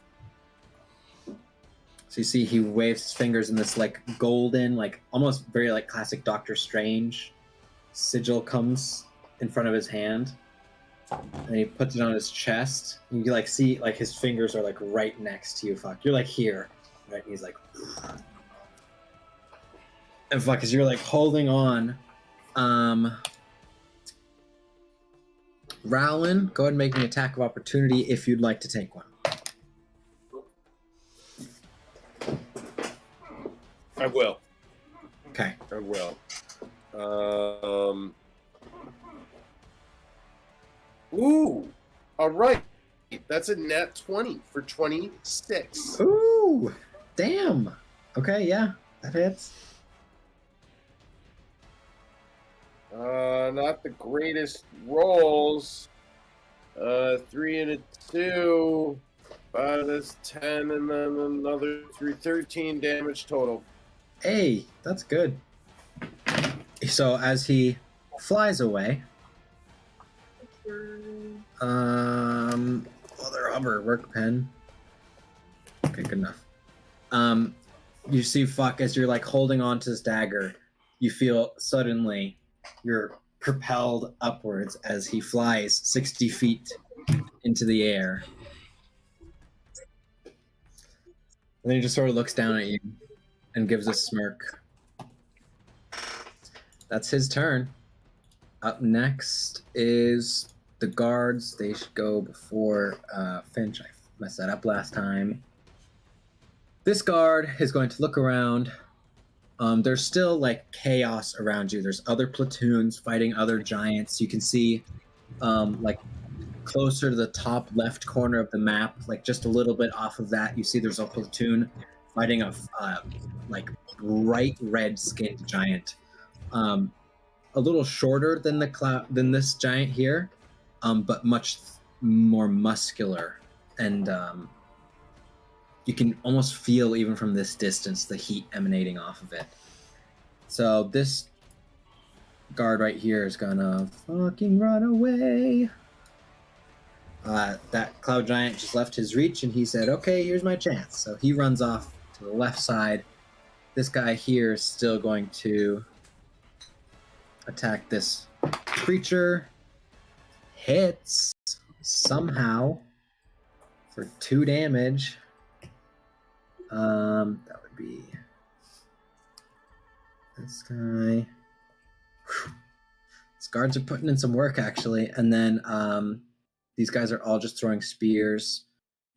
Speaker 1: So you see he waves his fingers in this like golden, like almost very like classic Doctor Strange sigil comes in front of his hand. And he puts it on his chest. You can like see like his fingers are like right next to you, fuck. You're like here. Right? He's like and fuck, as you're like holding on. Rowlin, go ahead and make an attack of opportunity if you'd like to take one.
Speaker 3: I will.
Speaker 1: Okay.
Speaker 3: I will. Ooh. All right. That's a nat 20 for 26.
Speaker 1: Ooh, damn. Okay, yeah, that hits.
Speaker 3: Not the greatest rolls. 3 and a 2. 5 is 10, and then another 3, 13 damage total.
Speaker 1: Hey, that's good. So as he flies away, other hover work pen. Okay, good enough. You see, fuck, as you're like holding on to this dagger, you feel suddenly you're propelled upwards as he flies 60 feet into the air. And then he just sort of looks down at you and gives a smirk. That's his turn. Up next is the guards. They should go before Finch. I messed that up last time. This guard is going to look around. There's still like chaos around you. There's other platoons fighting other giants. You can see like closer to the top left corner of the map, like just a little bit off of that, you see there's a platoon fighting a like bright red skinned giant. A little shorter than than this giant here, but much more muscular, and you can almost feel even from this distance the heat emanating off of it. So this guard right here is gonna fucking run away. That cloud giant just left his reach, and he said, "Okay, here's my chance." So he runs off to the left side. This guy here is still going to attack this creature. Hits somehow for 2 damage. That would be this guy. Whew. These guards are putting in some work, actually. And then these guys are all just throwing spears.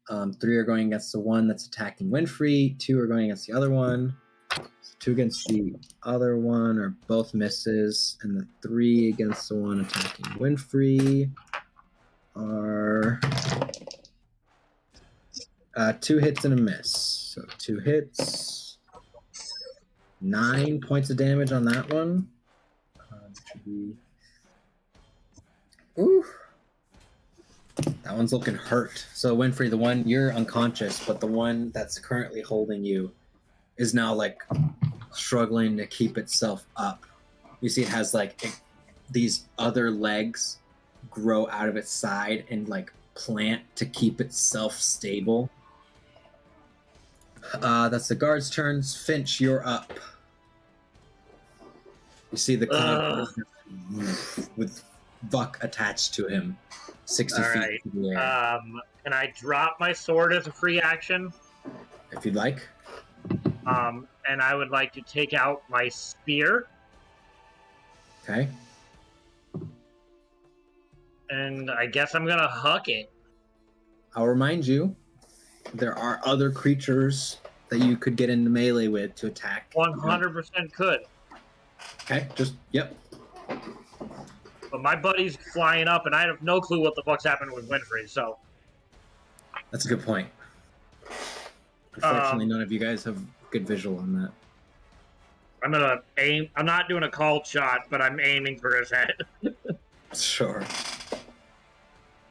Speaker 1: 3 are going against the one that's attacking Winfrey. 2 are going against the other one. So 2 against the other one are both misses. And the 3 against the one attacking Winfrey are 2 hits and a miss. So 2 hits. 9 points of damage on that one. Should be... Ooh. That one's looking hurt. So Winfrey, the one you're unconscious, but the one that's currently holding you is now like struggling to keep itself up. You see it has like these other legs grow out of its side and like plant to keep itself stable. That's the guard's turns. Finch, you're up. You see the cloud with Buck attached to him. 60 feet
Speaker 4: right.
Speaker 1: in the air.
Speaker 4: Can I drop my sword as a free action?
Speaker 1: If you'd like.
Speaker 4: And I would like to take out my spear.
Speaker 1: Okay.
Speaker 4: And I guess I'm gonna huck it.
Speaker 1: I'll remind you, there are other creatures that you could get into melee with to attack.
Speaker 4: 100% could.
Speaker 1: Okay, just, yep.
Speaker 4: But my buddy's flying up, and I have no clue what the fuck's happening with Winfrey. So
Speaker 1: That's a good point. Unfortunately, none of you guys have good visual on that.
Speaker 4: I'm gonna aim. I'm not doing a called shot, but I'm aiming for his head.
Speaker 1: Sure. I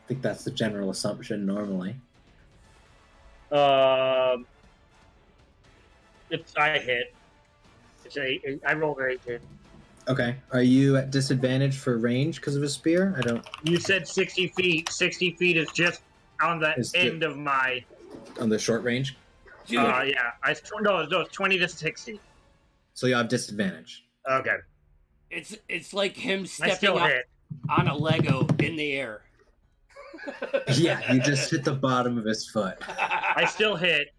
Speaker 1: think that's the general assumption normally.
Speaker 4: I hit. It's I rolled an 18.
Speaker 1: Okay. Are you at disadvantage for range because of a spear? I don't.
Speaker 4: You said 60 feet. 60 feet is just on the end of my.
Speaker 1: On the short range?
Speaker 4: Yeah. No, it's 20 to 60.
Speaker 1: So you have disadvantage.
Speaker 4: Okay.
Speaker 2: It's like him
Speaker 4: I
Speaker 2: stepping
Speaker 4: still
Speaker 2: up
Speaker 4: hit.
Speaker 2: on a Lego in the air.
Speaker 1: Yeah, you just hit the bottom of his foot.
Speaker 4: I still hit.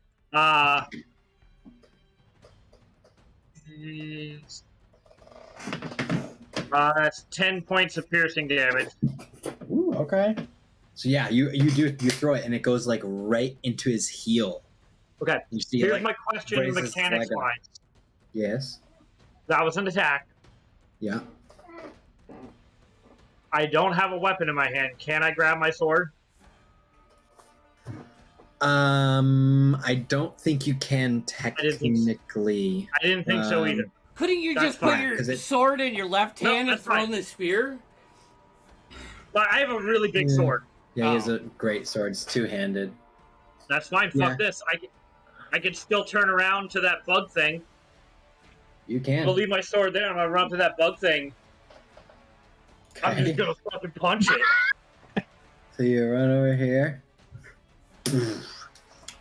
Speaker 4: That's 10 points of piercing damage.
Speaker 1: Ooh, okay. So yeah, you throw it and it goes like right into his heel.
Speaker 4: Okay.
Speaker 1: You see
Speaker 4: Here's
Speaker 1: like,
Speaker 4: my question,
Speaker 1: raises
Speaker 4: mechanics
Speaker 1: flag up.
Speaker 4: wise.
Speaker 1: Yes.
Speaker 4: That was an attack.
Speaker 1: Yeah.
Speaker 4: I don't have a weapon in my hand. Can I grab my sword?
Speaker 1: I don't think you can technically.
Speaker 4: I didn't think so either.
Speaker 2: Couldn't you
Speaker 4: That's
Speaker 2: just put
Speaker 4: fine,
Speaker 2: your
Speaker 1: 'cause it-
Speaker 2: sword in your left
Speaker 4: No,
Speaker 2: hand and
Speaker 4: that's
Speaker 2: throw
Speaker 4: fine.
Speaker 2: in the spear?
Speaker 4: But I have a really big
Speaker 1: Yeah.
Speaker 4: sword.
Speaker 1: Yeah, he has
Speaker 2: Oh.
Speaker 1: a great sword. It's two-handed.
Speaker 4: That's fine.
Speaker 1: Yeah.
Speaker 4: Fuck this. I can still turn around to that bug thing.
Speaker 1: You
Speaker 4: I'm
Speaker 1: can.
Speaker 4: gonna leave my sword there. I'm gonna run to that bug thing. I'm
Speaker 1: Okay.
Speaker 4: just gonna fucking punch it.
Speaker 1: So you run over here.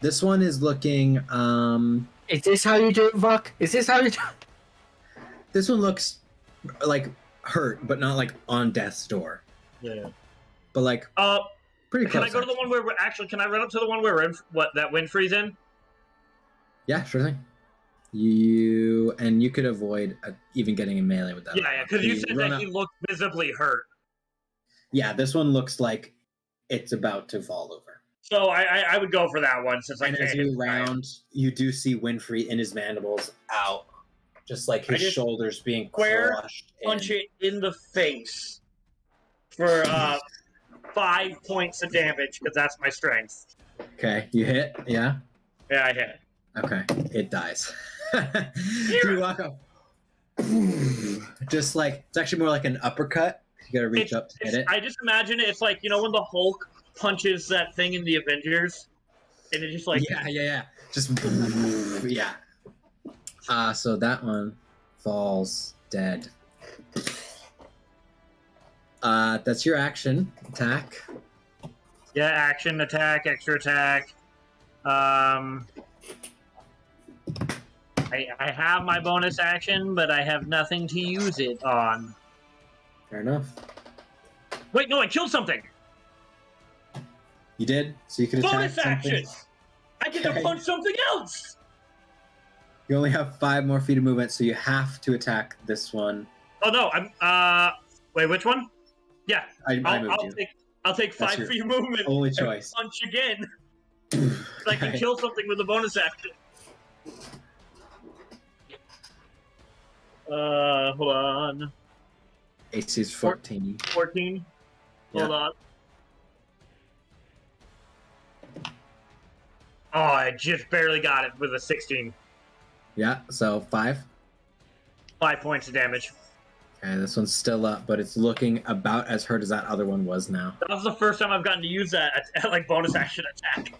Speaker 1: This one is looking.
Speaker 5: Is this how you do it, Buck? Is this how you do it?
Speaker 1: This one looks like hurt, but not like on death's door.
Speaker 4: Yeah.
Speaker 1: But like pretty
Speaker 4: Can
Speaker 1: close.
Speaker 4: I go to the one where we're actually? Can I run up to the one where that Winfrey's in?
Speaker 1: Yeah, sure thing. You could avoid even getting in melee with that.
Speaker 4: Yeah, because
Speaker 1: So
Speaker 4: you said
Speaker 1: run
Speaker 4: that
Speaker 1: up-
Speaker 4: he looked visibly hurt.
Speaker 1: Yeah, this one looks like it's about to fall over.
Speaker 4: So I would go for that one since I
Speaker 1: And
Speaker 4: can't.
Speaker 1: as
Speaker 4: hit
Speaker 1: you
Speaker 4: the guy.
Speaker 1: round, you do see Winfrey in his mandibles out, just like his
Speaker 4: just
Speaker 1: shoulders being
Speaker 4: square
Speaker 1: crushed.
Speaker 4: punch it in the face for 5 points of damage because that's my strength.
Speaker 1: Okay, you hit. Yeah.
Speaker 4: Yeah, I hit.
Speaker 1: Okay, it dies. You walk up. Just like it's actually more like an uppercut. You gotta reach up to hit it.
Speaker 4: I just imagine it. It's like when the Hulk punches that thing in the Avengers, and it just like
Speaker 1: Yeah. Just yeah. So that one falls dead. That's your action attack.
Speaker 4: Yeah, action, attack, extra attack. I have my bonus action, but I have nothing to use it on.
Speaker 1: Fair enough.
Speaker 4: Wait, no, I killed something.
Speaker 1: You did, so you could attack
Speaker 4: Bonus
Speaker 1: something.
Speaker 4: action. I get to
Speaker 1: Okay.
Speaker 4: punch something else.
Speaker 1: You only have 5 more feet of movement, so you have to attack this one.
Speaker 4: Oh no, I'm. Wait, which one? Yeah,
Speaker 1: I moved you.
Speaker 4: I'll take
Speaker 1: That's
Speaker 4: 5
Speaker 1: your
Speaker 4: feet movement.
Speaker 1: only
Speaker 4: and
Speaker 1: choice.
Speaker 4: punch again. I can
Speaker 1: Okay.
Speaker 4: kill something with a bonus action. Hold on.
Speaker 1: AC is 14.
Speaker 4: 14.
Speaker 1: Yeah.
Speaker 4: Hold on. Oh, I just barely got it with a 16.
Speaker 1: Yeah, so 5.
Speaker 4: 5 points of damage.
Speaker 1: Okay, this one's still up, but it's looking about as hurt as that other one was now.
Speaker 4: That was the first time I've gotten to use that like bonus action attack.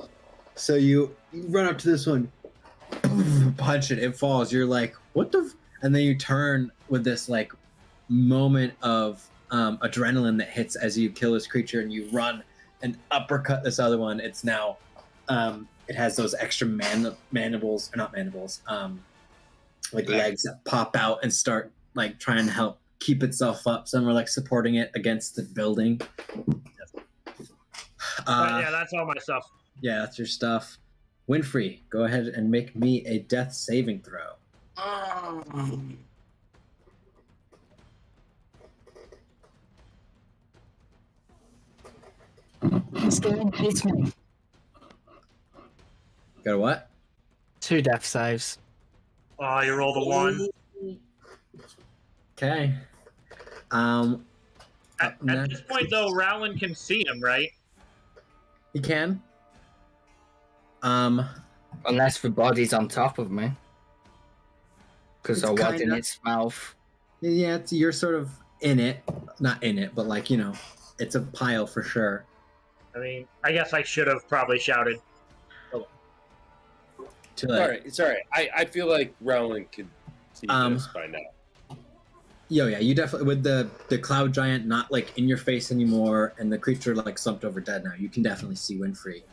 Speaker 1: So you run up to this one, punch it, it falls. You're like, what the? And then you turn with this like moment of adrenaline that hits as you kill this creature, and you run and uppercut this other one. It's now, it has those extra mandibles, or not mandibles, like legs that pop out and start like trying to help keep itself up. Some are like supporting it against the building.
Speaker 4: Yeah, that's all my stuff.
Speaker 1: Yeah, that's your stuff. Winfrey, go ahead and make me a death saving throw.
Speaker 5: This game hates me.
Speaker 1: Got a what?
Speaker 5: 2 death saves.
Speaker 4: Oh, you rolled a 1.
Speaker 1: Okay. Um,
Speaker 4: At this point, though, Rowan can see him, right?
Speaker 1: he can.
Speaker 5: Unless the body's on top of me. Because
Speaker 1: It's
Speaker 5: I was in
Speaker 1: kinda-
Speaker 5: its mouth.
Speaker 1: Yeah, you're sort of in it. Not in it, but like, you know, it's a pile for sure.
Speaker 4: I mean, I guess I should have probably shouted.
Speaker 1: Too
Speaker 3: It's
Speaker 1: late.
Speaker 3: all right. It's all right. I feel like Rowland could see this by now.
Speaker 1: Yeah, you definitely, with the cloud giant not like in your face anymore and the creature like slumped over dead now, you can definitely see Winfrey.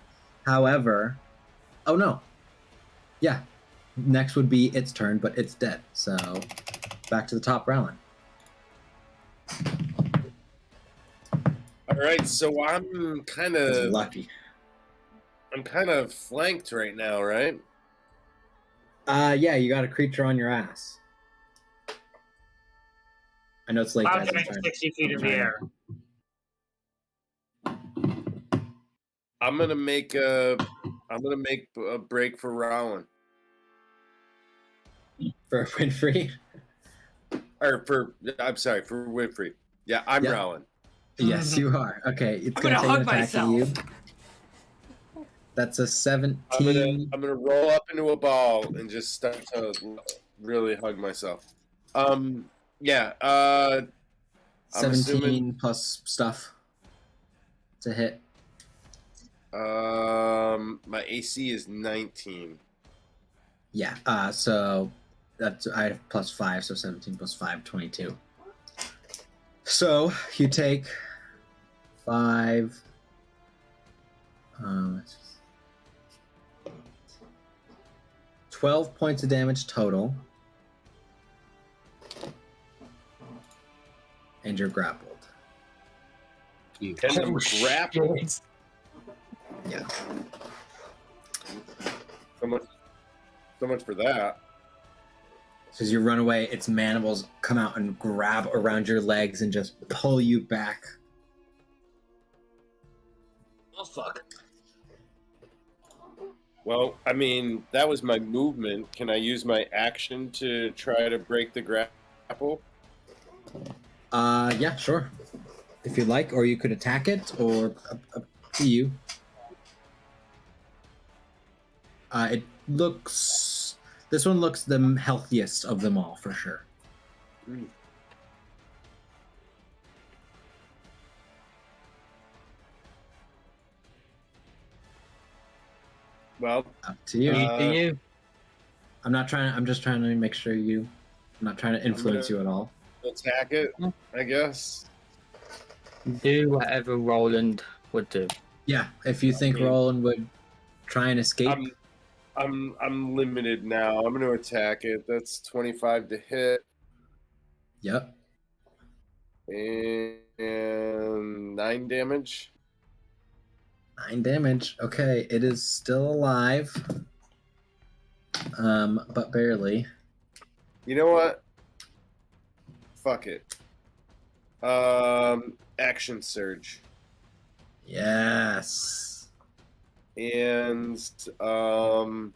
Speaker 1: However, oh no. Yeah. Next would be its turn, but it's dead. So back to the top, Rowland.
Speaker 3: All right, so I'm kind
Speaker 1: That's
Speaker 3: of
Speaker 1: lucky.
Speaker 3: flanked right now, right?
Speaker 1: Yeah, you got a creature on your ass. I know it's late, guys.
Speaker 4: Object 60 feet in the air.
Speaker 3: I'm gonna make a break for Rowland.
Speaker 1: For Winfrey?
Speaker 3: I'm sorry, for Winfrey. Yeah, I'm
Speaker 1: Yeah.
Speaker 3: Rowland.
Speaker 1: Yes, you are. Okay, it's
Speaker 2: I'm
Speaker 1: gonna
Speaker 2: gonna
Speaker 1: take an
Speaker 2: hug
Speaker 1: attack at you.
Speaker 2: myself.
Speaker 1: That's a 17.
Speaker 3: I'm gonna roll up into a ball and just start to really hug myself. Yeah. I'm
Speaker 1: 17
Speaker 3: assuming,
Speaker 1: plus stuff. It's a hit.
Speaker 3: my AC is 19.
Speaker 1: Yeah. So that's I have plus 5, so 17 plus 5, 22. So you take 5. 12 points of damage total. And you're grappled.
Speaker 3: And I'm grappled.
Speaker 1: Yeah.
Speaker 3: So much for that.
Speaker 1: So as you run away, its mandibles come out and grab around your legs and just pull you back.
Speaker 4: Oh, fuck.
Speaker 3: Well, I mean, that was my movement. Can I use my action to try to break the grapple?
Speaker 1: Yeah, sure. If you like, or you could attack it, or up to you. It looks. This one looks the healthiest of them all, for sure.
Speaker 3: Well,
Speaker 1: Up to you.
Speaker 5: You.
Speaker 1: I'm not trying. I'm just trying to make sure you. I'm not trying to influence you at all.
Speaker 3: attack it, I guess.
Speaker 5: Do whatever Roland would do.
Speaker 1: Yeah, if you think Roland would try and escape.
Speaker 3: I'm limited now. I'm going to attack it. That's 25 to hit.
Speaker 1: Yep.
Speaker 3: And 9 damage.
Speaker 1: 9 damage. Okay, it is still alive. But barely.
Speaker 3: You know what? Fuck it. Action surge.
Speaker 1: Yes.
Speaker 3: And I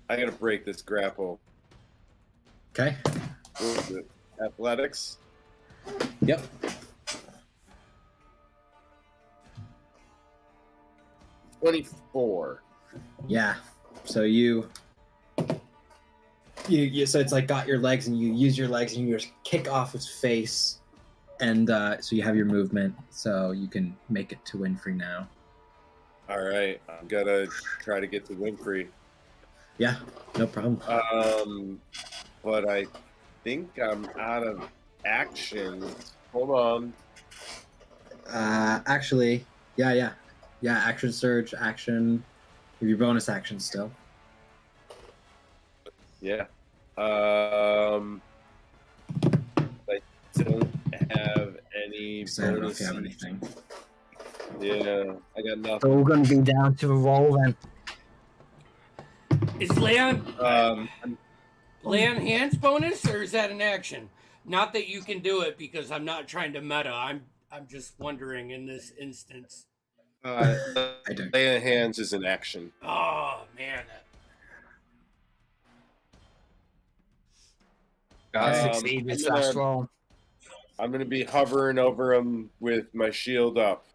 Speaker 3: gotta break this grapple.
Speaker 1: Okay.
Speaker 3: What was it? Athletics?
Speaker 1: Yep.
Speaker 3: $24.
Speaker 1: Yeah. So you so it's like got your legs and you use your legs and you just kick off its face, and so you have your movement, so you can make it to Winfrey now.
Speaker 3: All right, I'm gonna try to get to Winfrey.
Speaker 1: Yeah, no problem.
Speaker 3: But I think I'm out of actions. Hold on.
Speaker 1: Actually, yeah. Action surge, action. Your bonus action still.
Speaker 3: Yeah. I don't have any
Speaker 1: So I don't know if you have
Speaker 3: bonuses.
Speaker 1: anything.
Speaker 3: Yeah, I got
Speaker 5: It's
Speaker 3: nothing.
Speaker 5: all going to be down to a roll then.
Speaker 2: Is lay on
Speaker 3: I'm
Speaker 2: hands bonus, or is that an action? Not that you can do it, because I'm not trying to meta. I'm just wondering in this instance.
Speaker 1: I don't.
Speaker 3: Lay on hands is an action.
Speaker 2: Oh man.
Speaker 5: I
Speaker 1: Okay.
Speaker 5: succeeded
Speaker 3: I'm
Speaker 5: slash
Speaker 3: gonna-
Speaker 5: roll.
Speaker 3: I'm gonna be hovering over him with my shield up.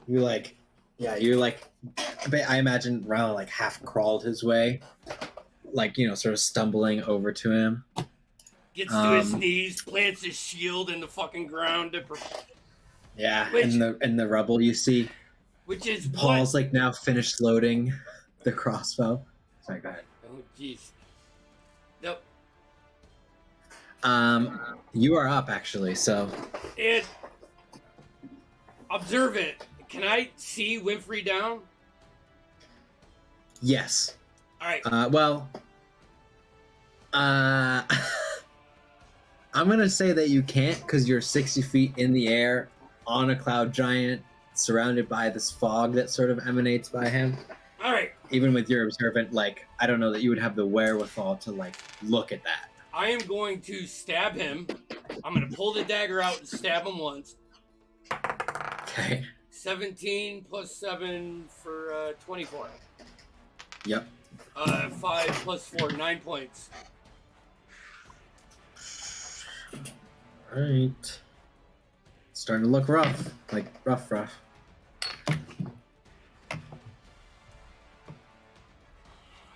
Speaker 1: You like, yeah, you're like, I imagine Ronald like half crawled his way, like, sort of stumbling over to him.
Speaker 2: Gets to his knees, plants his shield in the fucking ground.
Speaker 1: Yeah,
Speaker 2: Which-
Speaker 1: in the rubble you see
Speaker 2: Which is
Speaker 1: Paul's
Speaker 2: what?
Speaker 1: like now finished loading the crossbow. Sorry, go ahead.
Speaker 2: Oh, jeez. Nope.
Speaker 1: You are up actually, so
Speaker 2: And observe it. Can I see Wimpy down?
Speaker 1: yes.
Speaker 2: All right.
Speaker 1: I'm gonna say that you can't because you're 60 feet in the air on a cloud giant, surrounded by this fog that sort of emanates by him.
Speaker 2: All right.
Speaker 1: Even with your observant, like, I don't know that you would have the wherewithal to like look at that.
Speaker 2: I am going to stab him. I'm going to pull the dagger out and stab him once.
Speaker 1: Okay.
Speaker 2: 17 plus 7 for 24.
Speaker 1: Yep.
Speaker 2: 5 plus 4, 9 points.
Speaker 1: All right. Starting to look rough. Like rough.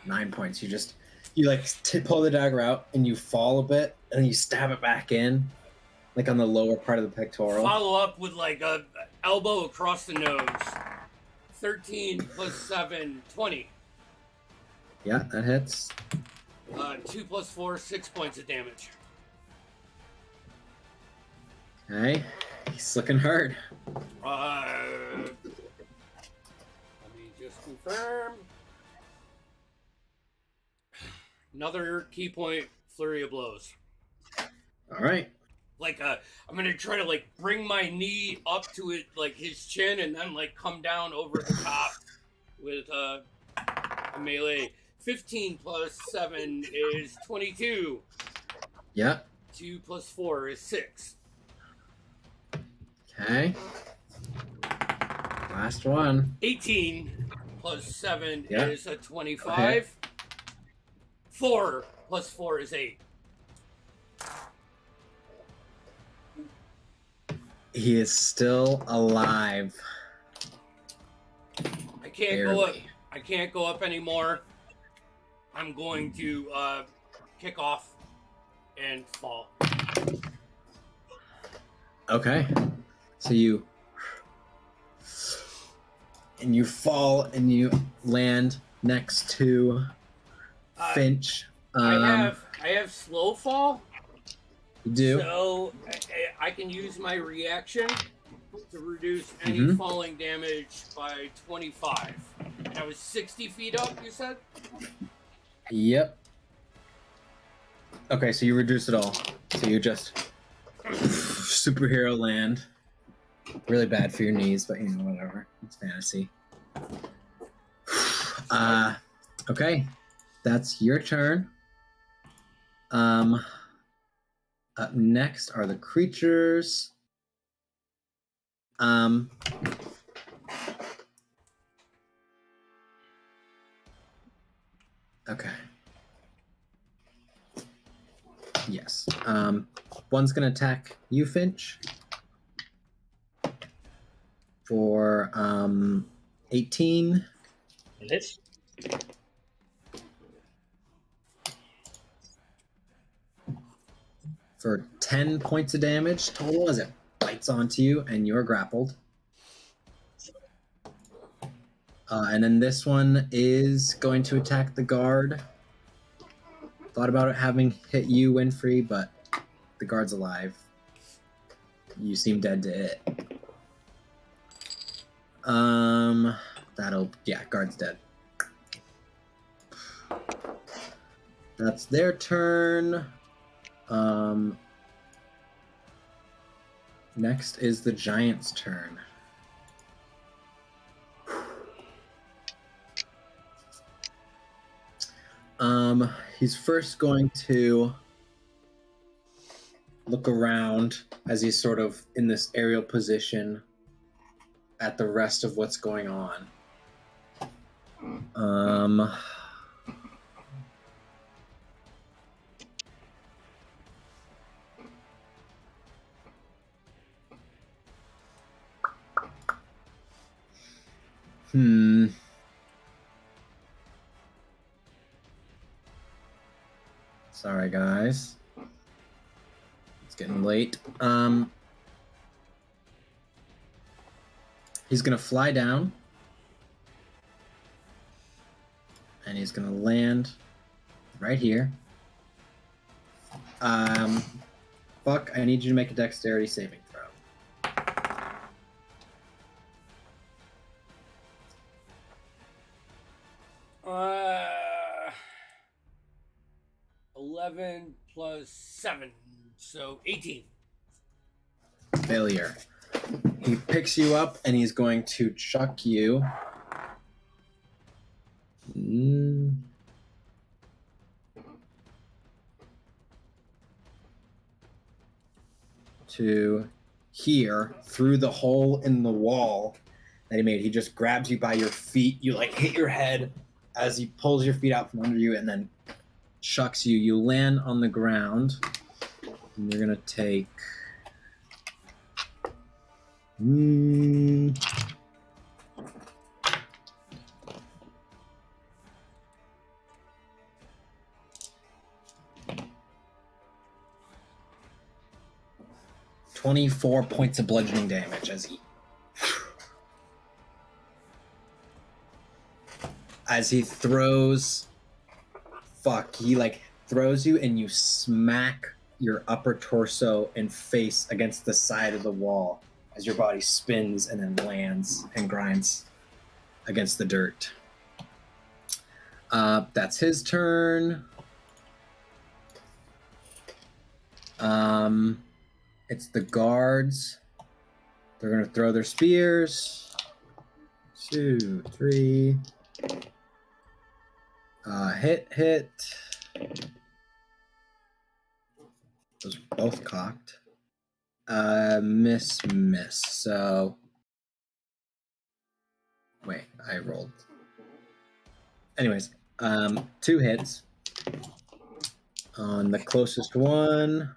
Speaker 1: 9 points. You like pull the dagger out and you fall a bit and then you stab it back in, like on the lower part of the pectoral.
Speaker 2: Follow up with like a elbow across the nose. 13 plus 7, 20.
Speaker 1: Yeah, that hits.
Speaker 2: 2 plus 4, 6 points of damage.
Speaker 1: Okay. He's looking hurt.
Speaker 2: Let me just confirm. Another key point, flurry of blows.
Speaker 1: All right.
Speaker 2: Like I'm gonna try to like bring my knee up to it, like his chin, and then like come down over the top with a melee. 15 plus 7 is 22.
Speaker 1: Yeah.
Speaker 2: 2 plus 4 is 6.
Speaker 1: Okay. Last one.
Speaker 2: 18 plus 7
Speaker 1: Yeah.
Speaker 2: is a 25.
Speaker 1: Okay.
Speaker 2: 4 plus 4 is 8.
Speaker 1: He is still alive.
Speaker 2: I can't go up.
Speaker 1: Barely.
Speaker 2: I can't go up anymore. I'm going to kick off and fall.
Speaker 1: Okay. So you fall and you land next to Finch.
Speaker 2: I have slow fall,
Speaker 1: You do.
Speaker 2: so I can use my reaction to reduce any falling damage by 25. And I was 60 feet up, you said?
Speaker 1: Yep. Okay, so you reduce it all. So you just superhero land. Really bad for your knees, but whatever. It's fantasy. Okay. That's your turn. Up next are the creatures. Okay. Yes. One's gonna attack you, Finch. For 18.
Speaker 4: It hits.
Speaker 1: For 10 points of damage total as it bites onto you and you're grappled. And then this one is going to attack the guard. Thought about it having hit you, Winfrey, but the guard's alive. You seem dead to it. Guard's dead. That's their turn. Next is the giant's turn. He's first going to look around as he's sort of in this aerial position at the rest of what's going on. Sorry, guys. It's getting late. He's gonna fly down. And he's gonna land right here. Fuck, I need you to make a dexterity saving throw.
Speaker 2: 11 plus 7, so 18.
Speaker 1: Failure. He picks you up and he's going to chuck you. To here through the hole in the wall that he made. He just grabs you by your feet. You like hit your head as he pulls your feet out from under you and then chucks you. You land on the ground and you're gonna take 24 points of bludgeoning damage as he throws. He like throws you and you smack your upper torso and face against the side of the wall as your body spins and then lands and grinds against the dirt. That's his turn. It's the guards. They're gonna throw their spears. 2, 3. Hit. Those are both cocked. Miss. So, wait, I rolled. Anyways, 2 hits on the closest one.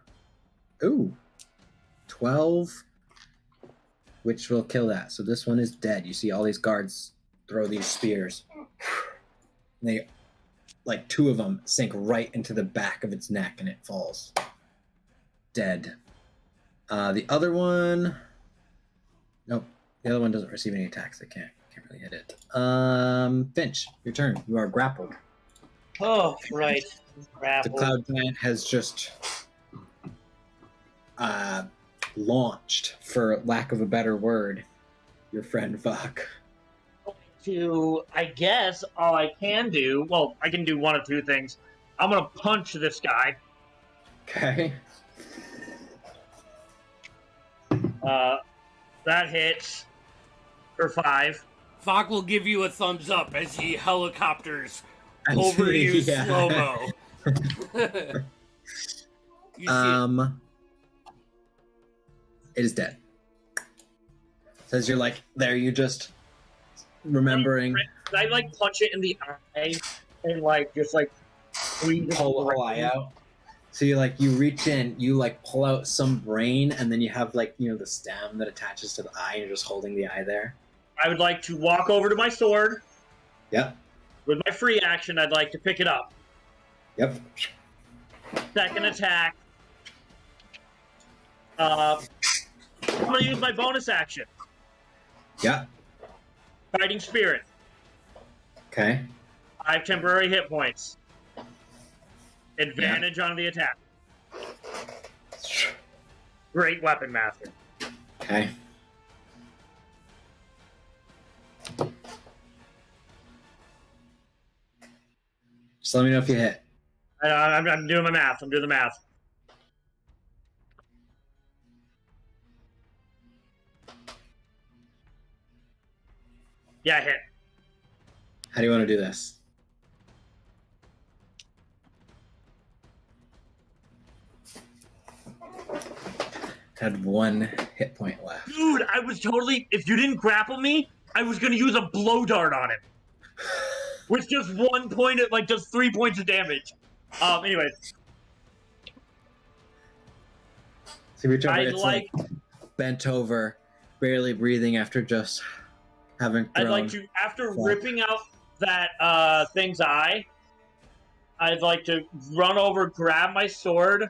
Speaker 1: Ooh, 12, which will kill that. So this one is dead. You see all these guards throw these spears. And they, like 2 of them, sink right into the back of its neck and it falls. Dead. The other one, nope. The other one doesn't receive any attacks. I can't really hit it. Finch, your turn. You are grappled.
Speaker 4: Oh, right.
Speaker 1: The cloud giant has just launched, for lack of a better word, your friend Vok.
Speaker 4: I guess all I can do, well, I can do one of 2 things. I'm gonna punch this guy.
Speaker 1: Okay.
Speaker 4: That hits for 5.
Speaker 2: Vok will give you a thumbs up as he helicopters over you slow-mo. You see
Speaker 1: it is dead. Says you're like there, you just remembering.
Speaker 4: Can I like punch it in the eye and like just like squeeze
Speaker 1: pull the whole eye out? So you reach in, you like pull out some brain, and then you have like, you know, the stem that attaches to the eye, and you're just holding the eye there.
Speaker 4: I would like to walk over to my sword.
Speaker 1: Yep.
Speaker 4: With my free action, I'd like to pick it up.
Speaker 1: Yep.
Speaker 4: Second attack. I'm gonna use my bonus action.
Speaker 1: Yeah.
Speaker 4: Fighting Spirit.
Speaker 1: Okay.
Speaker 4: 5 temporary hit points. Advantage on the attack. Great weapon master.
Speaker 1: Okay. Just let me know if you hit.
Speaker 4: I'm doing my math. I'm doing the math. Yeah, I hit.
Speaker 1: How do you want to do this? Had 1 hit point left.
Speaker 4: Dude, I was totally... If you didn't grapple me, I was going to use a blow dart on him. With just 1 point, like just 3 points of damage. Anyways.
Speaker 1: So it's like bent over, barely breathing after just having
Speaker 4: I'd
Speaker 1: thrown.
Speaker 4: like to, after
Speaker 1: Fuck.
Speaker 4: ripping out that thing's eye, I'd like to run over, grab my sword,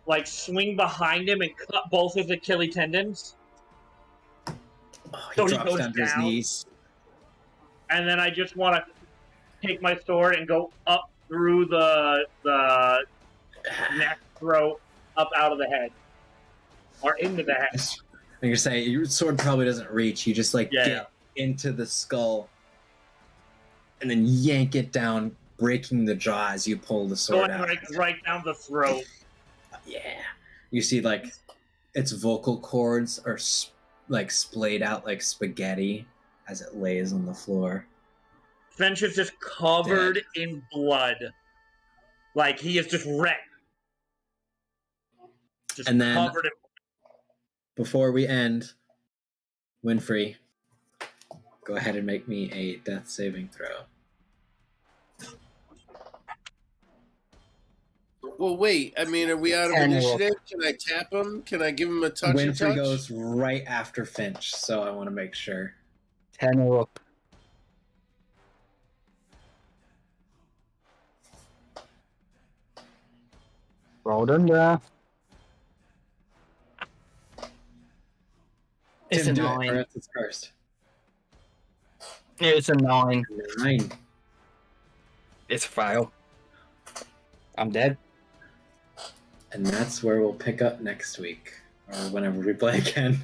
Speaker 4: like swing behind him and cut both his Achilles tendons.
Speaker 1: Oh, he
Speaker 4: So he
Speaker 1: drops
Speaker 4: goes
Speaker 1: down to his
Speaker 4: down.
Speaker 1: knees.
Speaker 4: And then I just want to take my sword and go up through the neck, throat, up out of the head. Or into the head.
Speaker 1: Like you say, your sword probably doesn't reach. You just like
Speaker 4: Yeah,
Speaker 1: get into the skull and then yank it down, breaking the jaw as you pull the sword
Speaker 4: Going
Speaker 1: out.
Speaker 4: right down the throat.
Speaker 1: Yeah. You see, like, its vocal cords are like splayed out like spaghetti as it lays on the floor.
Speaker 4: Finch is just covered in blood. Like, he is just wrecked. Just
Speaker 1: And then,
Speaker 4: covered in
Speaker 1: before we end, Winfrey, go ahead and make me a death saving throw.
Speaker 3: Well, wait. I mean, are we out of initiative? Can I tap him? Can I give him a touch?
Speaker 1: Winfrey goes right after Finch, so I want to make sure.
Speaker 5: 10 or up. Rolled under. It's
Speaker 1: Tim,
Speaker 5: a
Speaker 1: do
Speaker 5: 9.
Speaker 1: it, or else it's cursed.
Speaker 5: It's a 9.
Speaker 1: 9.
Speaker 5: It's a fail. I'm dead.
Speaker 1: And that's where we'll pick up next week, or whenever we play again.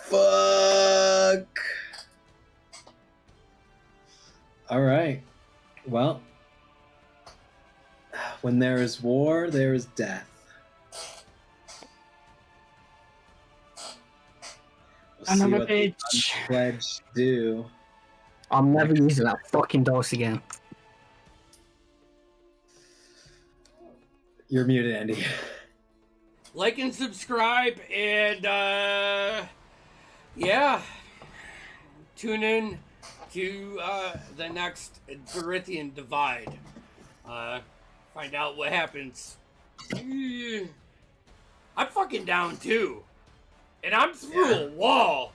Speaker 1: Fuck! Alright. Well, when there is war, there is death. We'll see
Speaker 5: Another
Speaker 1: what the
Speaker 5: bitch.
Speaker 1: Pledge do.
Speaker 5: I'm never using that fucking dice again.
Speaker 1: You're muted, Andy.
Speaker 2: Like and subscribe, and yeah, tune in to the next Berithian Divide. Find out what happens. I'm fucking down too, and I'm through a wall.